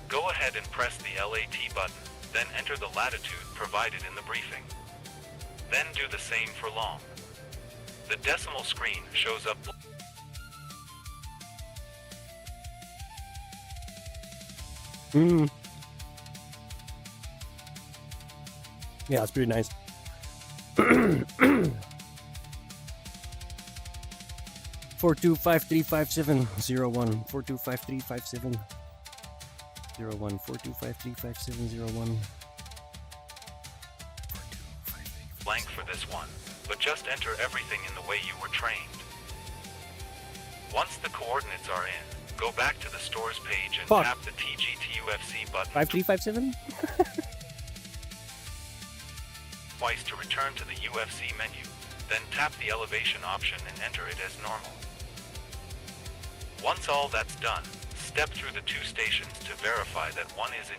Go ahead and press the LAT button, then enter the latitude provided in the briefing. Then do the same for long. The decimal screen shows up. Yeah, it's pretty nice. 42535701 42535701 42535701 Blank for this one, but just enter everything in the way you were trained. Once the coordinates are in, go back to the stores page and Fuck. tap the TGTUFC button 5357 twice to return to the UFC menu, then tap the elevation option and enter it as normal. Once all that's done, step through the 2 stations to verify that one is in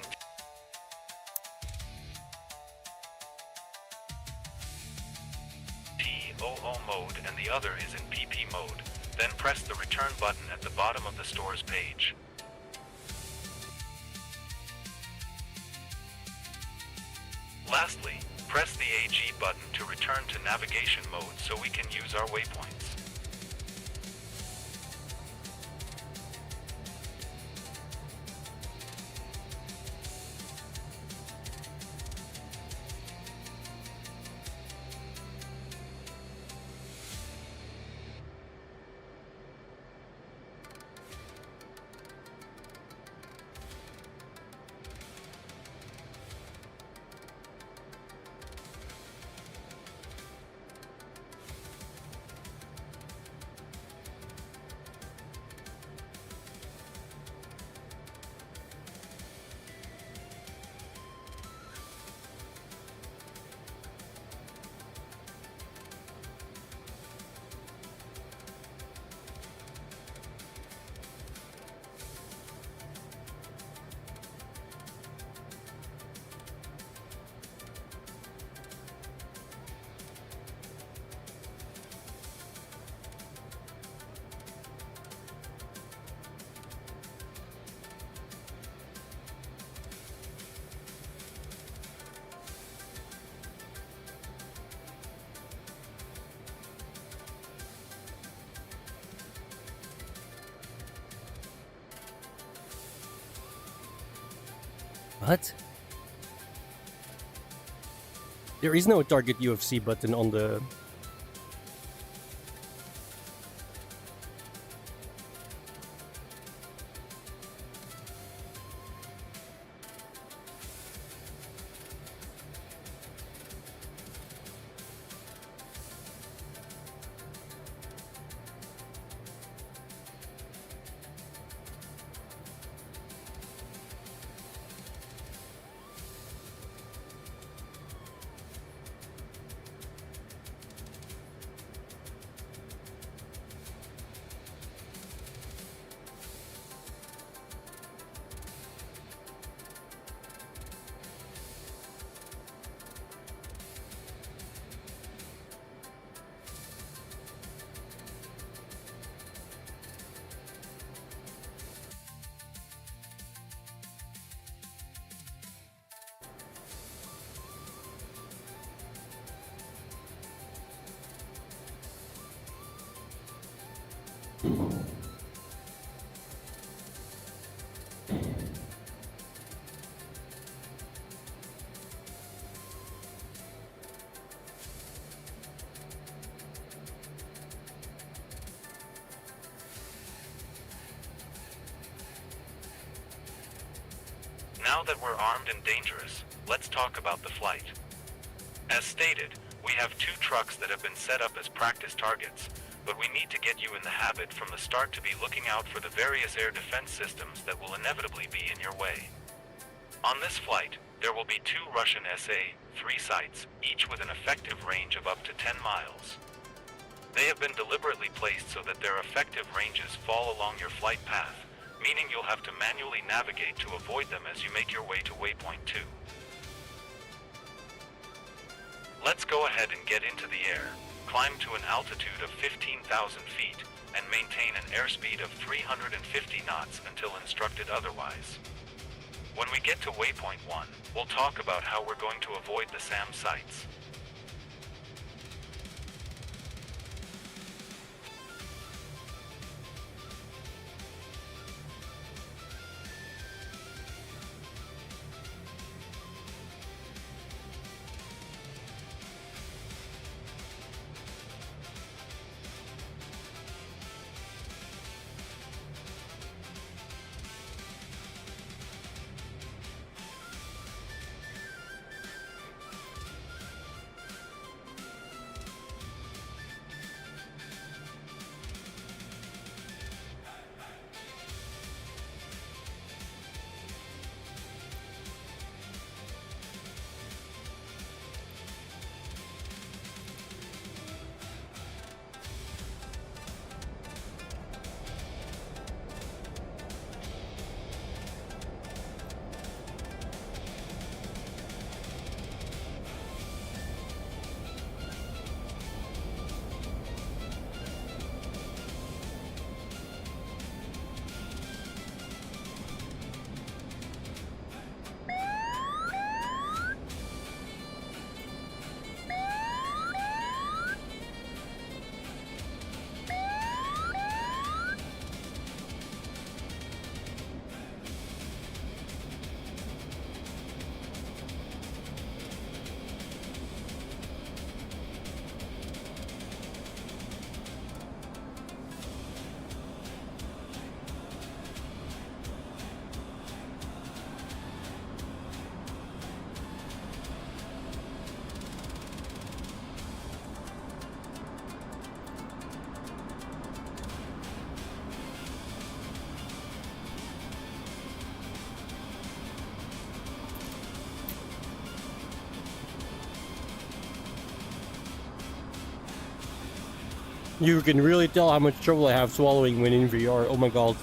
TOO mode and the other is in PP mode. Then press the return button at the bottom of the stores page. Lastly, press the AG button to return to navigation mode so we can use our waypoints. What? There is no target UFC button on the... Now that we're armed and dangerous, let's talk about the flight. As stated, we have 2 trucks that have been set up as practice targets, but we need to get you in the habit from the start to be looking out for the various air defense systems that will inevitably be in your way. On this flight, there will be 2 Russian SA-3 sites, each with an effective range of up to 10 miles. They have been deliberately placed so that their effective ranges fall along your flight path, meaning you'll have to manually navigate to avoid them as you make your way to waypoint 2. Let's go ahead and get into the air, climb to an altitude of 15,000 feet, and maintain an airspeed of 350 knots until instructed otherwise. When we get to waypoint 1, we'll talk about how we're going to avoid the SAM sites. You can really tell how much trouble I have swallowing when in VR. Oh my god.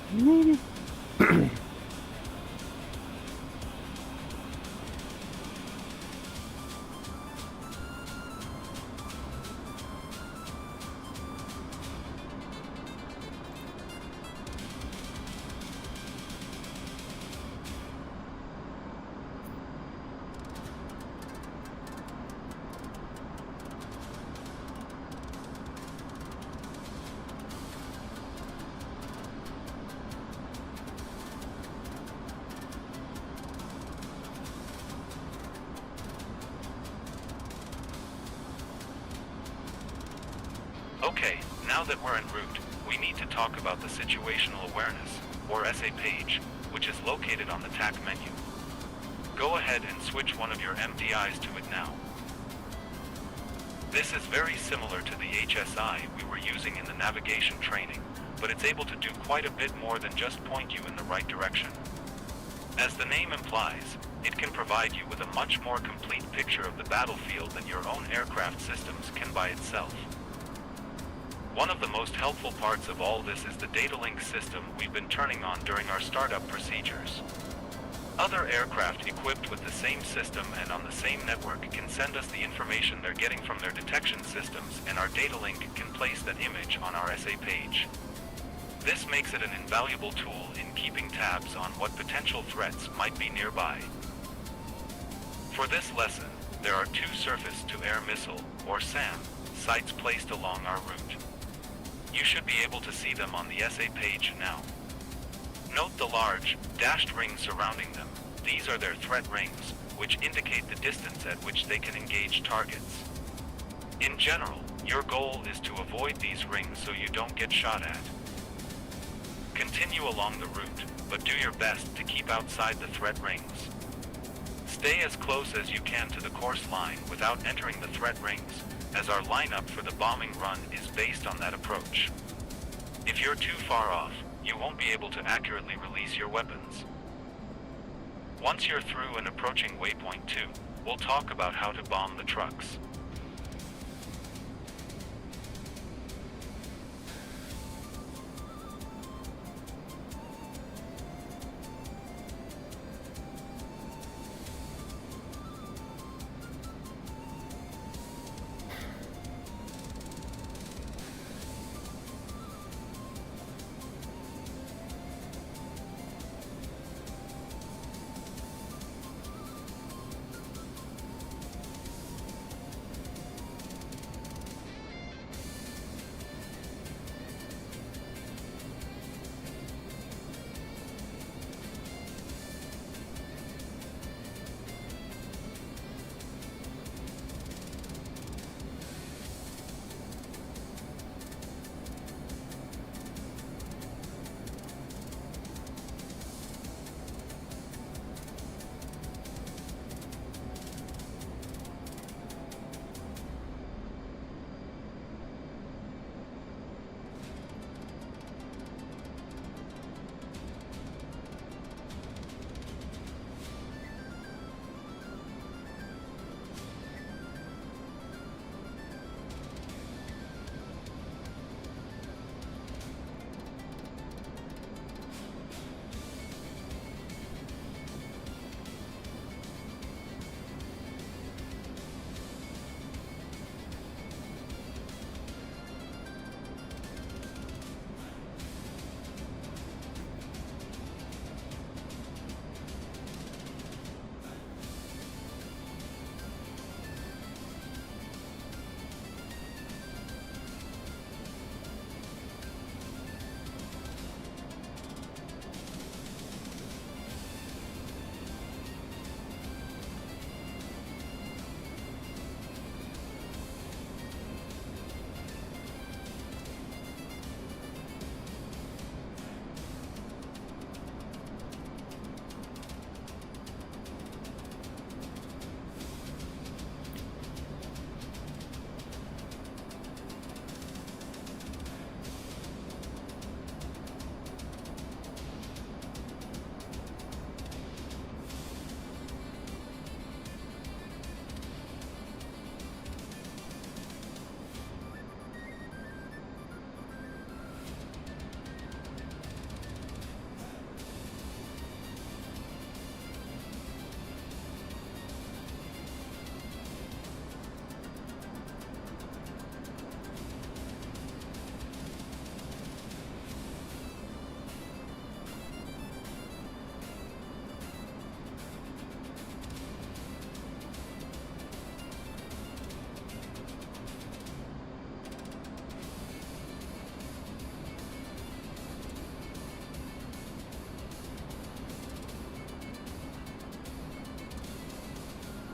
Okay, now that we're en route, we need to talk about the Situational Awareness, or SA page, which is located on the TAC menu. Go ahead and switch one of your MDIs to it now. This is very similar to the HSI we were using in the navigation training, but it's able to do quite a bit more than just point you in the right direction. As the name implies, it can provide you with a much more complete picture of the battlefield than your own aircraft systems can by itself. One of the most helpful parts of all this is the data link system we've been turning on during our startup procedures. Other aircraft equipped with the same system and on the same network can send us the information they're getting from their detection systems, and our data link can place that image on our SA page. This makes it an invaluable tool in keeping tabs on what potential threats might be nearby. For this lesson, there are 2 surface-to-air missile, or SAM, sites placed along our route. You should be able to see them on the SA page now. Note the large, dashed rings surrounding them. These are their threat rings, which indicate the distance at which they can engage targets. In general, your goal is to avoid these rings so you don't get shot at. Continue along the route, but do your best to keep outside the threat rings. Stay as close as you can to the course line without entering the threat rings, as our lineup for the bombing run is based on that approach. If you're too far off, you won't be able to accurately release your weapons. Once you're through and approaching waypoint 2, we'll talk about how to bomb the trucks.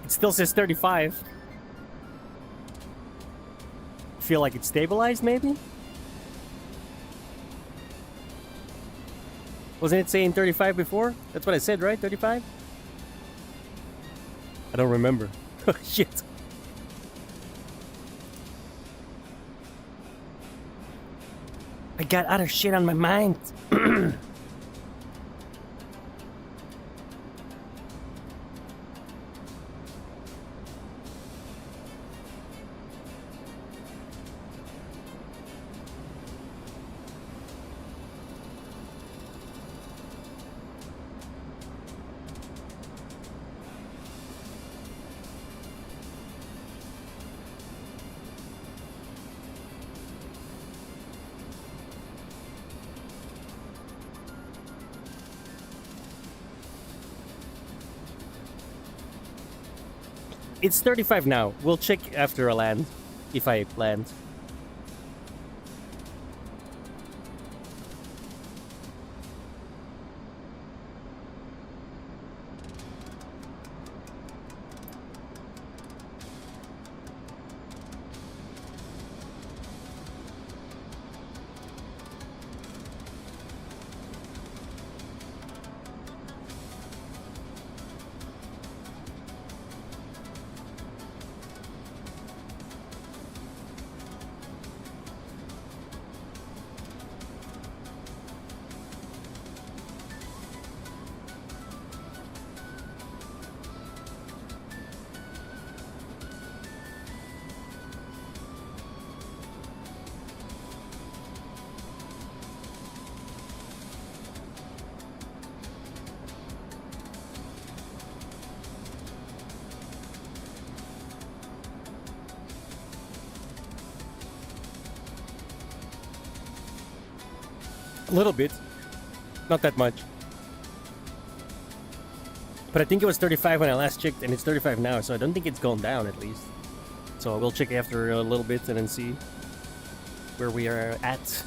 It still says 35. Feel like it's stabilized, maybe? Wasn't it saying 35 before? That's what I said, right? 35? I don't remember. Oh, shit. I got other shit on my mind. It's 35 now. We'll check after I land. If I land. A little bit. Not that much. But I think it was 35 when I last checked, and it's 35 now, so I don't think it's gone down at least. So we'll check after a little bit and then see where we are at.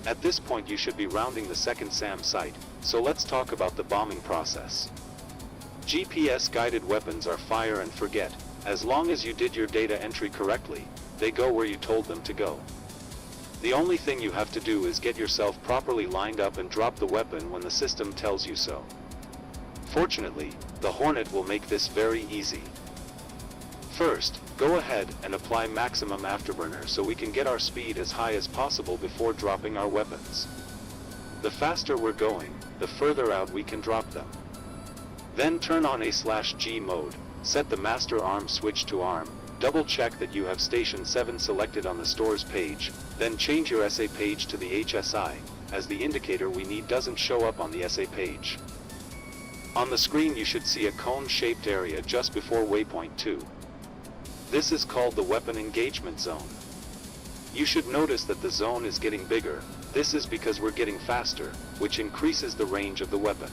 At this point you should be rounding the second SAM site, so let's talk about the bombing process. GPS-guided weapons are fire and forget. As long as you did your data entry correctly, they go where you told them to go. The only thing you have to do is get yourself properly lined up and drop the weapon when the system tells you so. Fortunately, the Hornet will make this very easy. First, go ahead and apply maximum afterburner so we can get our speed as high as possible before dropping our weapons. The faster we're going, the further out we can drop them. Then turn on A/G mode, set the master arm switch to arm, double check that you have station 7 selected on the stores page, then change your SA page to the HSI, as the indicator we need doesn't show up on the SA page. On the screen you should see a cone-shaped area just before waypoint 2. This is called the weapon engagement zone. You should notice that the zone is getting bigger. This is because we're getting faster, which increases the range of the weapon.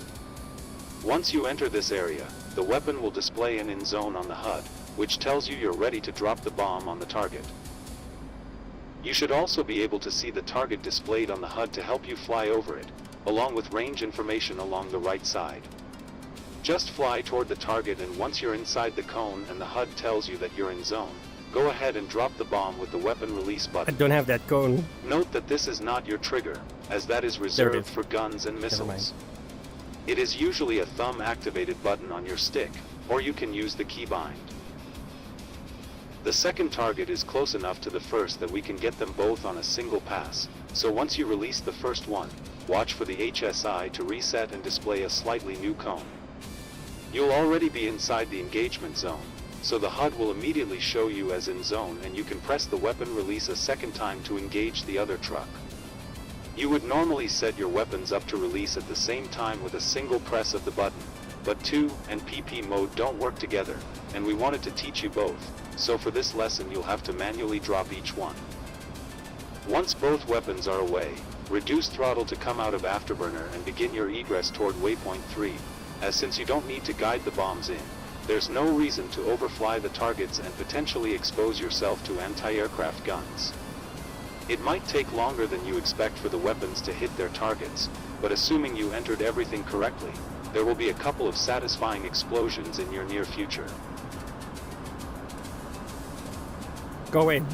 Once you enter this area, the weapon will display an in zone on the HUD, which tells you you're ready to drop the bomb on the target. You should also be able to see the target displayed on the HUD to help you fly over it, along with range information along the right side. Just fly toward the target, and once you're inside the cone and the HUD tells you that you're in zone, go ahead and drop the bomb with the weapon release I button. don't have that cone. Note that this is not your trigger, as that is There it reserved is. for guns and Never mind. missiles. It is usually a thumb-activated button on your stick, or you can use the keybind. The second target is close enough to the first that we can get them both on a single pass, so once you release the first one, watch for the HSI to reset and display a slightly new cone. You'll already be inside the engagement zone, so the HUD will immediately show you as in zone, and you can press the weapon release a second time to engage the other truck. You would normally set your weapons up to release at the same time with a single press of the button, but 2 and PP mode don't work together, and we wanted to teach you both, so for this lesson you'll have to manually drop each one. Once both weapons are away, reduce throttle to come out of afterburner and begin your egress toward waypoint 3. As since you don't need to guide the bombs in, there's no reason to overfly the targets and potentially expose yourself to anti-aircraft guns. It might take longer than you expect for the weapons to hit their targets, but assuming you entered everything correctly, there will be a couple of satisfying explosions in your near future. Go in.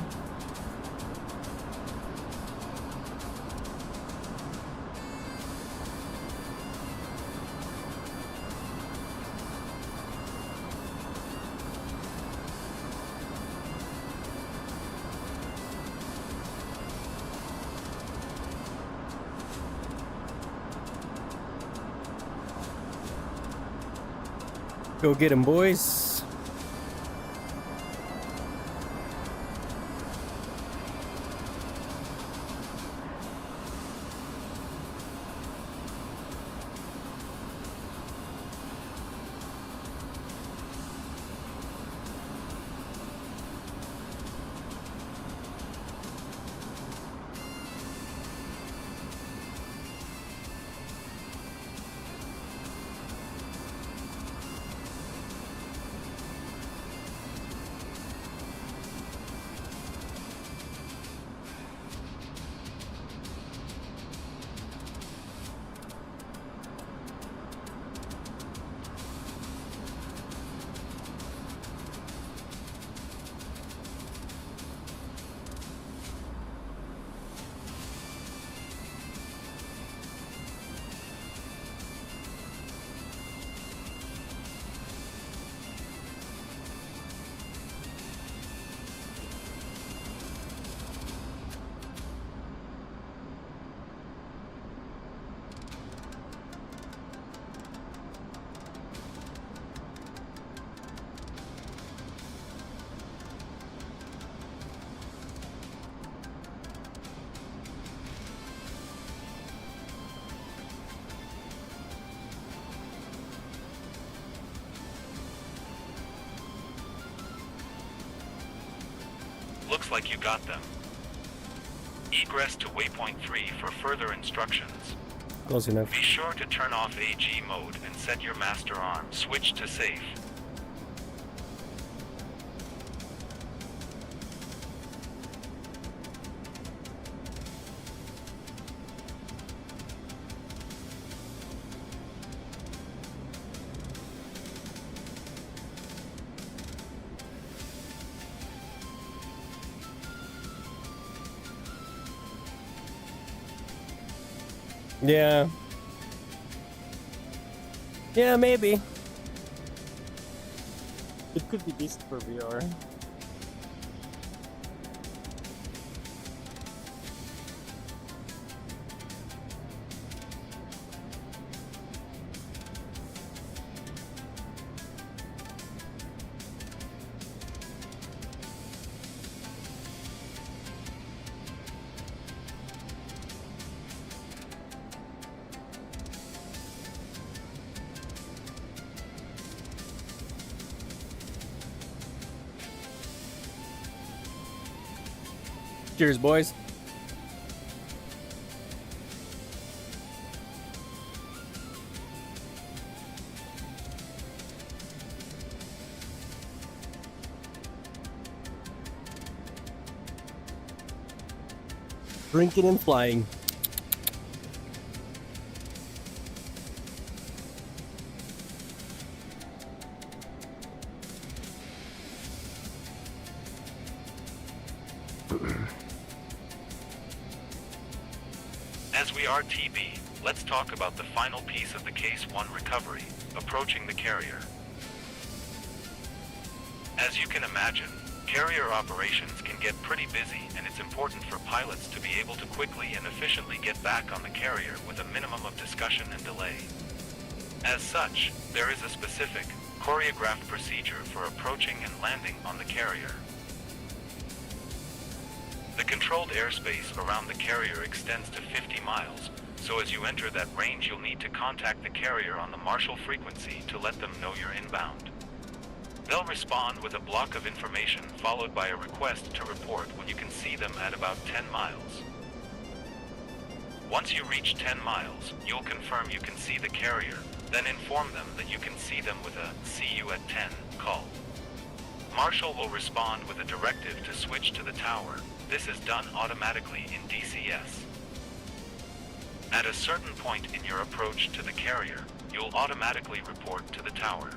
Go get him, boys. Looks like you got them. Egress to waypoint 3 for further instructions. Close enough. Be sure to turn off AG mode and set your master arm. Switch to safe. Yeah. Yeah, maybe. It could be decent for VR. Cheers, boys. Drinking and flying. As we are TB, let's talk about the final piece of the Case 1 recovery, approaching the carrier. As you can imagine, carrier operations can get pretty busy, and it's important for pilots to be able to quickly and efficiently get back on the carrier with a minimum of discussion and delay. As such, there is a specific, choreographed procedure for approaching and landing on the carrier. The controlled airspace around the carrier extends to 50 miles, so as you enter that range you'll need to contact the carrier on the Marshall frequency to let them know you're inbound. They'll respond with a block of information followed by a request to report when you can see them at about 10 miles. Once you reach 10 miles, you'll confirm you can see the carrier, then inform them that you can see them with a "see you at 10" call. Marshall will respond with a directive to switch to the tower. This is done automatically in DCS. At a certain point in your approach to the carrier, you'll automatically report to the tower.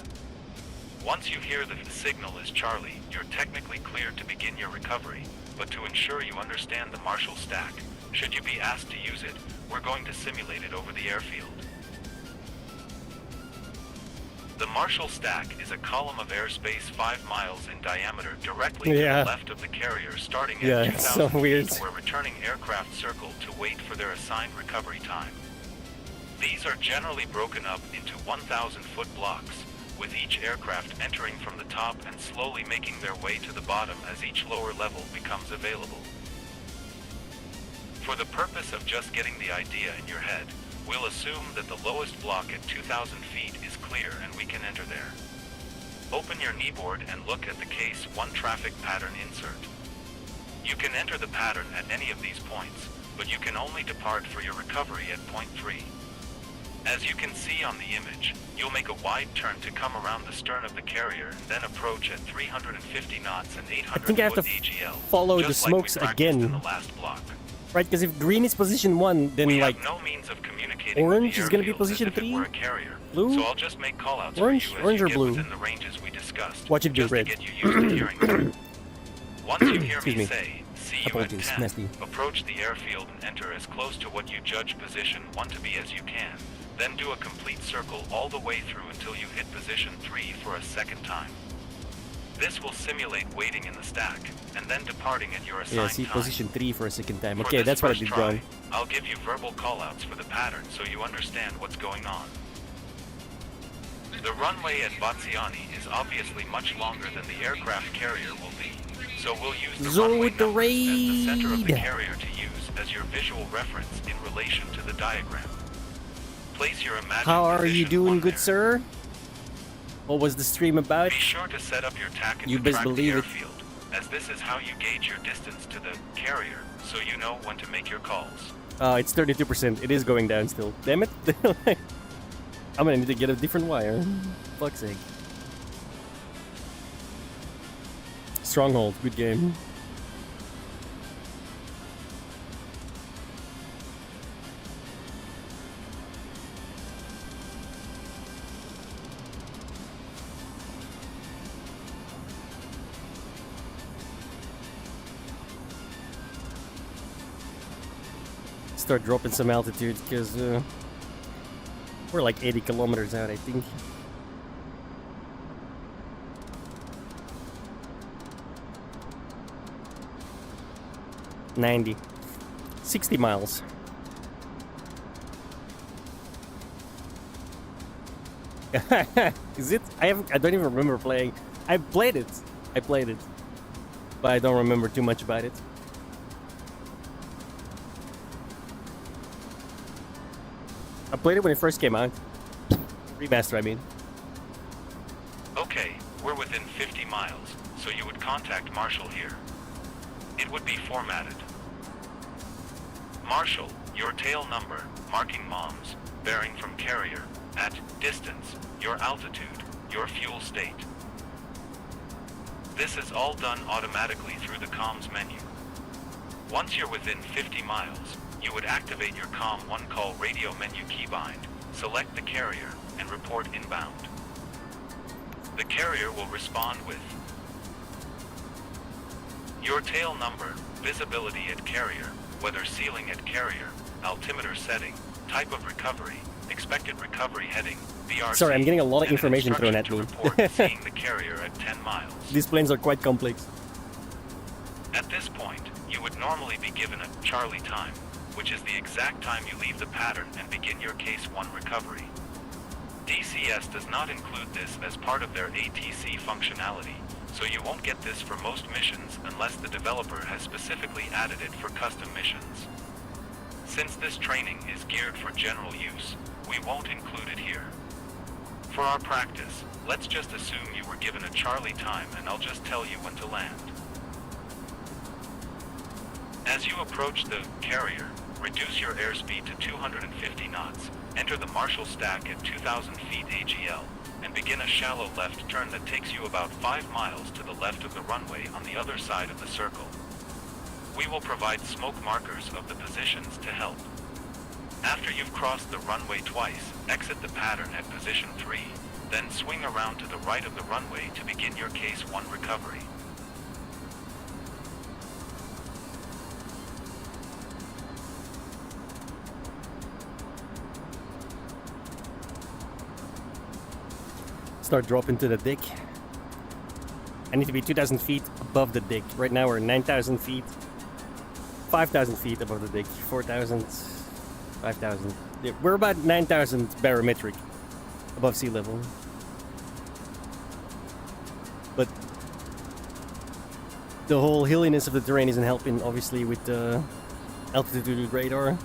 Once you hear that the signal is Charlie, you're technically cleared to begin your recovery, but to ensure you understand the Marshall stack, should you be asked to use it, we're going to simulate it over the airfield. The Marshall stack is a column of airspace 5 miles in diameter directly to the left of the carrier, starting at 2,000 feet, where returning aircraft circle to wait for their assigned recovery time. These are generally broken up into 1,000-foot blocks, with each aircraft entering from the top and slowly making their way to the bottom as each lower level becomes available. For the purpose of just getting the idea in your head, we'll assume that the lowest block at 2,000 feet is clear and we can enter there. Open your kneeboard and look at the Case 1 traffic pattern insert. You can enter the pattern at any of these points, but you can only depart for your recovery at point 3. As you can see on the image, you'll make a wide turn to come around the stern of the carrier and then approach at 350 knots and 800 I think I have to AGL, follow the just like we smokes practiced again. in the last block. Right, because if green is position 1, then We like have no means of communicating orange with the is gonna be airfield position as if it 3, were a carrier. blue? So I'll just make callouts Orange? for you as Orange you or get blue? within the ranges we discussed. Watch it be just red. to get you used to hearing them. Once you hear Excuse me me. say, "See you at Apologies, 10," nasty. approach the airfield and enter as close to what you judge position 1 to be as you can. Then do a complete circle all the way through until you hit position 3 for a second time. This will simulate waiting in the stack, and then departing at your assigned yeah, see time. position 3 for a second time. For Okay, this that's what I first did try, wrong. I'll give you verbal callouts for the pattern so you understand what's going on. The runway at Vaziani is obviously much longer than the aircraft carrier will be, so we'll use the Zo runway with the numbers as the center of the raid. carrier to use as your visual reference in relation to the diagram. Place your imagined How are you position doing, 1 good there. sir? What was the stream about? Be sure to set up your TAC and You best track the believe it. airfield. as this is how you gauge your distance to the carrier, so you know when to make your calls. It's 32%. It is going down still. Damn it. I'm gonna need to get a different wire. Fuck's sake. Stronghold, good game. Start dropping some altitude because we're like 80 kilometers out, I think. $90. 60 miles. Is it? I don't even remember playing. I played it, but I don't remember too much about it. I played it when it first came out. Remaster, I mean. Okay, we're within 50 miles, so you would contact Marshall here. It would be formatted. Marshall, your tail number, marking moms, bearing from carrier, at distance, your altitude, your fuel state. This is all done automatically through the comms menu. Once you're within 50 miles, you would activate your COM 1 call radio menu keybind, select the carrier, and report inbound. The carrier will respond with your tail number, visibility at carrier, weather ceiling at carrier, altimeter setting, type of recovery, expected recovery heading, VRC. Sorry, I'm getting a lot of and an information thrown at instruction me. to report seeing the carrier at 10 miles. These planes are quite complex. At this point, you would normally be given a Charlie time, which is the exact time you leave the pattern and begin your Case 1 recovery. DCS does not include this as part of their ATC functionality, so you won't get this for most missions unless the developer has specifically added it for custom missions. Since this training is geared for general use, we won't include it here. For our practice, let's just assume you were given a Charlie time and I'll just tell you when to land. As you approach the carrier, reduce your airspeed to 250 knots, enter the Marshall stack at 2,000 feet AGL, and begin a shallow left turn that takes you about 5 miles to the left of the runway on the other side of the circle. We will provide smoke markers of the positions to help. After you've crossed the runway twice, exit the pattern at position 3, then swing around to the right of the runway to begin your Case 1 recovery. Start dropping to the deck. I need to be 2,000 feet above the deck. Right now we're 9,000 feet. 5,000 feet above the deck. 4,000. 5,000. Yeah, we're about 9,000 barometric above sea level. But the whole hilliness of the terrain isn't helping, obviously, with the altitude radar.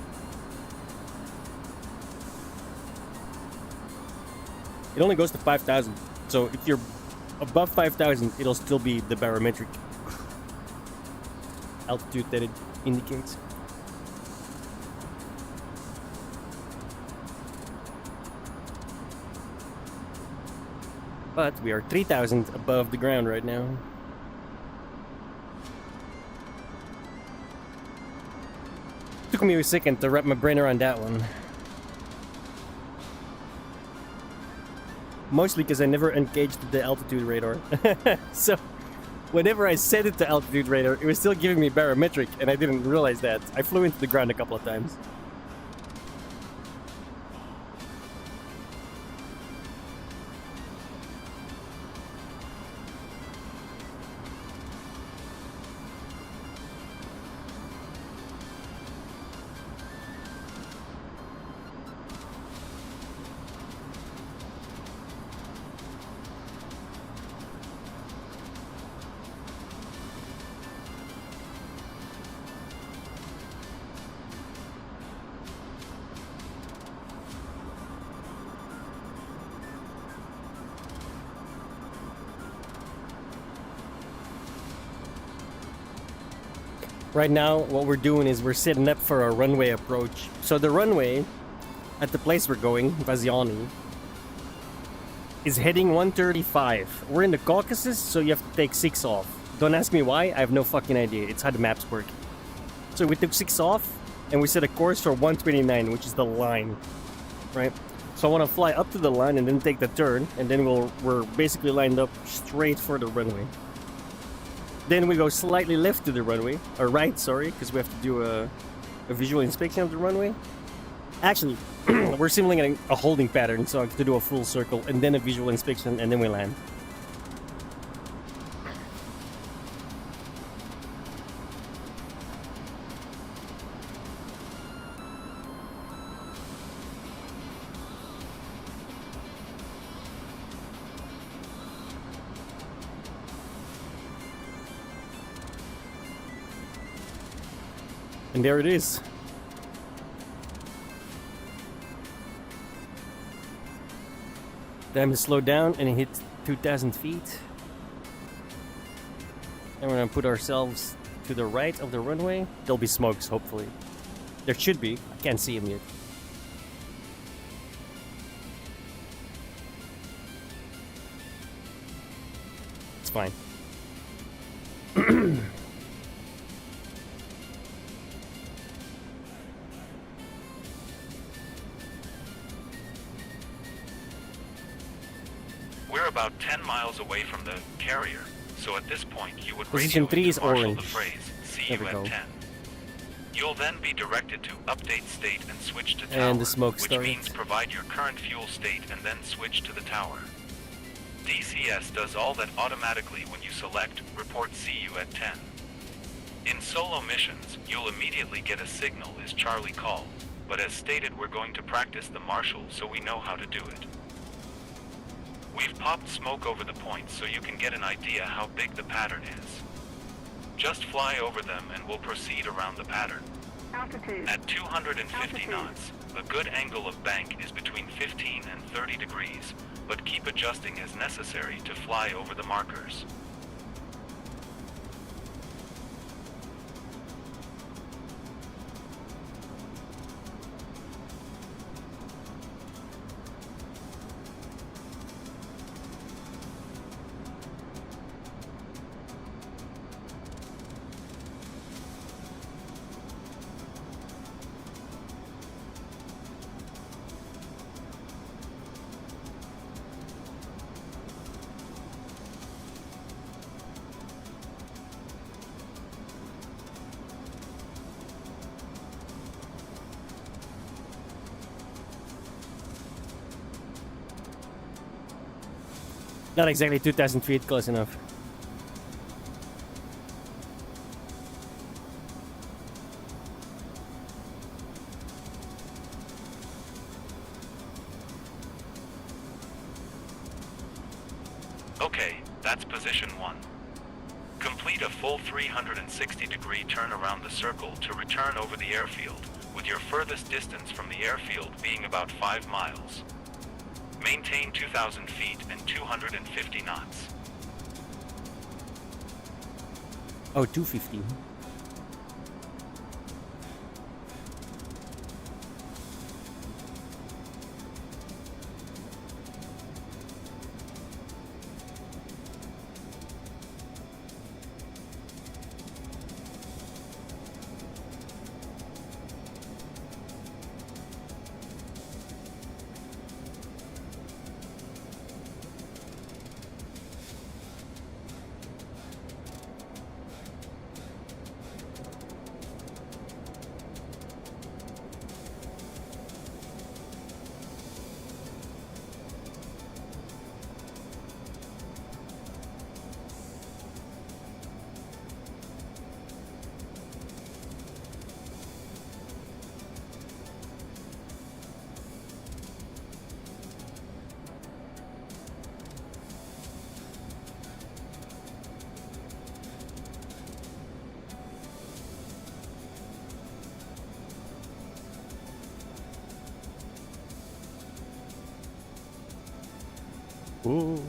It only goes to 5,000, so if you're above 5,000, it'll still be the barometric altitude that it indicates. But we are 3,000 above the ground right now. Took me a second to wrap my brain around that one. Mostly because I never engaged the altitude radar. So, whenever I set it to altitude radar, it was still giving me barometric, and I didn't realize that. I flew into the ground a couple of times. Right now, what we're doing is we're setting up for a runway approach. So the runway at the place we're going, Vaziani, is heading 135. We're in the Caucasus, so you have to take 6 off. Don't ask me why, I have no fucking idea. It's how the maps work. So we took 6 off, and we set a course for 129, which is the line, right? So I want to fly up to the line and then take the turn, and then we're basically lined up straight for the runway. Then we go slightly left to the runway, or right, sorry, because we have to do a visual inspection of the runway. Actually, we're simulating a holding pattern, so I have to do a full circle, and then a visual inspection, and then we land. And there it is. Time to slow down and hit 2,000 feet. And we're gonna put ourselves to the right of the runway. There'll be smokes, hopefully. There should be. I can't see them yet. It's fine. We're about 10 miles away from the carrier, so at this point you would Position radio 3 into is Marshall orange. the phrase, see There you we at go. 10. You'll then be directed to update state and switch to tower, And the smoke which started. means provide your current fuel state and then switch to the tower. DCS does all that automatically when you select report see you at 10. In solo missions, you'll immediately get a signal is Charlie call, but as stated we're going to practice the Marshall so we know how to do it. We've popped smoke over the points so you can get an idea how big the pattern is. Just fly over them and we'll proceed around the pattern. Altitude. At 250 Altitude. knots, a good angle of bank is between 15 and 30 degrees, but keep adjusting as necessary to fly over the markers. Not exactly 2,000 feet, close enough. Okay, that's position 1. Complete a full 360-degree turn around the circle to return over the airfield, with your furthest distance from the airfield being about 5 miles. Maintain 2,000 feet and 250 knots. Oh, 250. Ooh.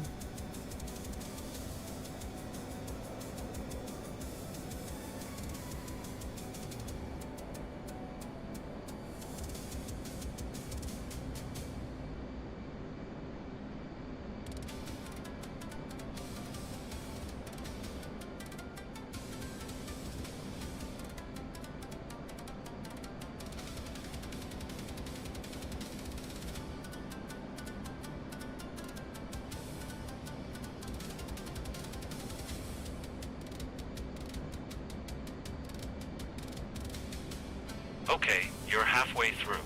halfway through.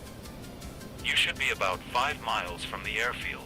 You should be about 5 miles from the airfield.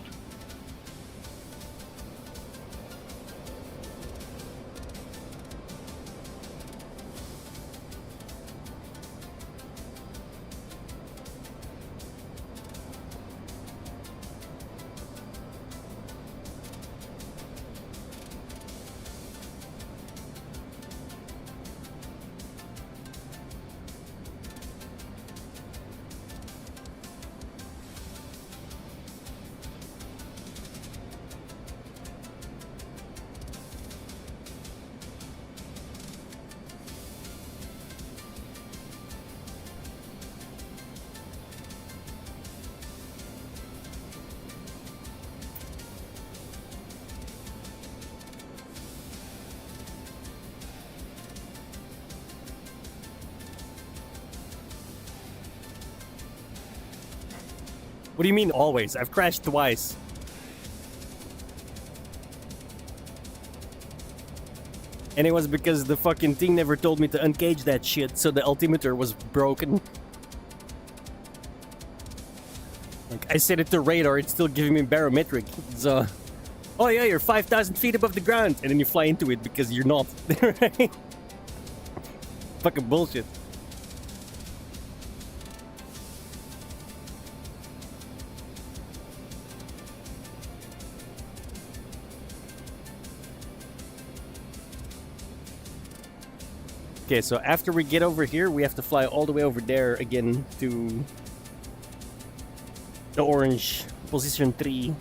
What do you mean always? I've crashed twice. And it was because the fucking thing never told me to uncage that shit, so the altimeter was broken. Like, I set it to radar, it's still giving me barometric. So, oh yeah, you're 5,000 feet above the ground, and then you fly into it because you're not. Right? Fucking bullshit. Okay, so after we get over here, we have to fly all the way over there again to the orange position 3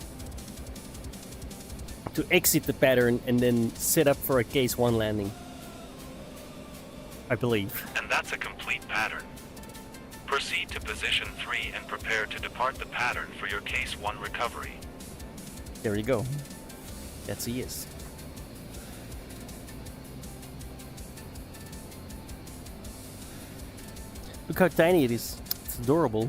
to exit the pattern and then set up for a case 1 landing. I believe. And that's a complete pattern. Proceed to position 3 and prepare to depart the pattern for your case 1 recovery. There you go. That's a yes. Look how tiny it is. It's adorable.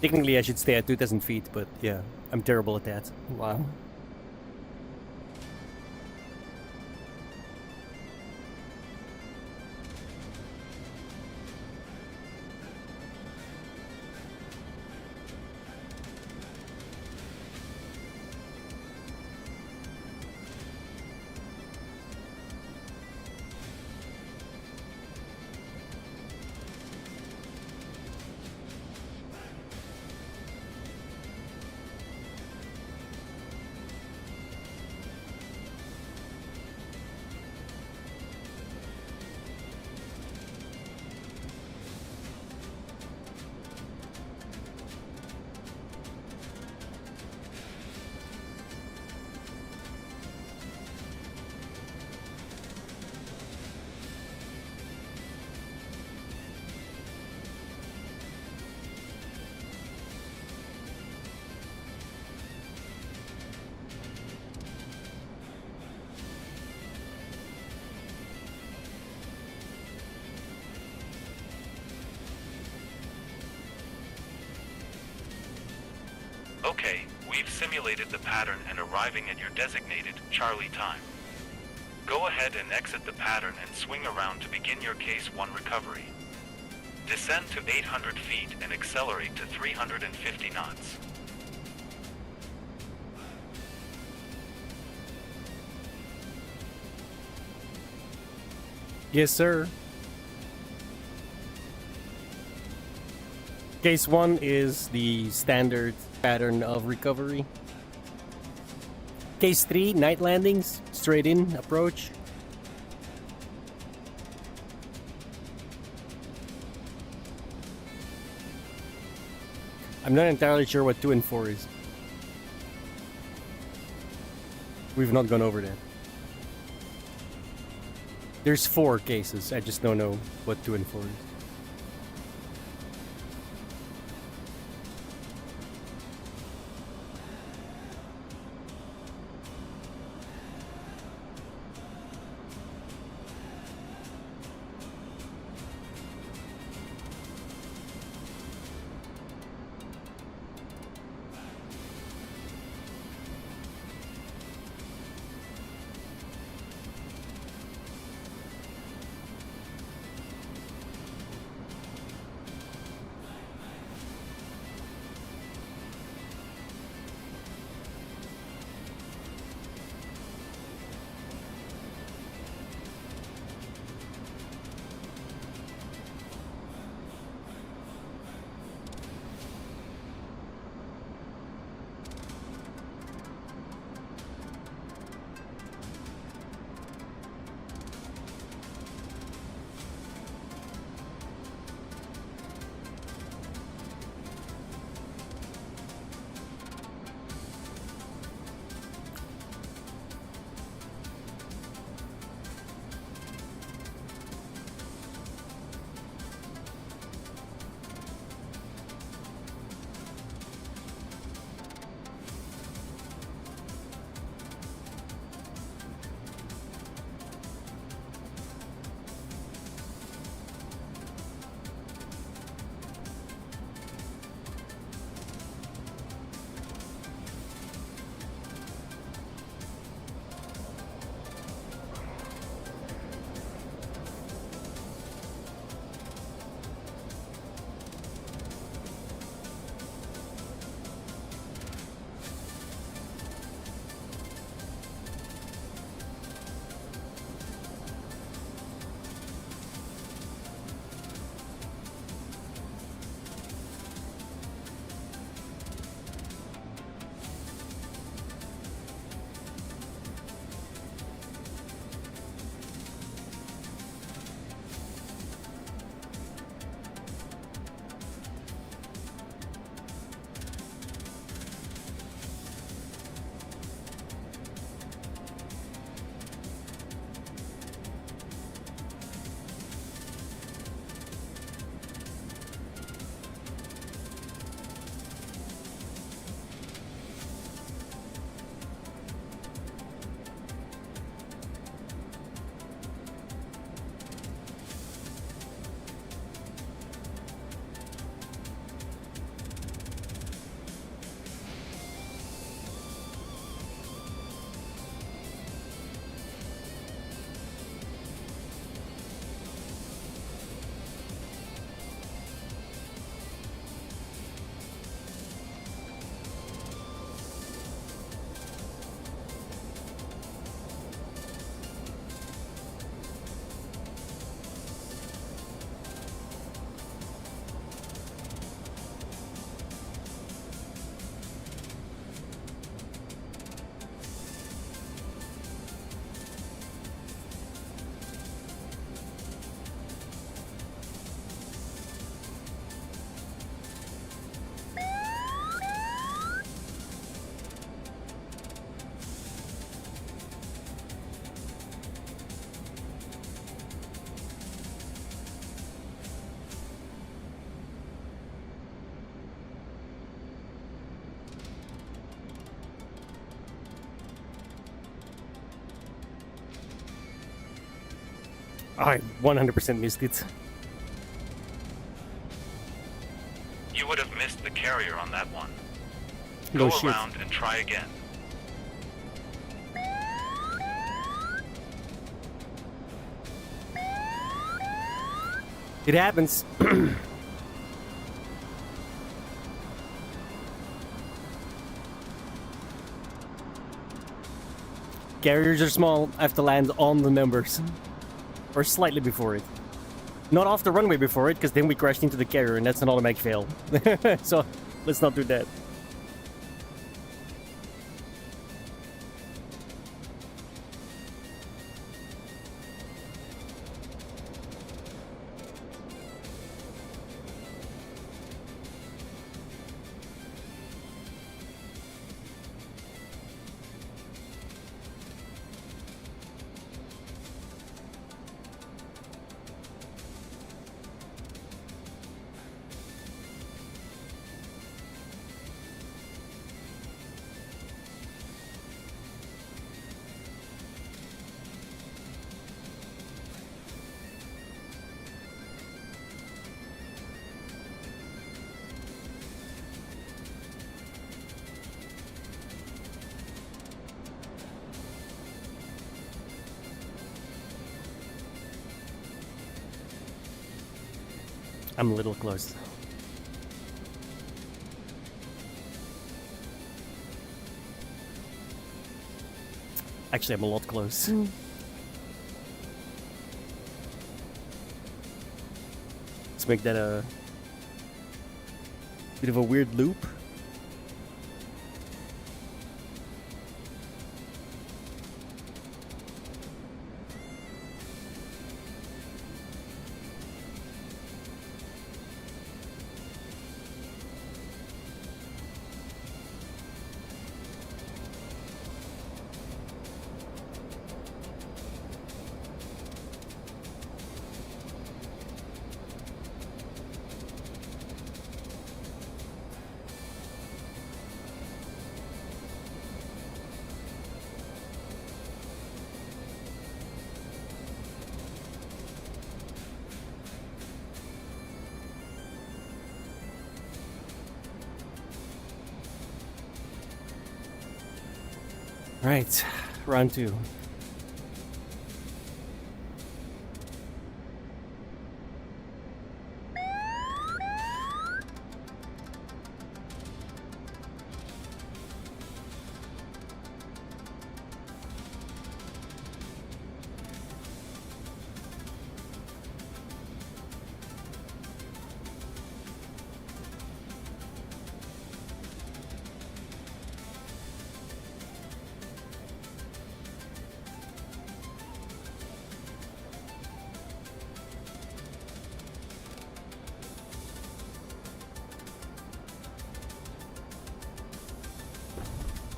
Technically, I should stay at 2,000 feet, but yeah, I'm terrible at that. Wow. Okay, we've simulated the pattern and arriving at your designated Charlie time. Go ahead and exit the pattern and swing around to begin your case 1 recovery. Descend to 800 feet and accelerate to 350 knots. Yes, sir. Case 1 is the standard pattern of recovery. Case 3, night landings, straight in approach. I'm not entirely sure what 2 and 4 is. We've not gone over that. There's 4 cases, I just don't know what 2 and 4 is. I 100% missed it. You would have missed the carrier on that one. No Go shit. around and try again. It happens. Carriers are small. I have to land on the numbers. Or slightly before it. Not off the runway before it, because then we crashed into the carrier and that's an automatic fail. So, let's not do that. I'm a little close. Actually, I'm a lot close. Let's make that a bit of a weird loop. Right, round two.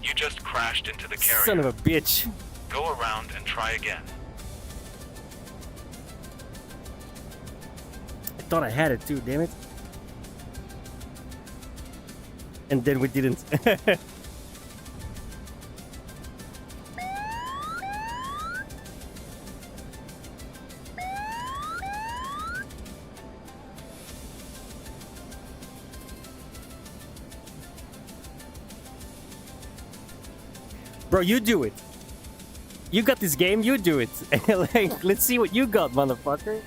You just crashed into the carrier. Son of a bitch. Go around and try again. I thought I had it too, damn it. And then we didn't. Bro, you do it. You got this game, you do it. Like, let's see what you got, motherfucker.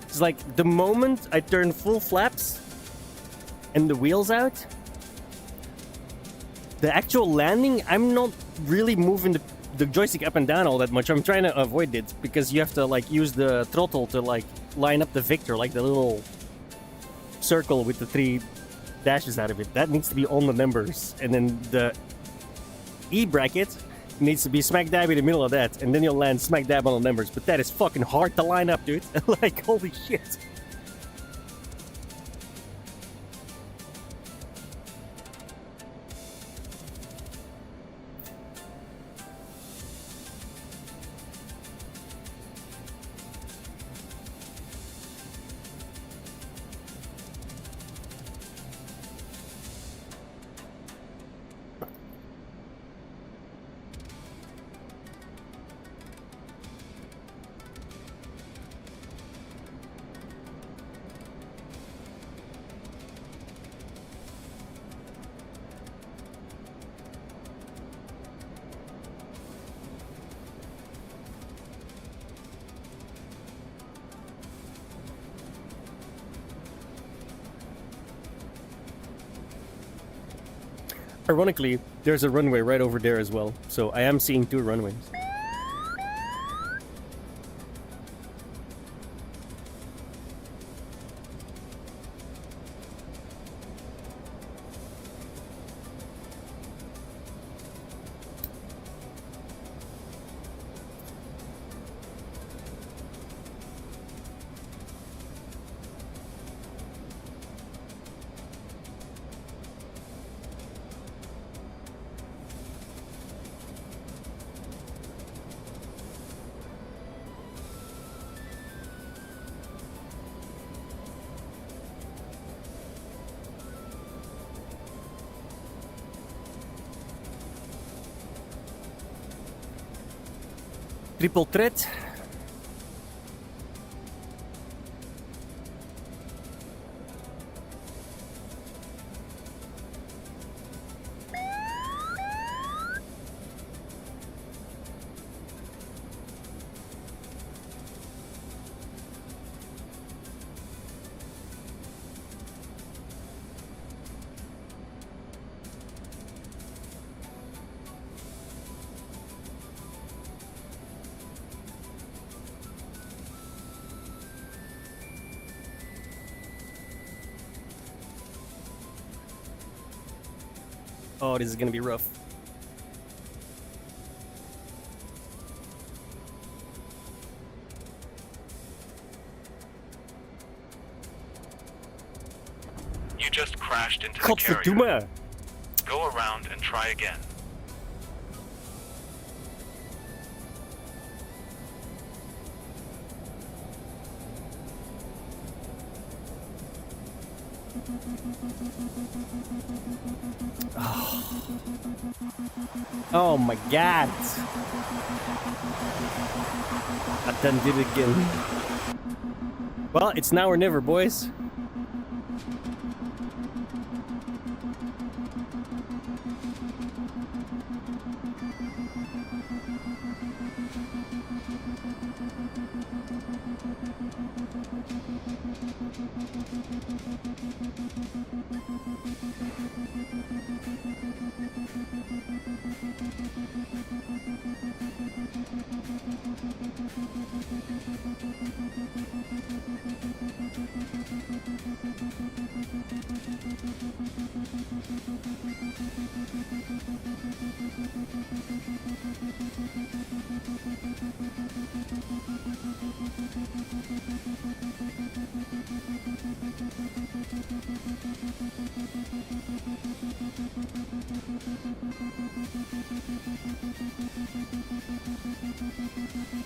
It's like the moment I turn full flaps and the wheels out, the actual landing, I'm not really moving the joystick up and down all that much. I'm trying to avoid it because you have to like use the throttle to like line up the victor, like the little circle with the 3 dashes out of it, that needs to be on the numbers. And then the E bracket needs to be smack dab in the middle of that. And then you'll land smack dab on the numbers. But that is fucking hard to line up, dude. Like, holy shit. Ironically, there's a runway right over there as well, so I am seeing 2 runways. Triple threat. Oh, this is gonna be rough. You just crashed into the carrier. Godverdomme! Go around and try again. Oh my god! I done did it again. Well, it's now or never, boys.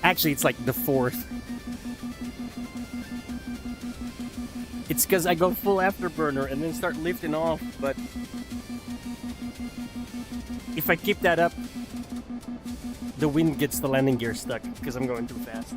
Actually, it's like the 4th. It's because I go full afterburner and then start lifting off, but if I keep that up, the wind gets the landing gear stuck because I'm going too fast.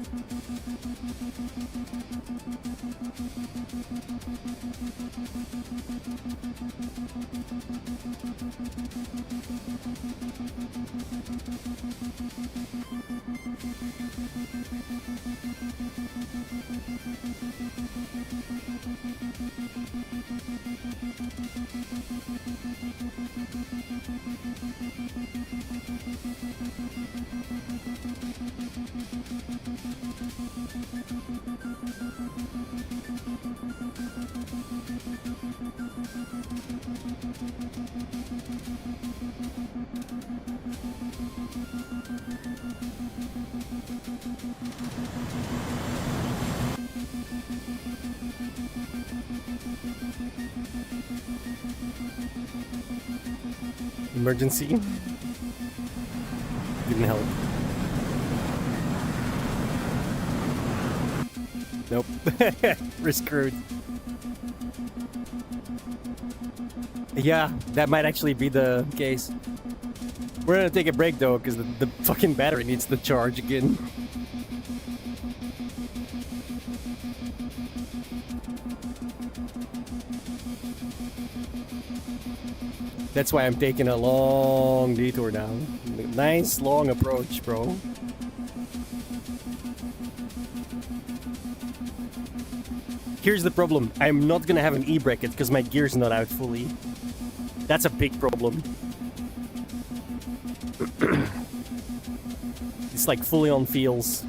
Emergency. Didn't help. Nope. We're screwed. Yeah, that might actually be the case. We're gonna take a break though, because the fucking battery needs to charge again. That's why I'm taking a long detour now. Nice long approach, bro. Here's the problem. I'm not gonna have an e-bracket because my gear's not out fully. That's a big problem. It's like fully on feels.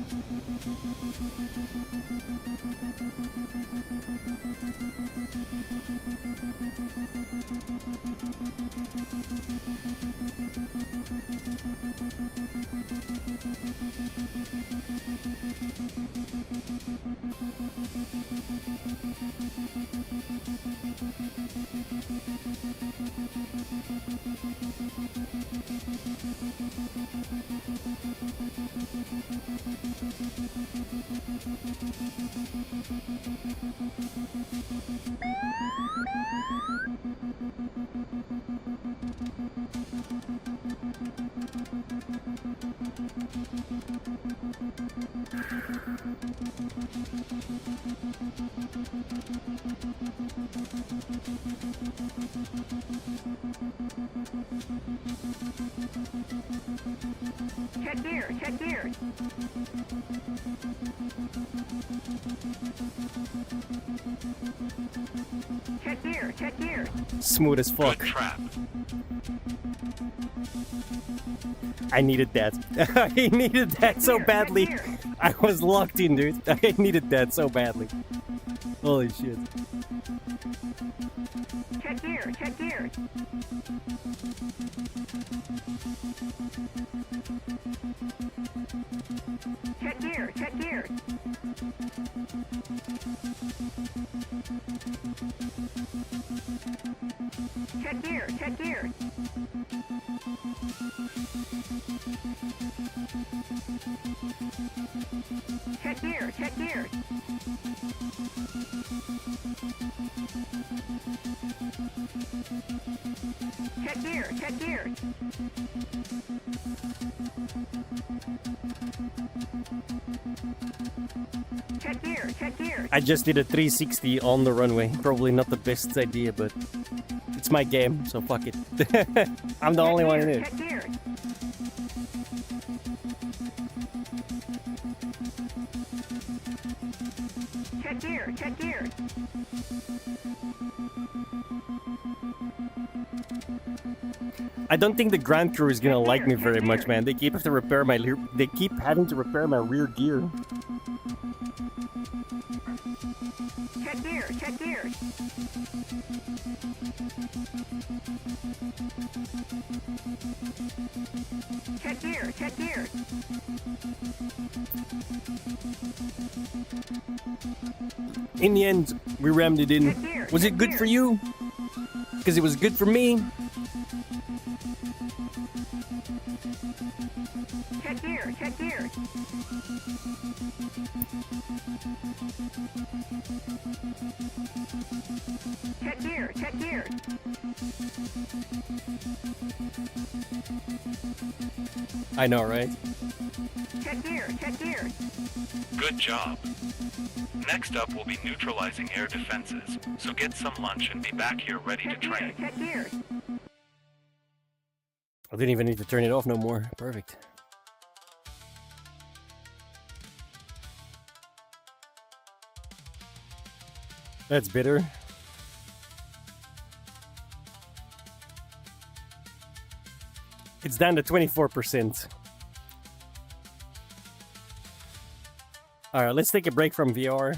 Check gear, check gear. Check gear, check gear. Smooth as fuck. Good trap. I needed that. I needed that so badly. I was locked in, dude. I needed that so badly. Holy shit. Check gear, check gear. Check gear, check gear. Check gear, check gear. Check gear, check gear. Check gear, check gear. Check gear, check gear. I just did a 360 on the runway. Probably not the best idea, but it's my game, so fuck it. I'm the only one in it. Check gear. Check gear, check gear. I don't think the ground crew is gonna like me very much, man. They keep having to repair my rear gear. Check gear, check gear. Check gear, check gear. In the end, we rammed it in. Was it good for you? Because it was good for me. Check gear, check gear. Check gear, check gear. I know, right? Check gear, check gear. Good job. Next up will be neutralizing air defenses, so get some lunch and be back here ready to Check gear, train. check gear. I didn't even need to turn it off no more. Perfect. That's bitter. It's down to 24%. Alright, let's take a break from VR.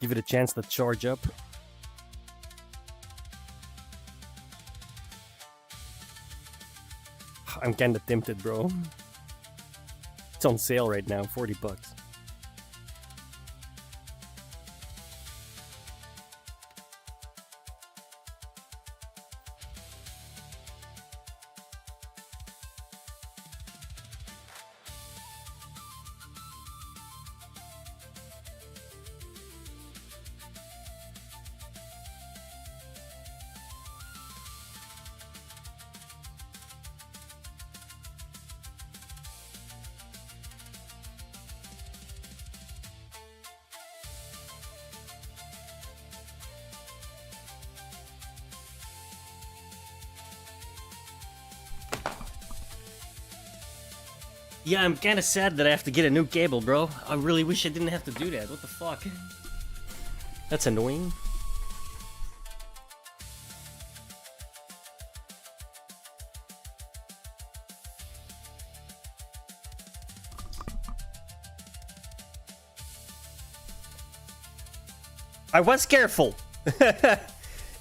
Give it a chance to charge up. I'm kinda tempted, bro. It's on sale right now, $40. Yeah, I'm kinda sad that I have to get a new cable, bro. I really wish I didn't have to do that. What the fuck? That's annoying. I was careful.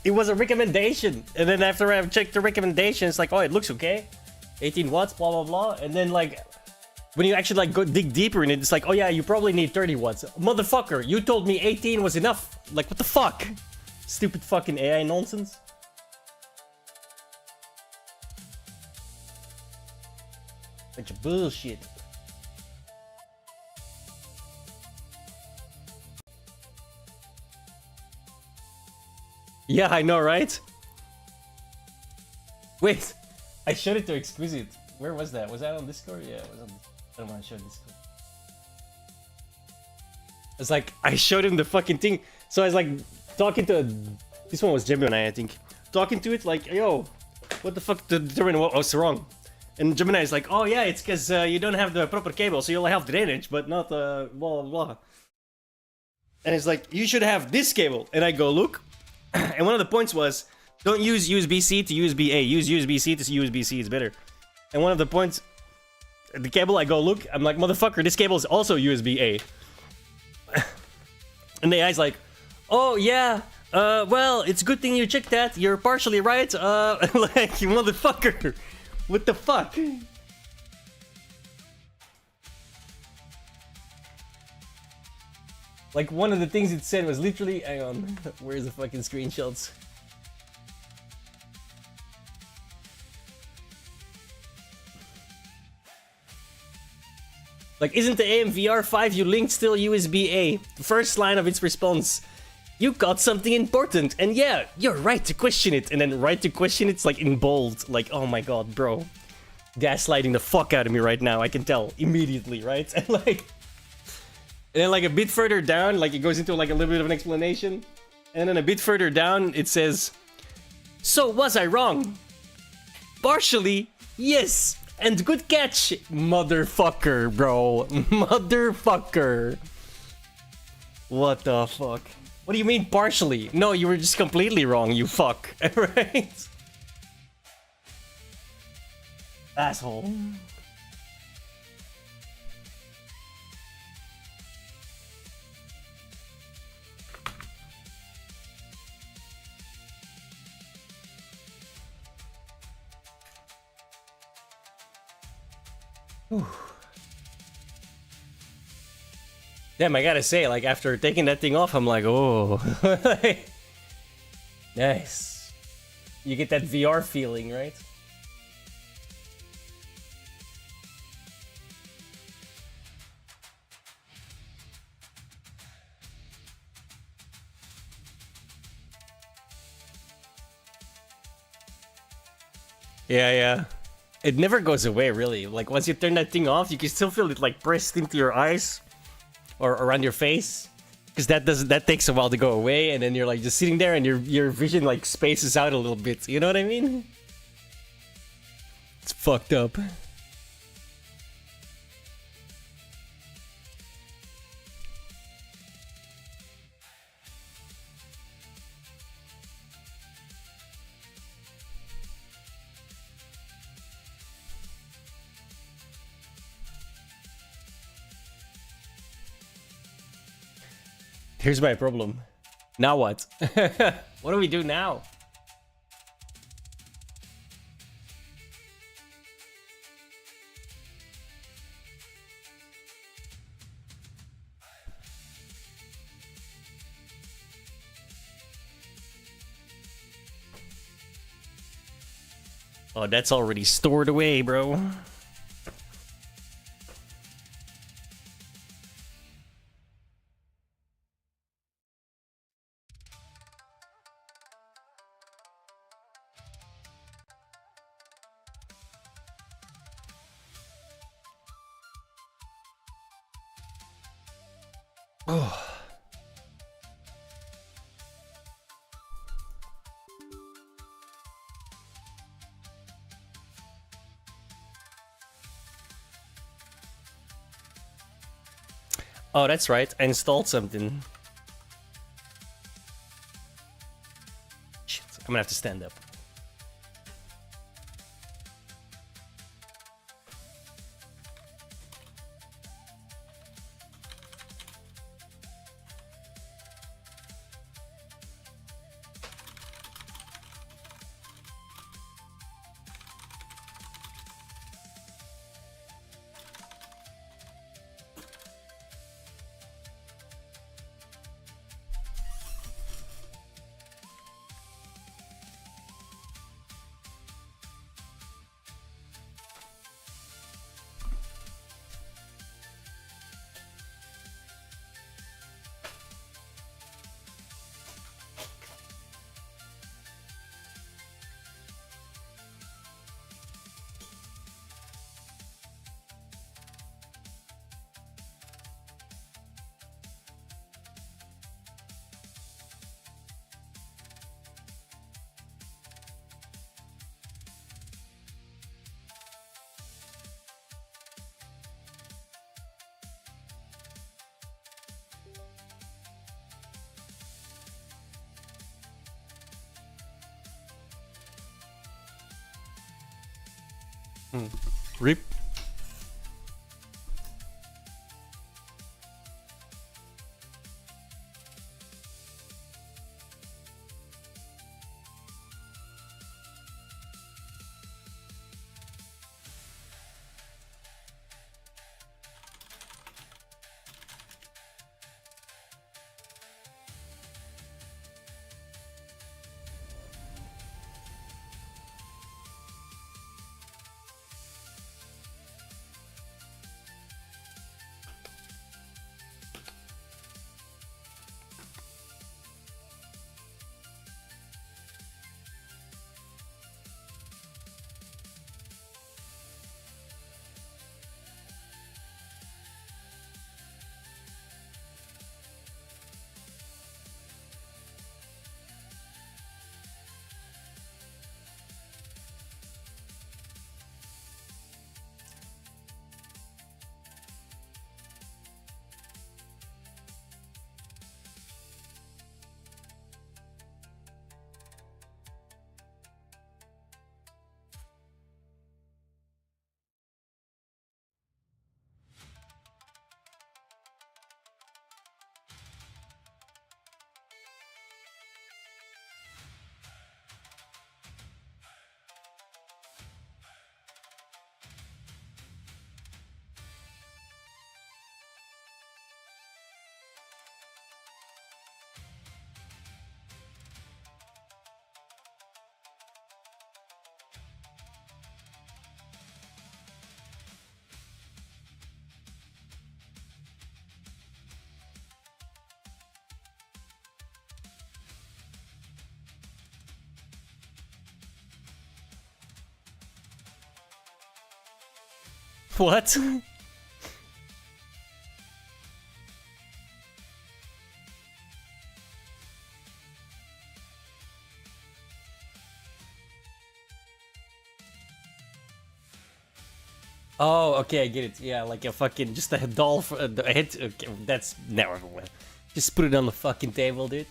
It was a recommendation, and then after I've checked the recommendation, it's like, oh, it looks okay. 18 watts, blah blah blah, and then like, when you actually like go dig deeper in it, it's like, oh yeah, you probably need 30 watts. Motherfucker, you told me 18 was enough. Like, what the fuck? Stupid fucking AI nonsense. Bunch of bullshit. Yeah, I know, right? Wait, I showed it to Exquisite. Where was that? Was that on Discord? Yeah, it was on Discord. I don't want to show Discord. It's like, I showed him the fucking thing. So I was like, talking to... This one was Gemini, I think. Talking to it like, yo, what the fuck to determine what was wrong? And Gemini is like, oh yeah, it's because you don't have the proper cable, so you'll have drainage, but not blah blah blah. And it's like, you should have this cable. And I go, look. And one of the points was, don't use USB-C to USB-A. Use USB-C to USB-C, it's better. And one of the points, the cable, I go, look, I'm like, motherfucker, this cable is also USB-A. And the AI's like, oh yeah, well, it's a good thing you checked that. You're partially right. Like, you motherfucker. What the fuck? Like, one of the things it said was literally, hang on, where's the fucking screenshots? Like, isn't the AMVR 5 you linked still USB-A? The first line of its response. You got something important, and yeah, you're right to question it. And then right to question it's like in bold. Like, oh my god, bro. Gaslighting the fuck out of me right now, I can tell. Immediately, right? And like... And then like a bit further down, like it goes into like a little bit of an explanation. And then a bit further down, it says... So was I wrong? Partially, yes. And good catch, motherfucker, bro. Motherfucker. What the fuck? What do you mean partially? No, you were just completely wrong, you fuck. Right? Asshole. Whew. Damn, I gotta say, like, after taking that thing off, I'm like, oh. Nice. You get that VR feeling, right? Yeah, yeah. It never goes away, really. Like, once you turn that thing off, you can still feel it, like, pressed into your eyes. Or around your face. Because that takes a while to go away, and then you're, like, just sitting there, and your vision, like, spaces out a little bit. You know what I mean? It's fucked up. Here's my problem. Now what? What do we do now? Oh, that's already stored away, bro. Oh. Oh, that's right. I installed something. Shit, I'm gonna have to stand up. Rip. What? Oh, okay, I get it. Yeah, like a fucking just a doll for a hit. Okay, that's never mind. Just put it on the fucking table, dude.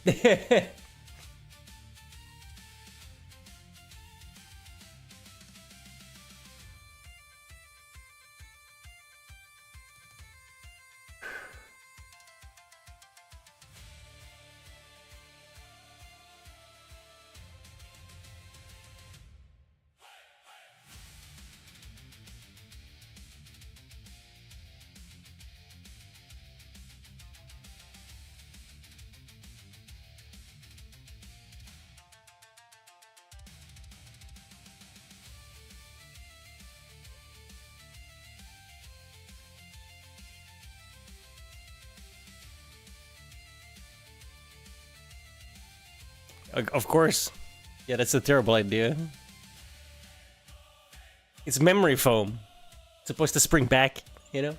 Of course. Yeah, that's a terrible idea. It's memory foam. It's supposed to spring back, you know?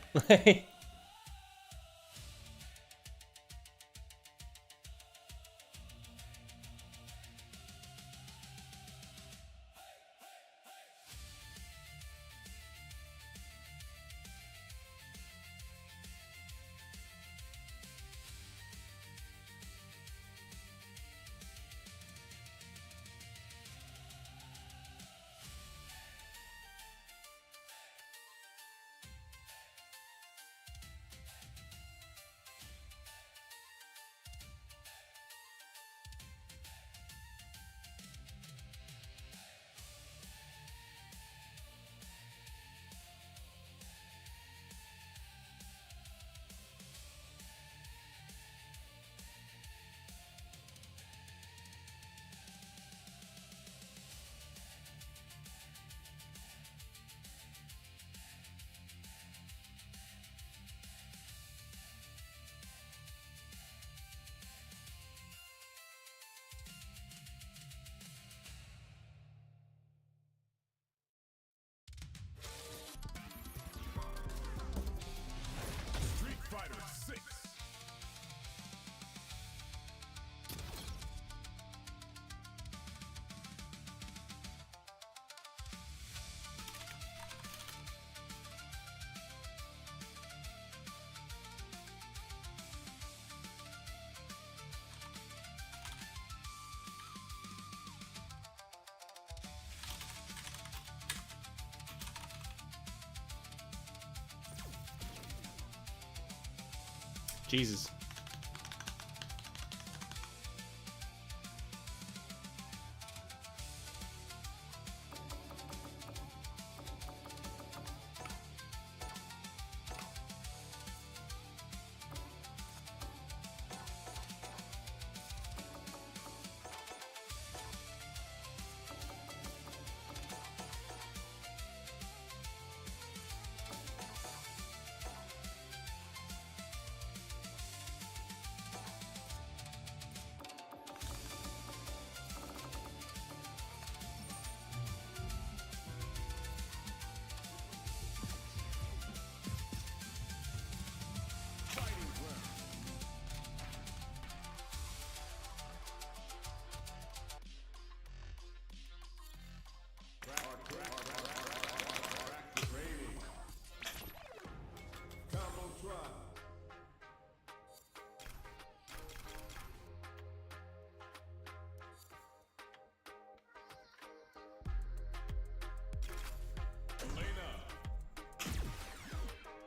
Jesus.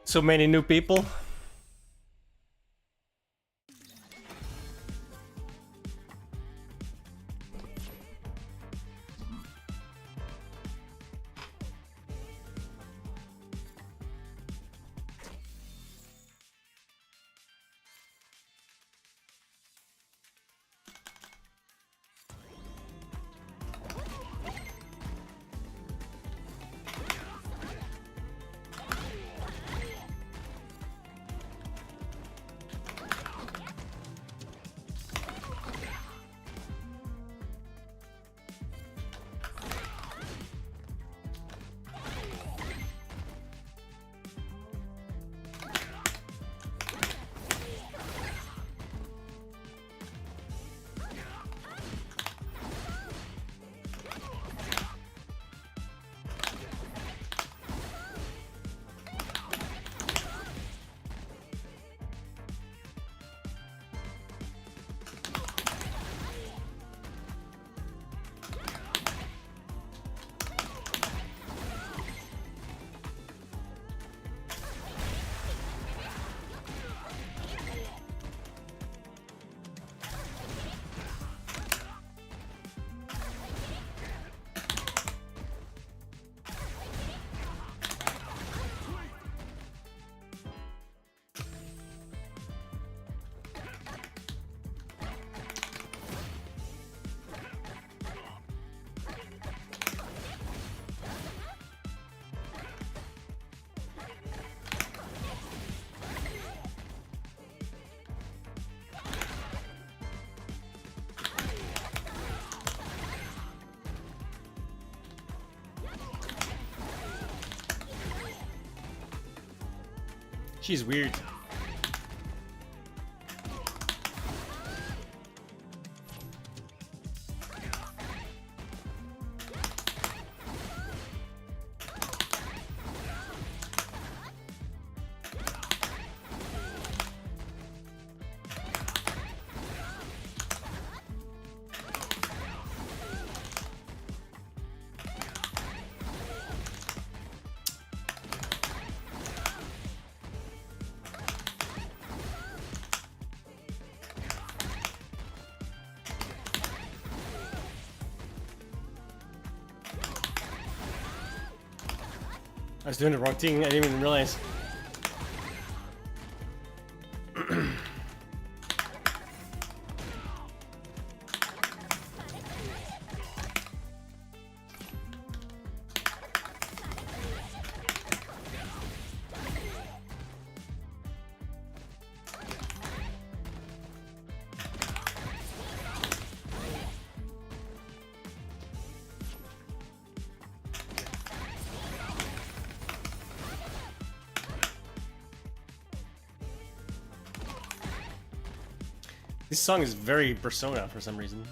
So many new people. She's weird. I was doing the wrong thing, I didn't even realize. This song is very Persona for some reason.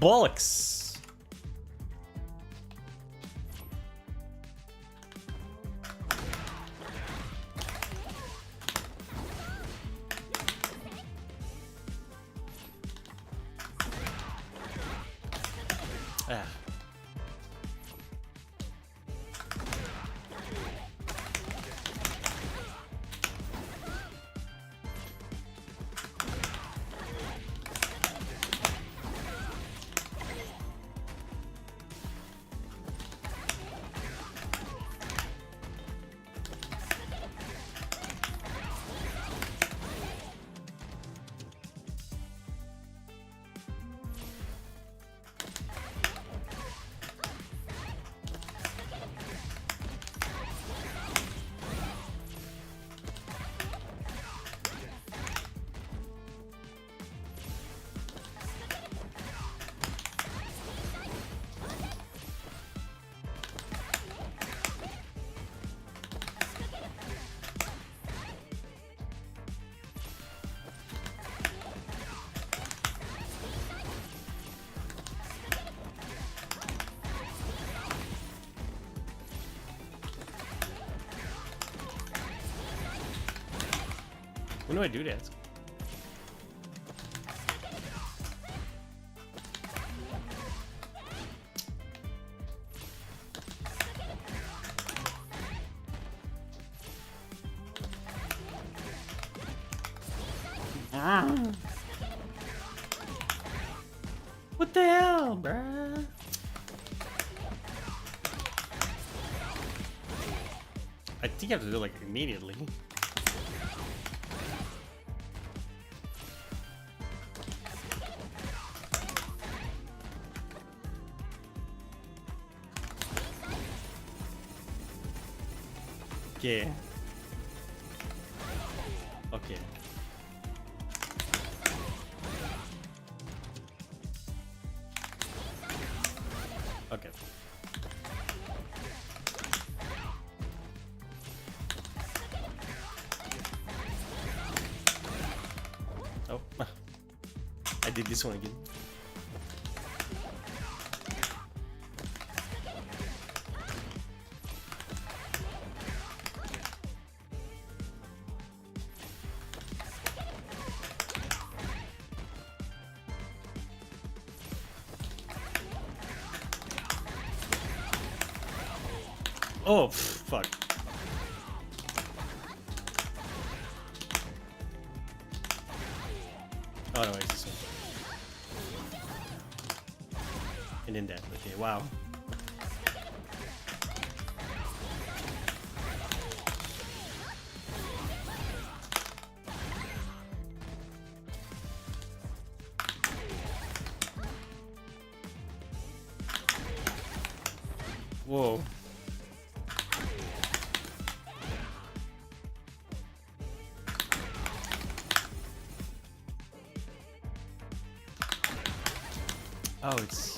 Bollocks! Ah. When do I do that? What the hell, bruh? I think I have to do it like immediately. Okay. Okay. Okay. Oh, I did this one again. Oh, fuck. Oh no, it's this one. And then that. Okay, wow. Whoa. Oh, it's...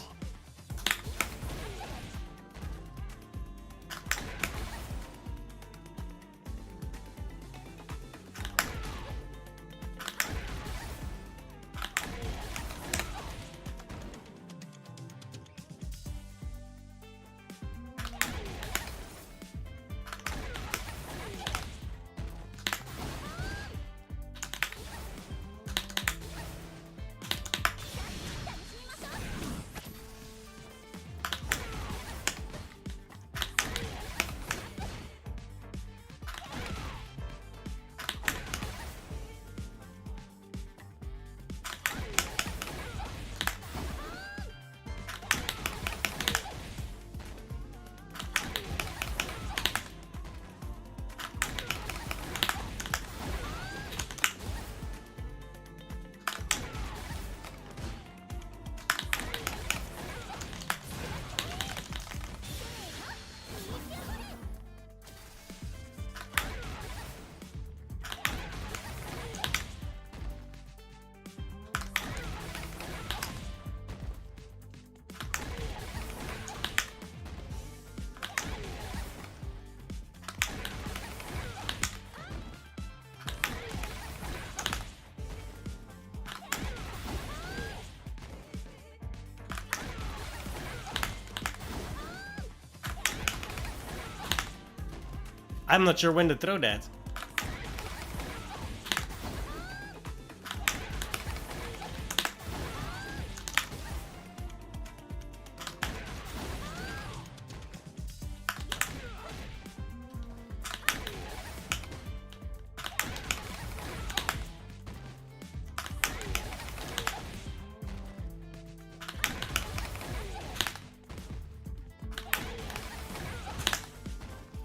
I'm not sure when to throw that.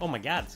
Oh my god.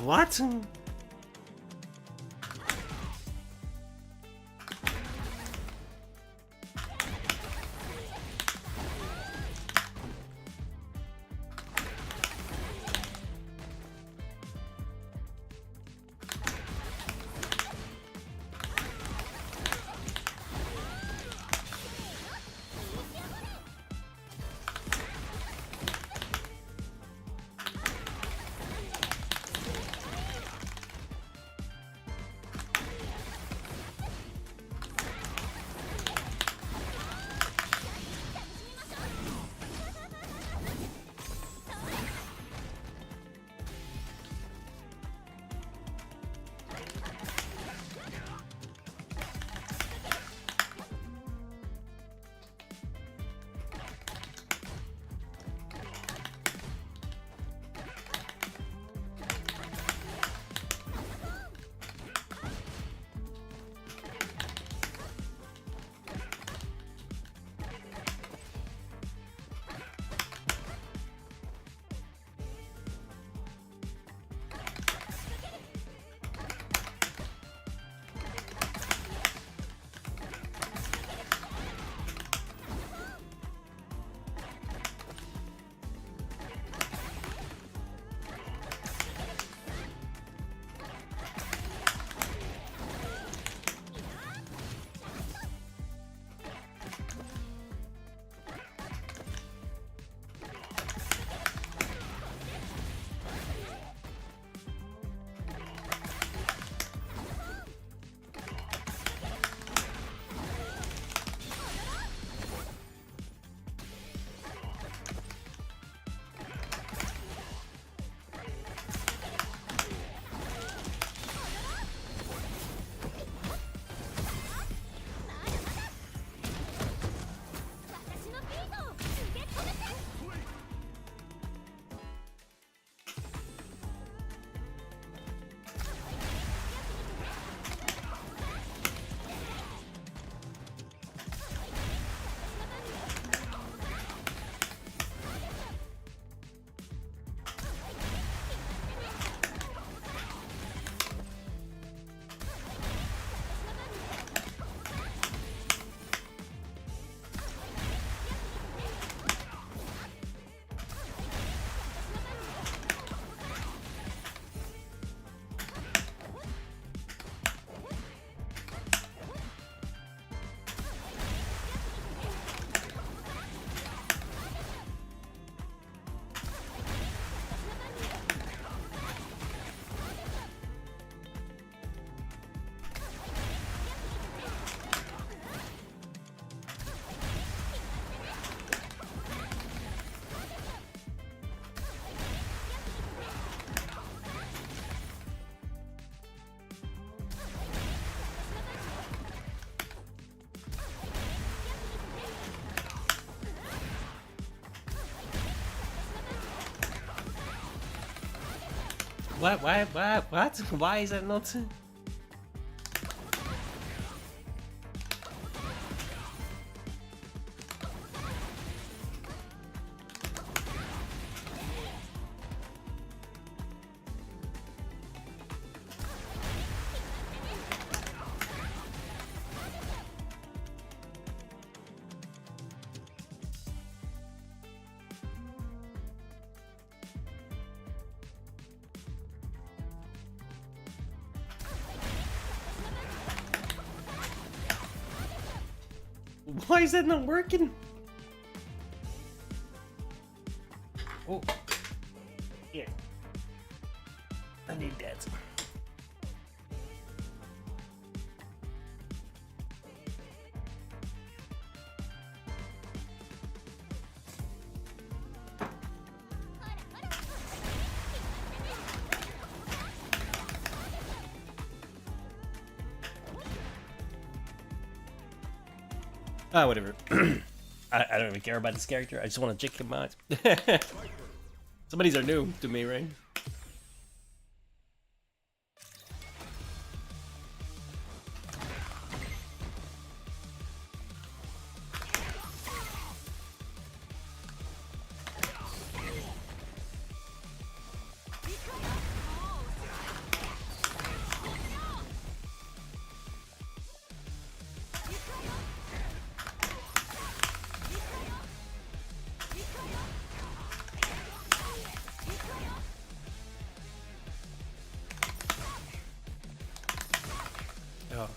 What? What? Why? What? Why is that not? Why is that not working? Oh, here. I need that. Ah, whatever. I don't even care about this character. I just want to check him out. Some of these are new to me, right? Oh.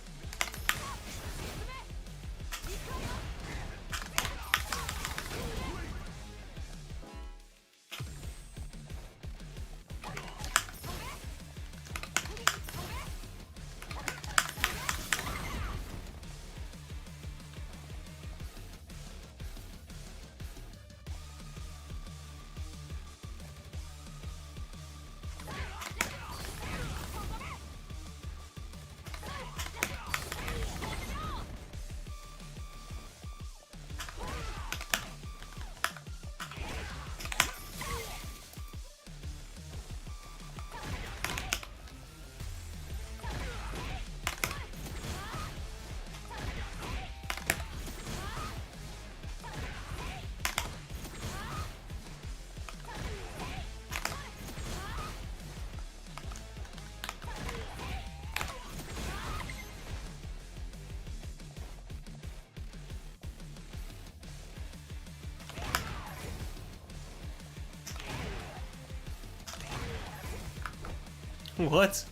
What?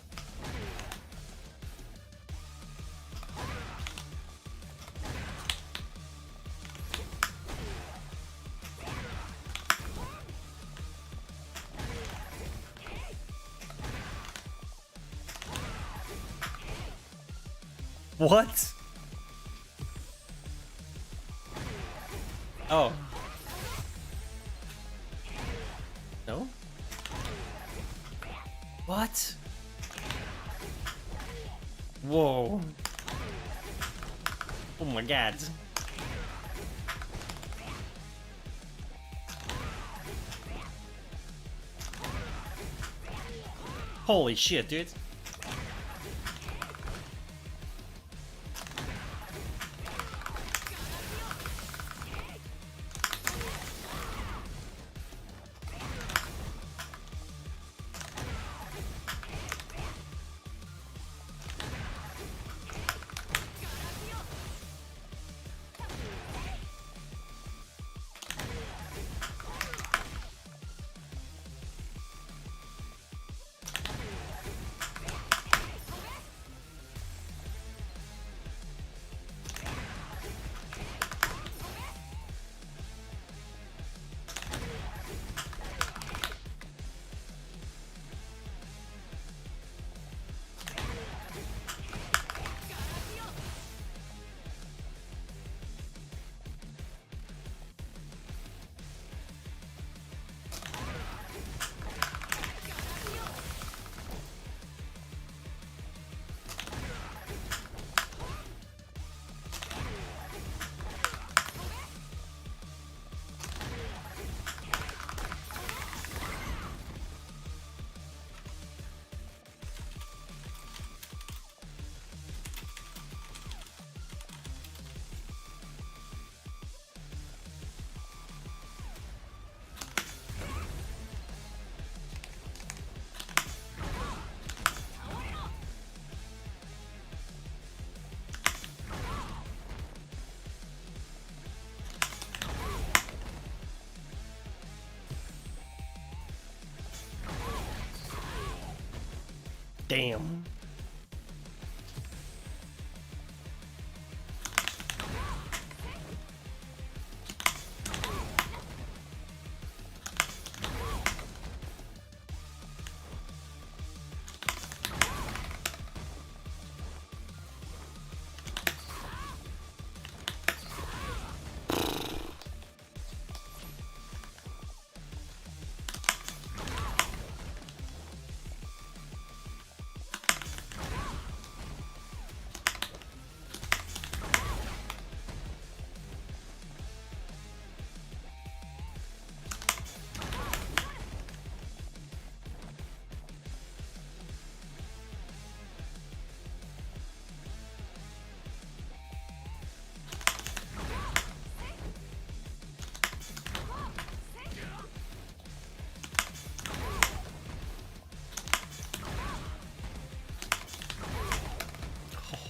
What? Oh. No? What? Whoa. Oh my god. Holy shit, dude. Damn.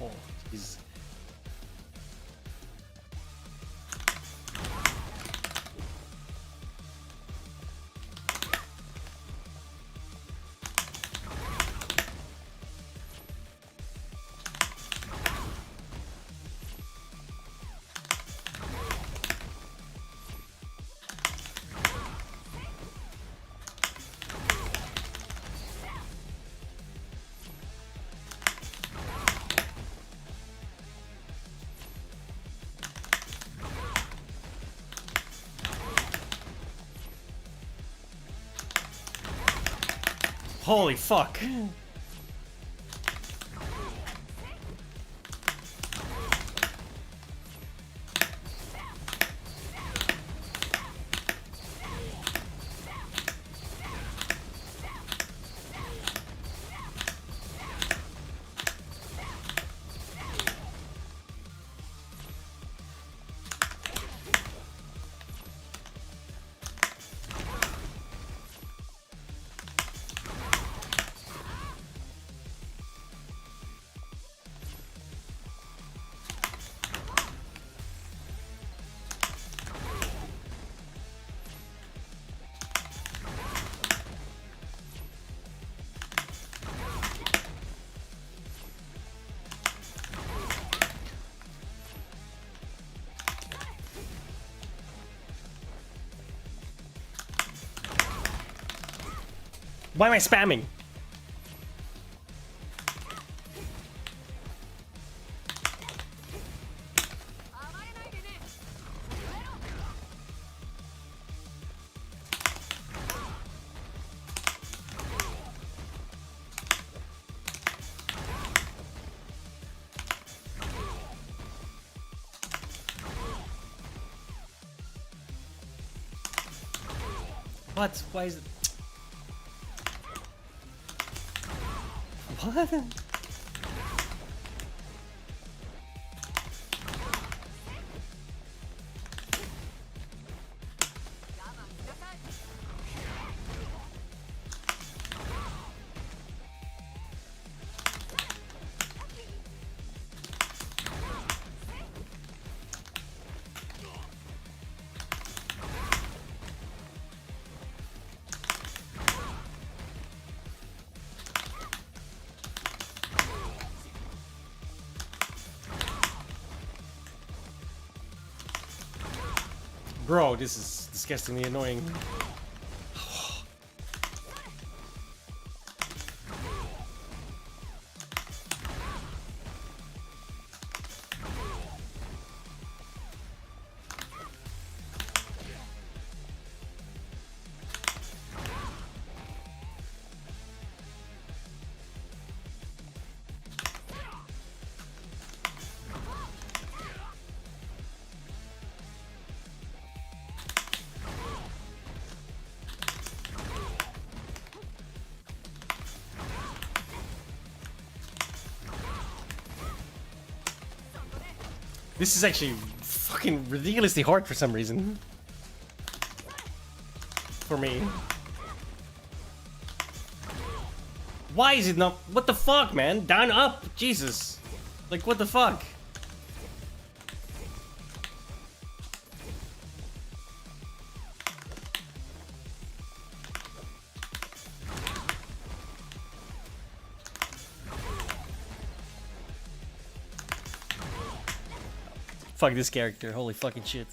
Oh, jeez. Holy fuck. Why am I spamming? What? Why is it? What? Bro, this is disgustingly annoying. This is actually fucking ridiculously hard for some reason. For me. Why is it not? What the fuck, man? Down, up! Jesus. Like, what the fuck? Fuck this character. Holy fucking shit.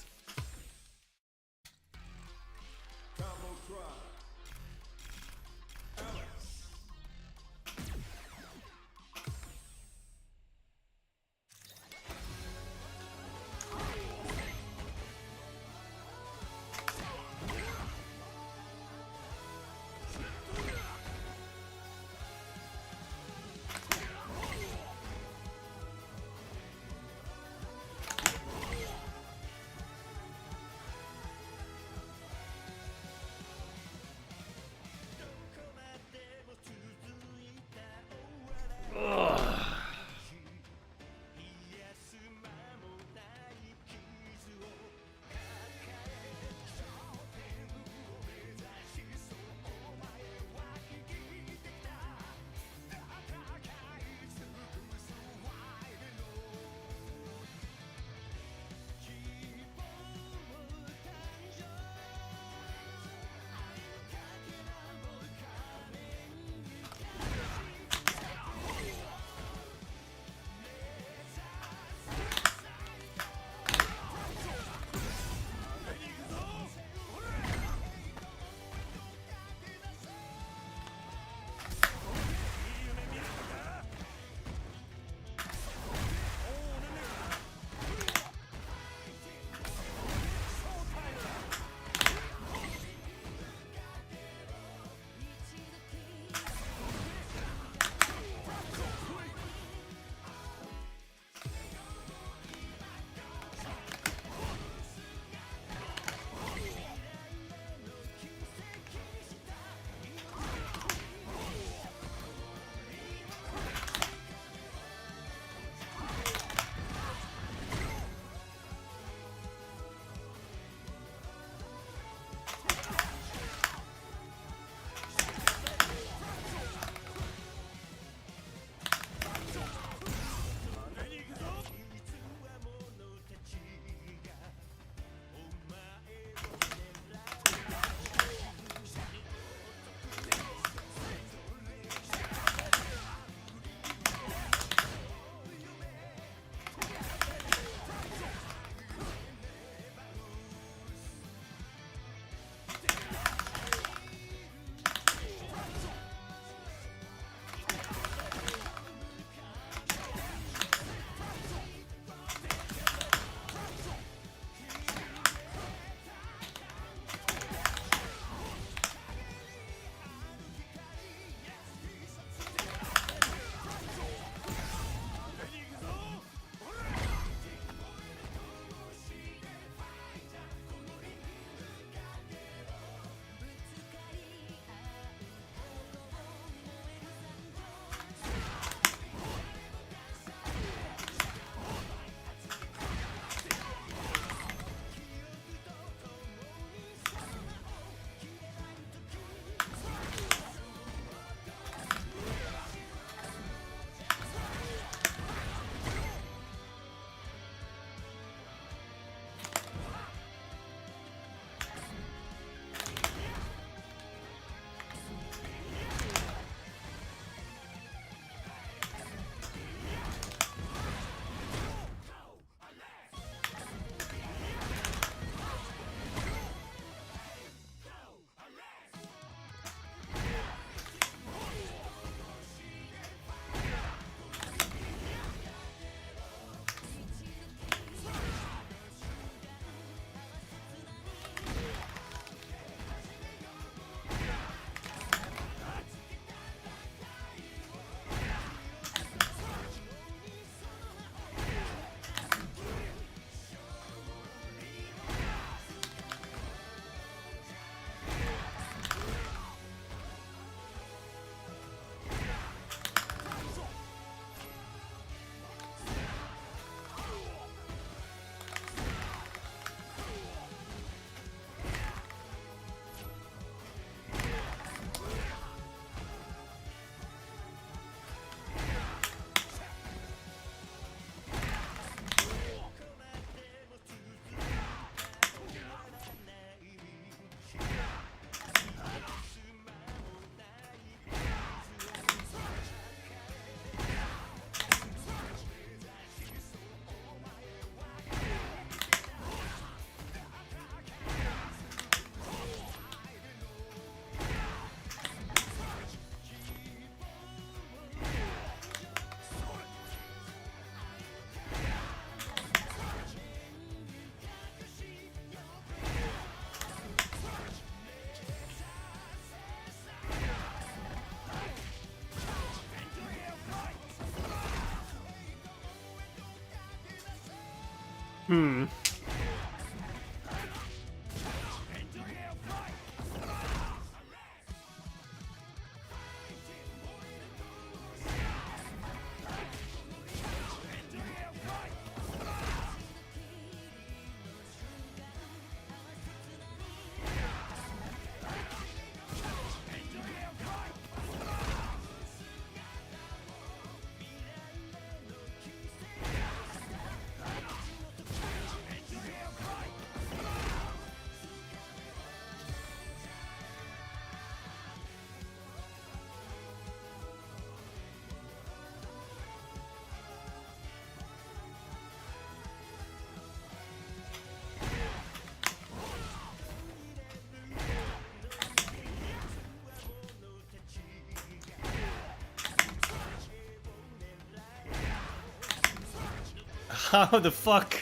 How the fuck?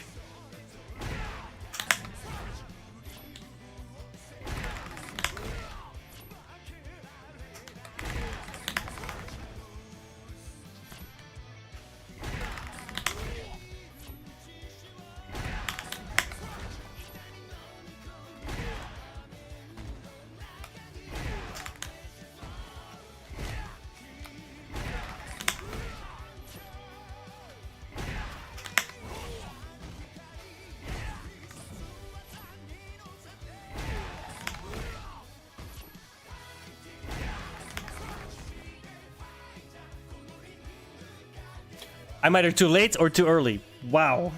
I'm either too late or too early. Wow.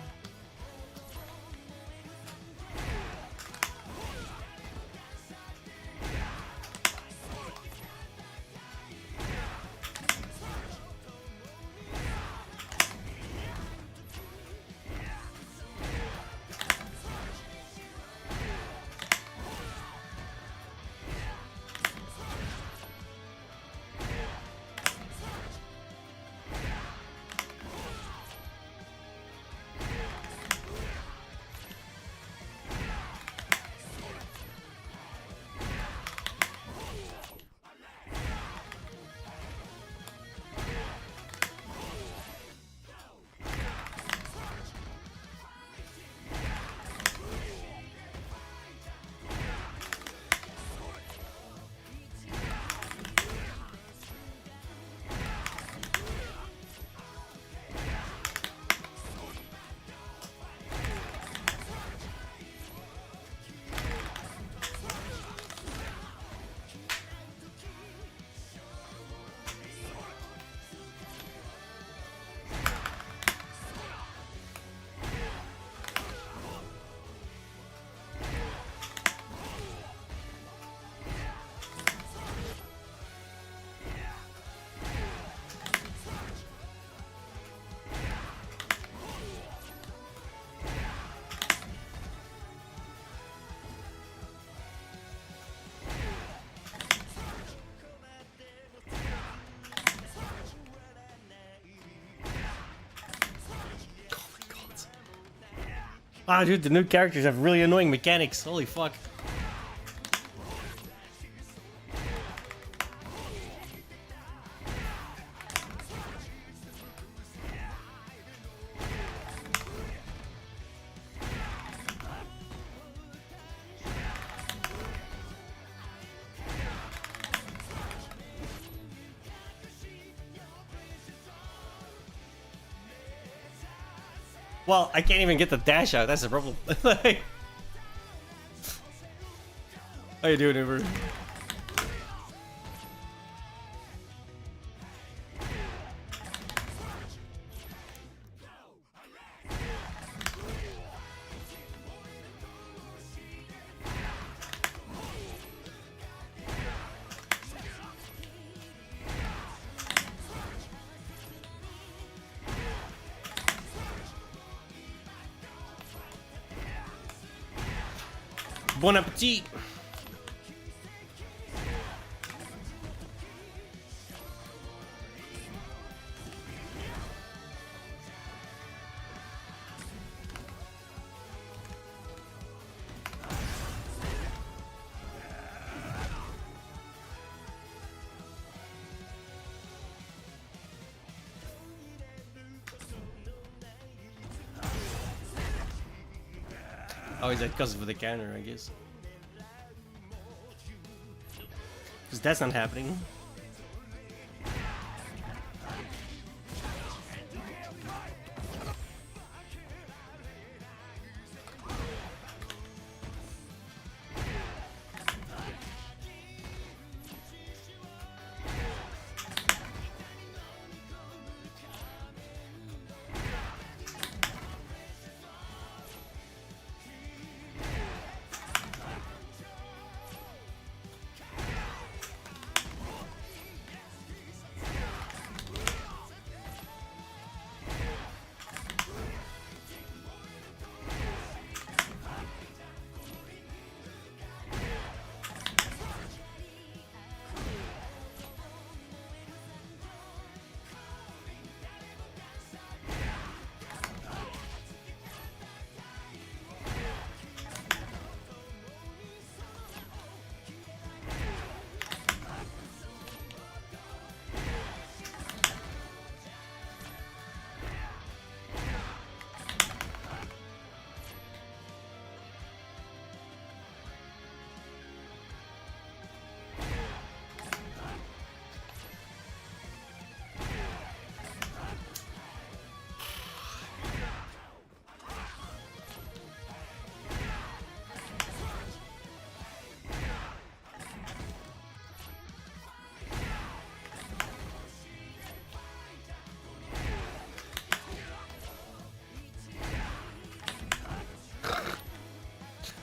Ah, dude, the new characters have really annoying mechanics. Holy fuck. Well, I can't even get the dash out. That's the problem. Like, how you doing, Uber? Bon appetit! Oh, is that because of the counter, I guess? Because that's not happening.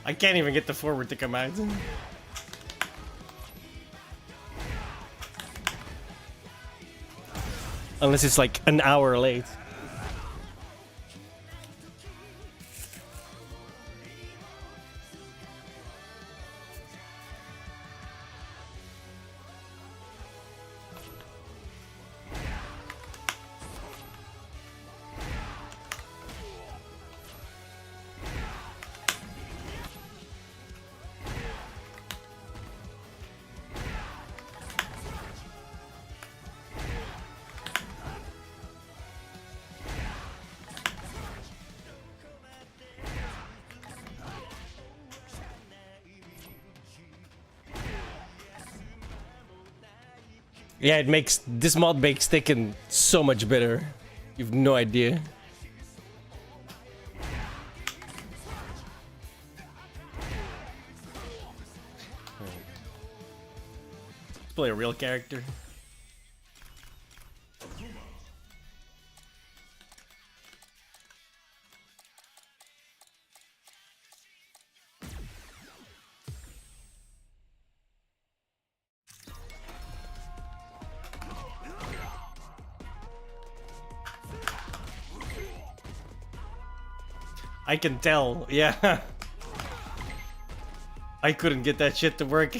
I can't even get the forward to come out. Unless it's like an hour late. Yeah, it makes this mod makes Tekken so much better. You've no idea. Let's play a real character. I can tell, yeah. I couldn't get that shit to work.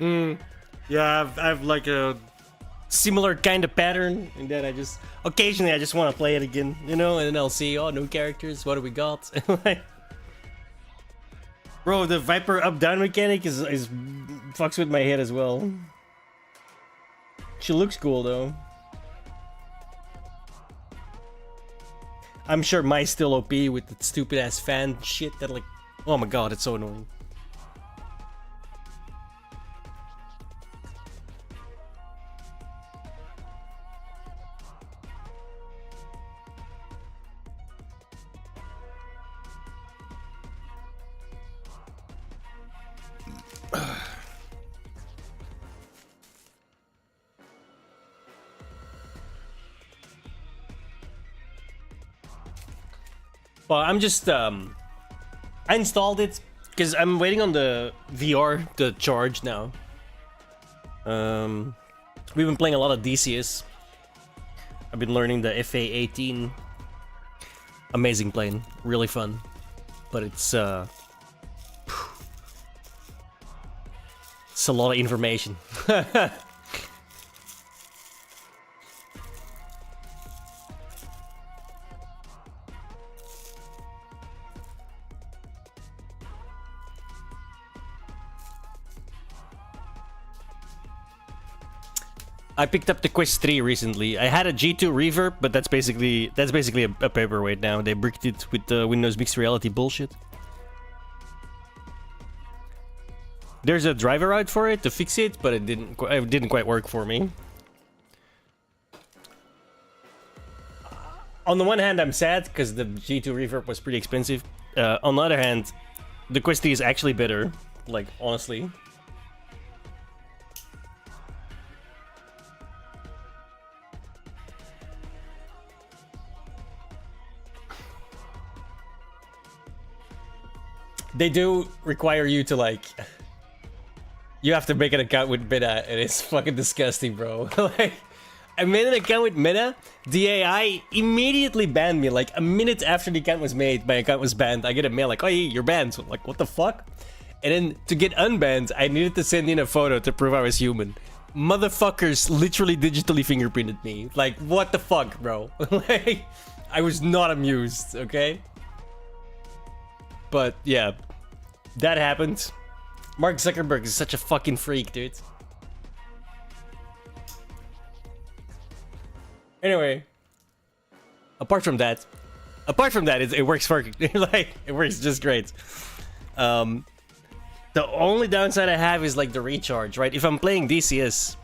Yeah, I've like a similar kind of pattern, and then I just occasionally I just want to play it again, you know, and then I'll see, oh, new characters, what do we got? Like, bro, the Viper up-down mechanic is fucks with my head as well. She looks cool though. I'm sure Mai's still OP with the stupid ass fan shit that like, oh my god, it's so annoying. Well, I'm just I installed it because I'm waiting on the VR to charge now. We've been playing a lot of DCS. I've been learning the FA-18. Amazing plane, really fun, but it's a lot of information. I picked up the Quest 3 recently. I had a G2 Reverb, but that's basically a paperweight now. They bricked it with the Windows Mixed Reality bullshit. There's a driver out for it to fix it, but it didn't quite work for me. On the one hand, I'm sad because the G2 Reverb was pretty expensive. On the other hand, the Quest 3 is actually better. Like, honestly. They do require you to like, you have to make an account with Meta, and it's fucking disgusting, bro. Like, I made an account with Meta, the AI immediately banned me. Like a minute after the account was made, my account was banned. I get a mail like, oh, hey, you're banned. So I'm like, what the fuck? And then to get unbanned, I needed to send in a photo to prove I was human. Motherfuckers literally digitally fingerprinted me. Like, what the fuck, bro? Like, I was not amused, okay? But yeah, that happened. Mark Zuckerberg is such a fucking freak, dude. Anyway, apart from that, it works perfectly. Like, it works just great. The only downside I have is like the recharge, right? If I'm playing DCS,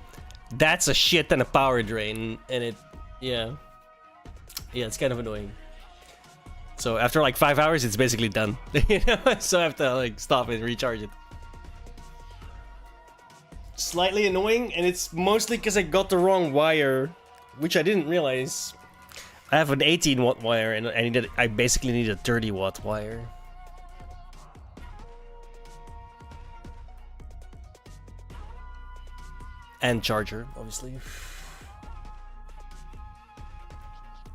that's a shit ton of power drain, and yeah, it's kind of annoying. So after like 5 hours, it's basically done. You know? So I have to like stop and recharge it. Slightly annoying, and it's mostly because I got the wrong wire, which I didn't realize. I have an 18-watt wire, and I basically need a 30-watt wire. And charger, obviously.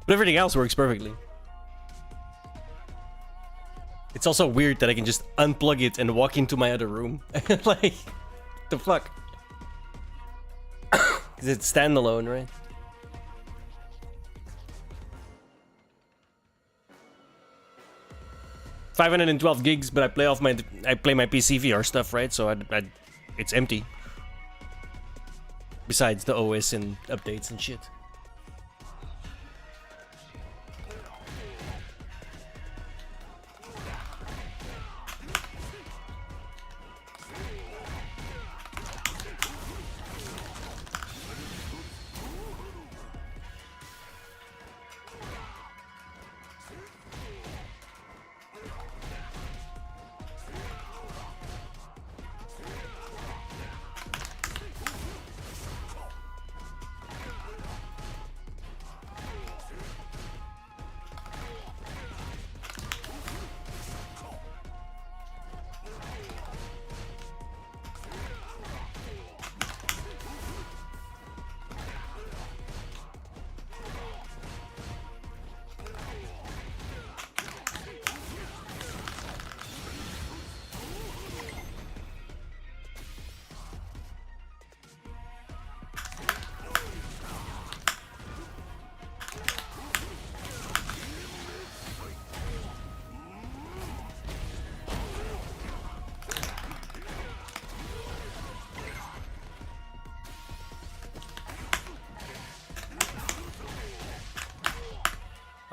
But everything else works perfectly. It's also weird that I can just unplug it and walk into my other room. Like, the fuck? Because it's standalone, right? $512 gigs, but I play my PC VR stuff, right? So it's empty. Besides the OS and updates and shit.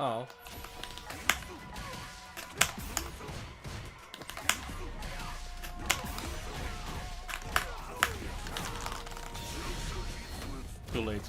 Oh. Too late.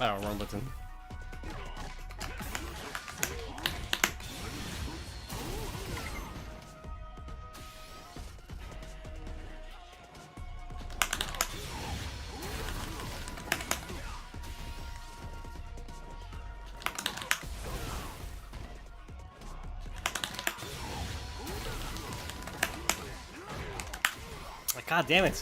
Oh, wrong button. God damn it.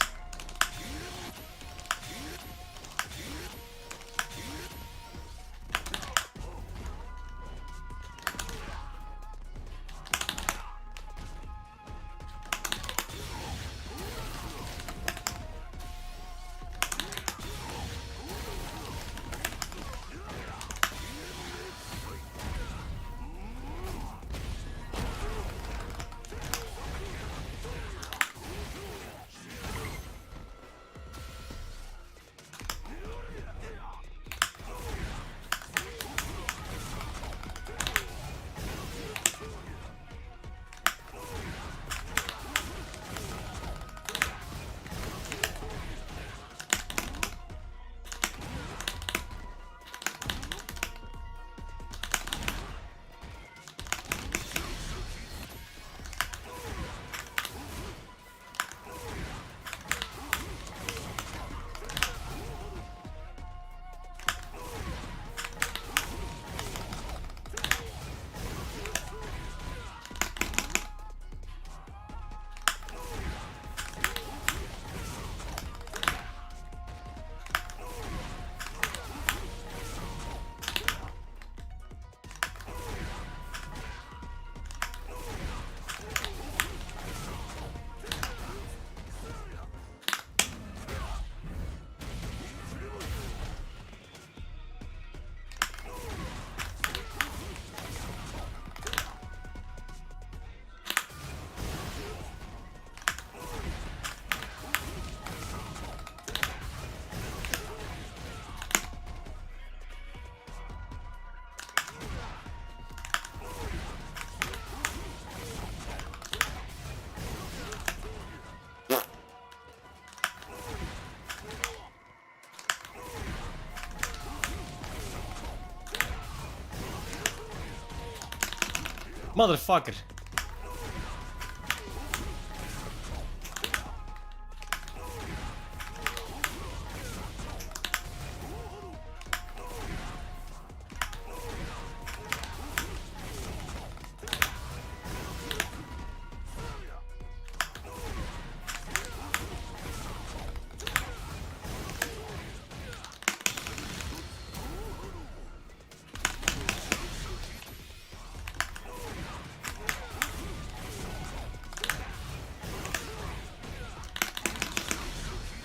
Motherfucker.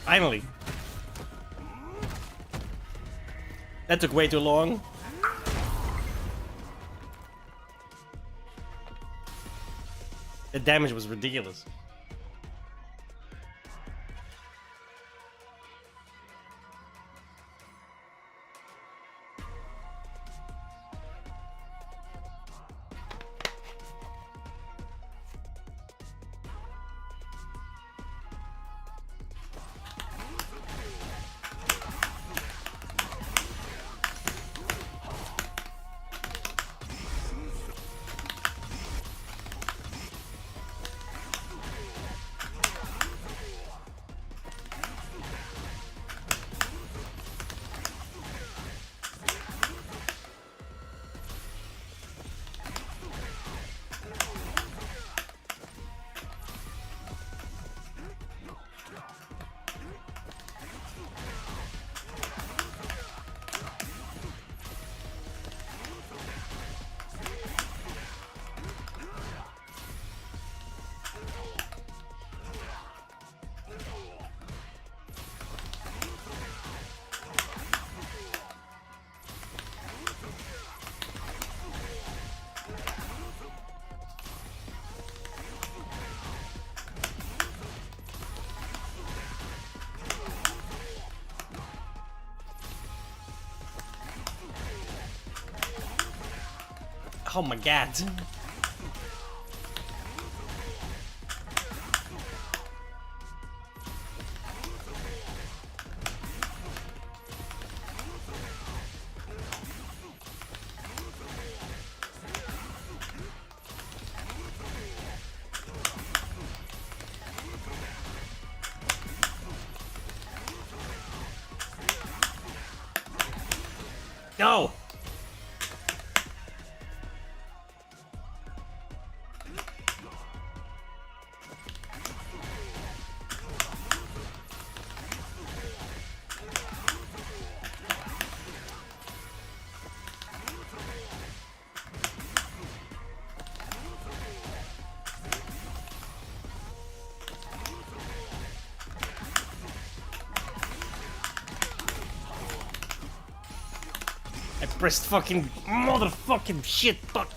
Finally. That took way too long. The damage was ridiculous. Oh my god. No! I pressed fucking motherfucking shit fuck.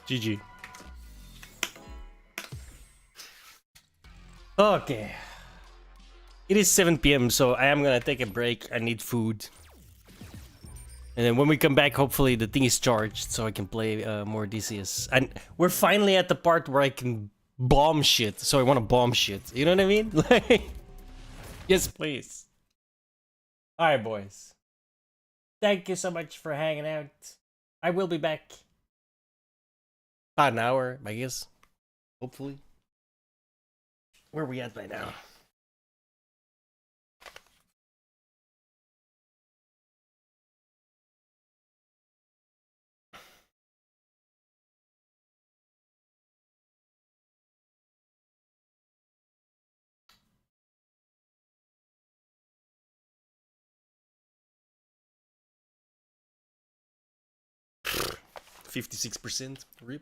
GG. Okay. It is 7 p.m. so I am gonna take a break. I need food. And then when we come back, hopefully the thing is charged so I can play more DCS. And we're finally at the part where I can bomb shit. So I want to bomb shit. You know what I mean? Like, yes, please. Alright, boys. Thank you so much for hanging out. I will be back. About an hour, I guess. Hopefully. Where are we at by now? %56%. Rip.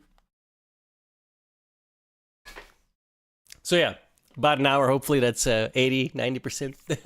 So yeah, about an hour. Hopefully that's 80, 90%.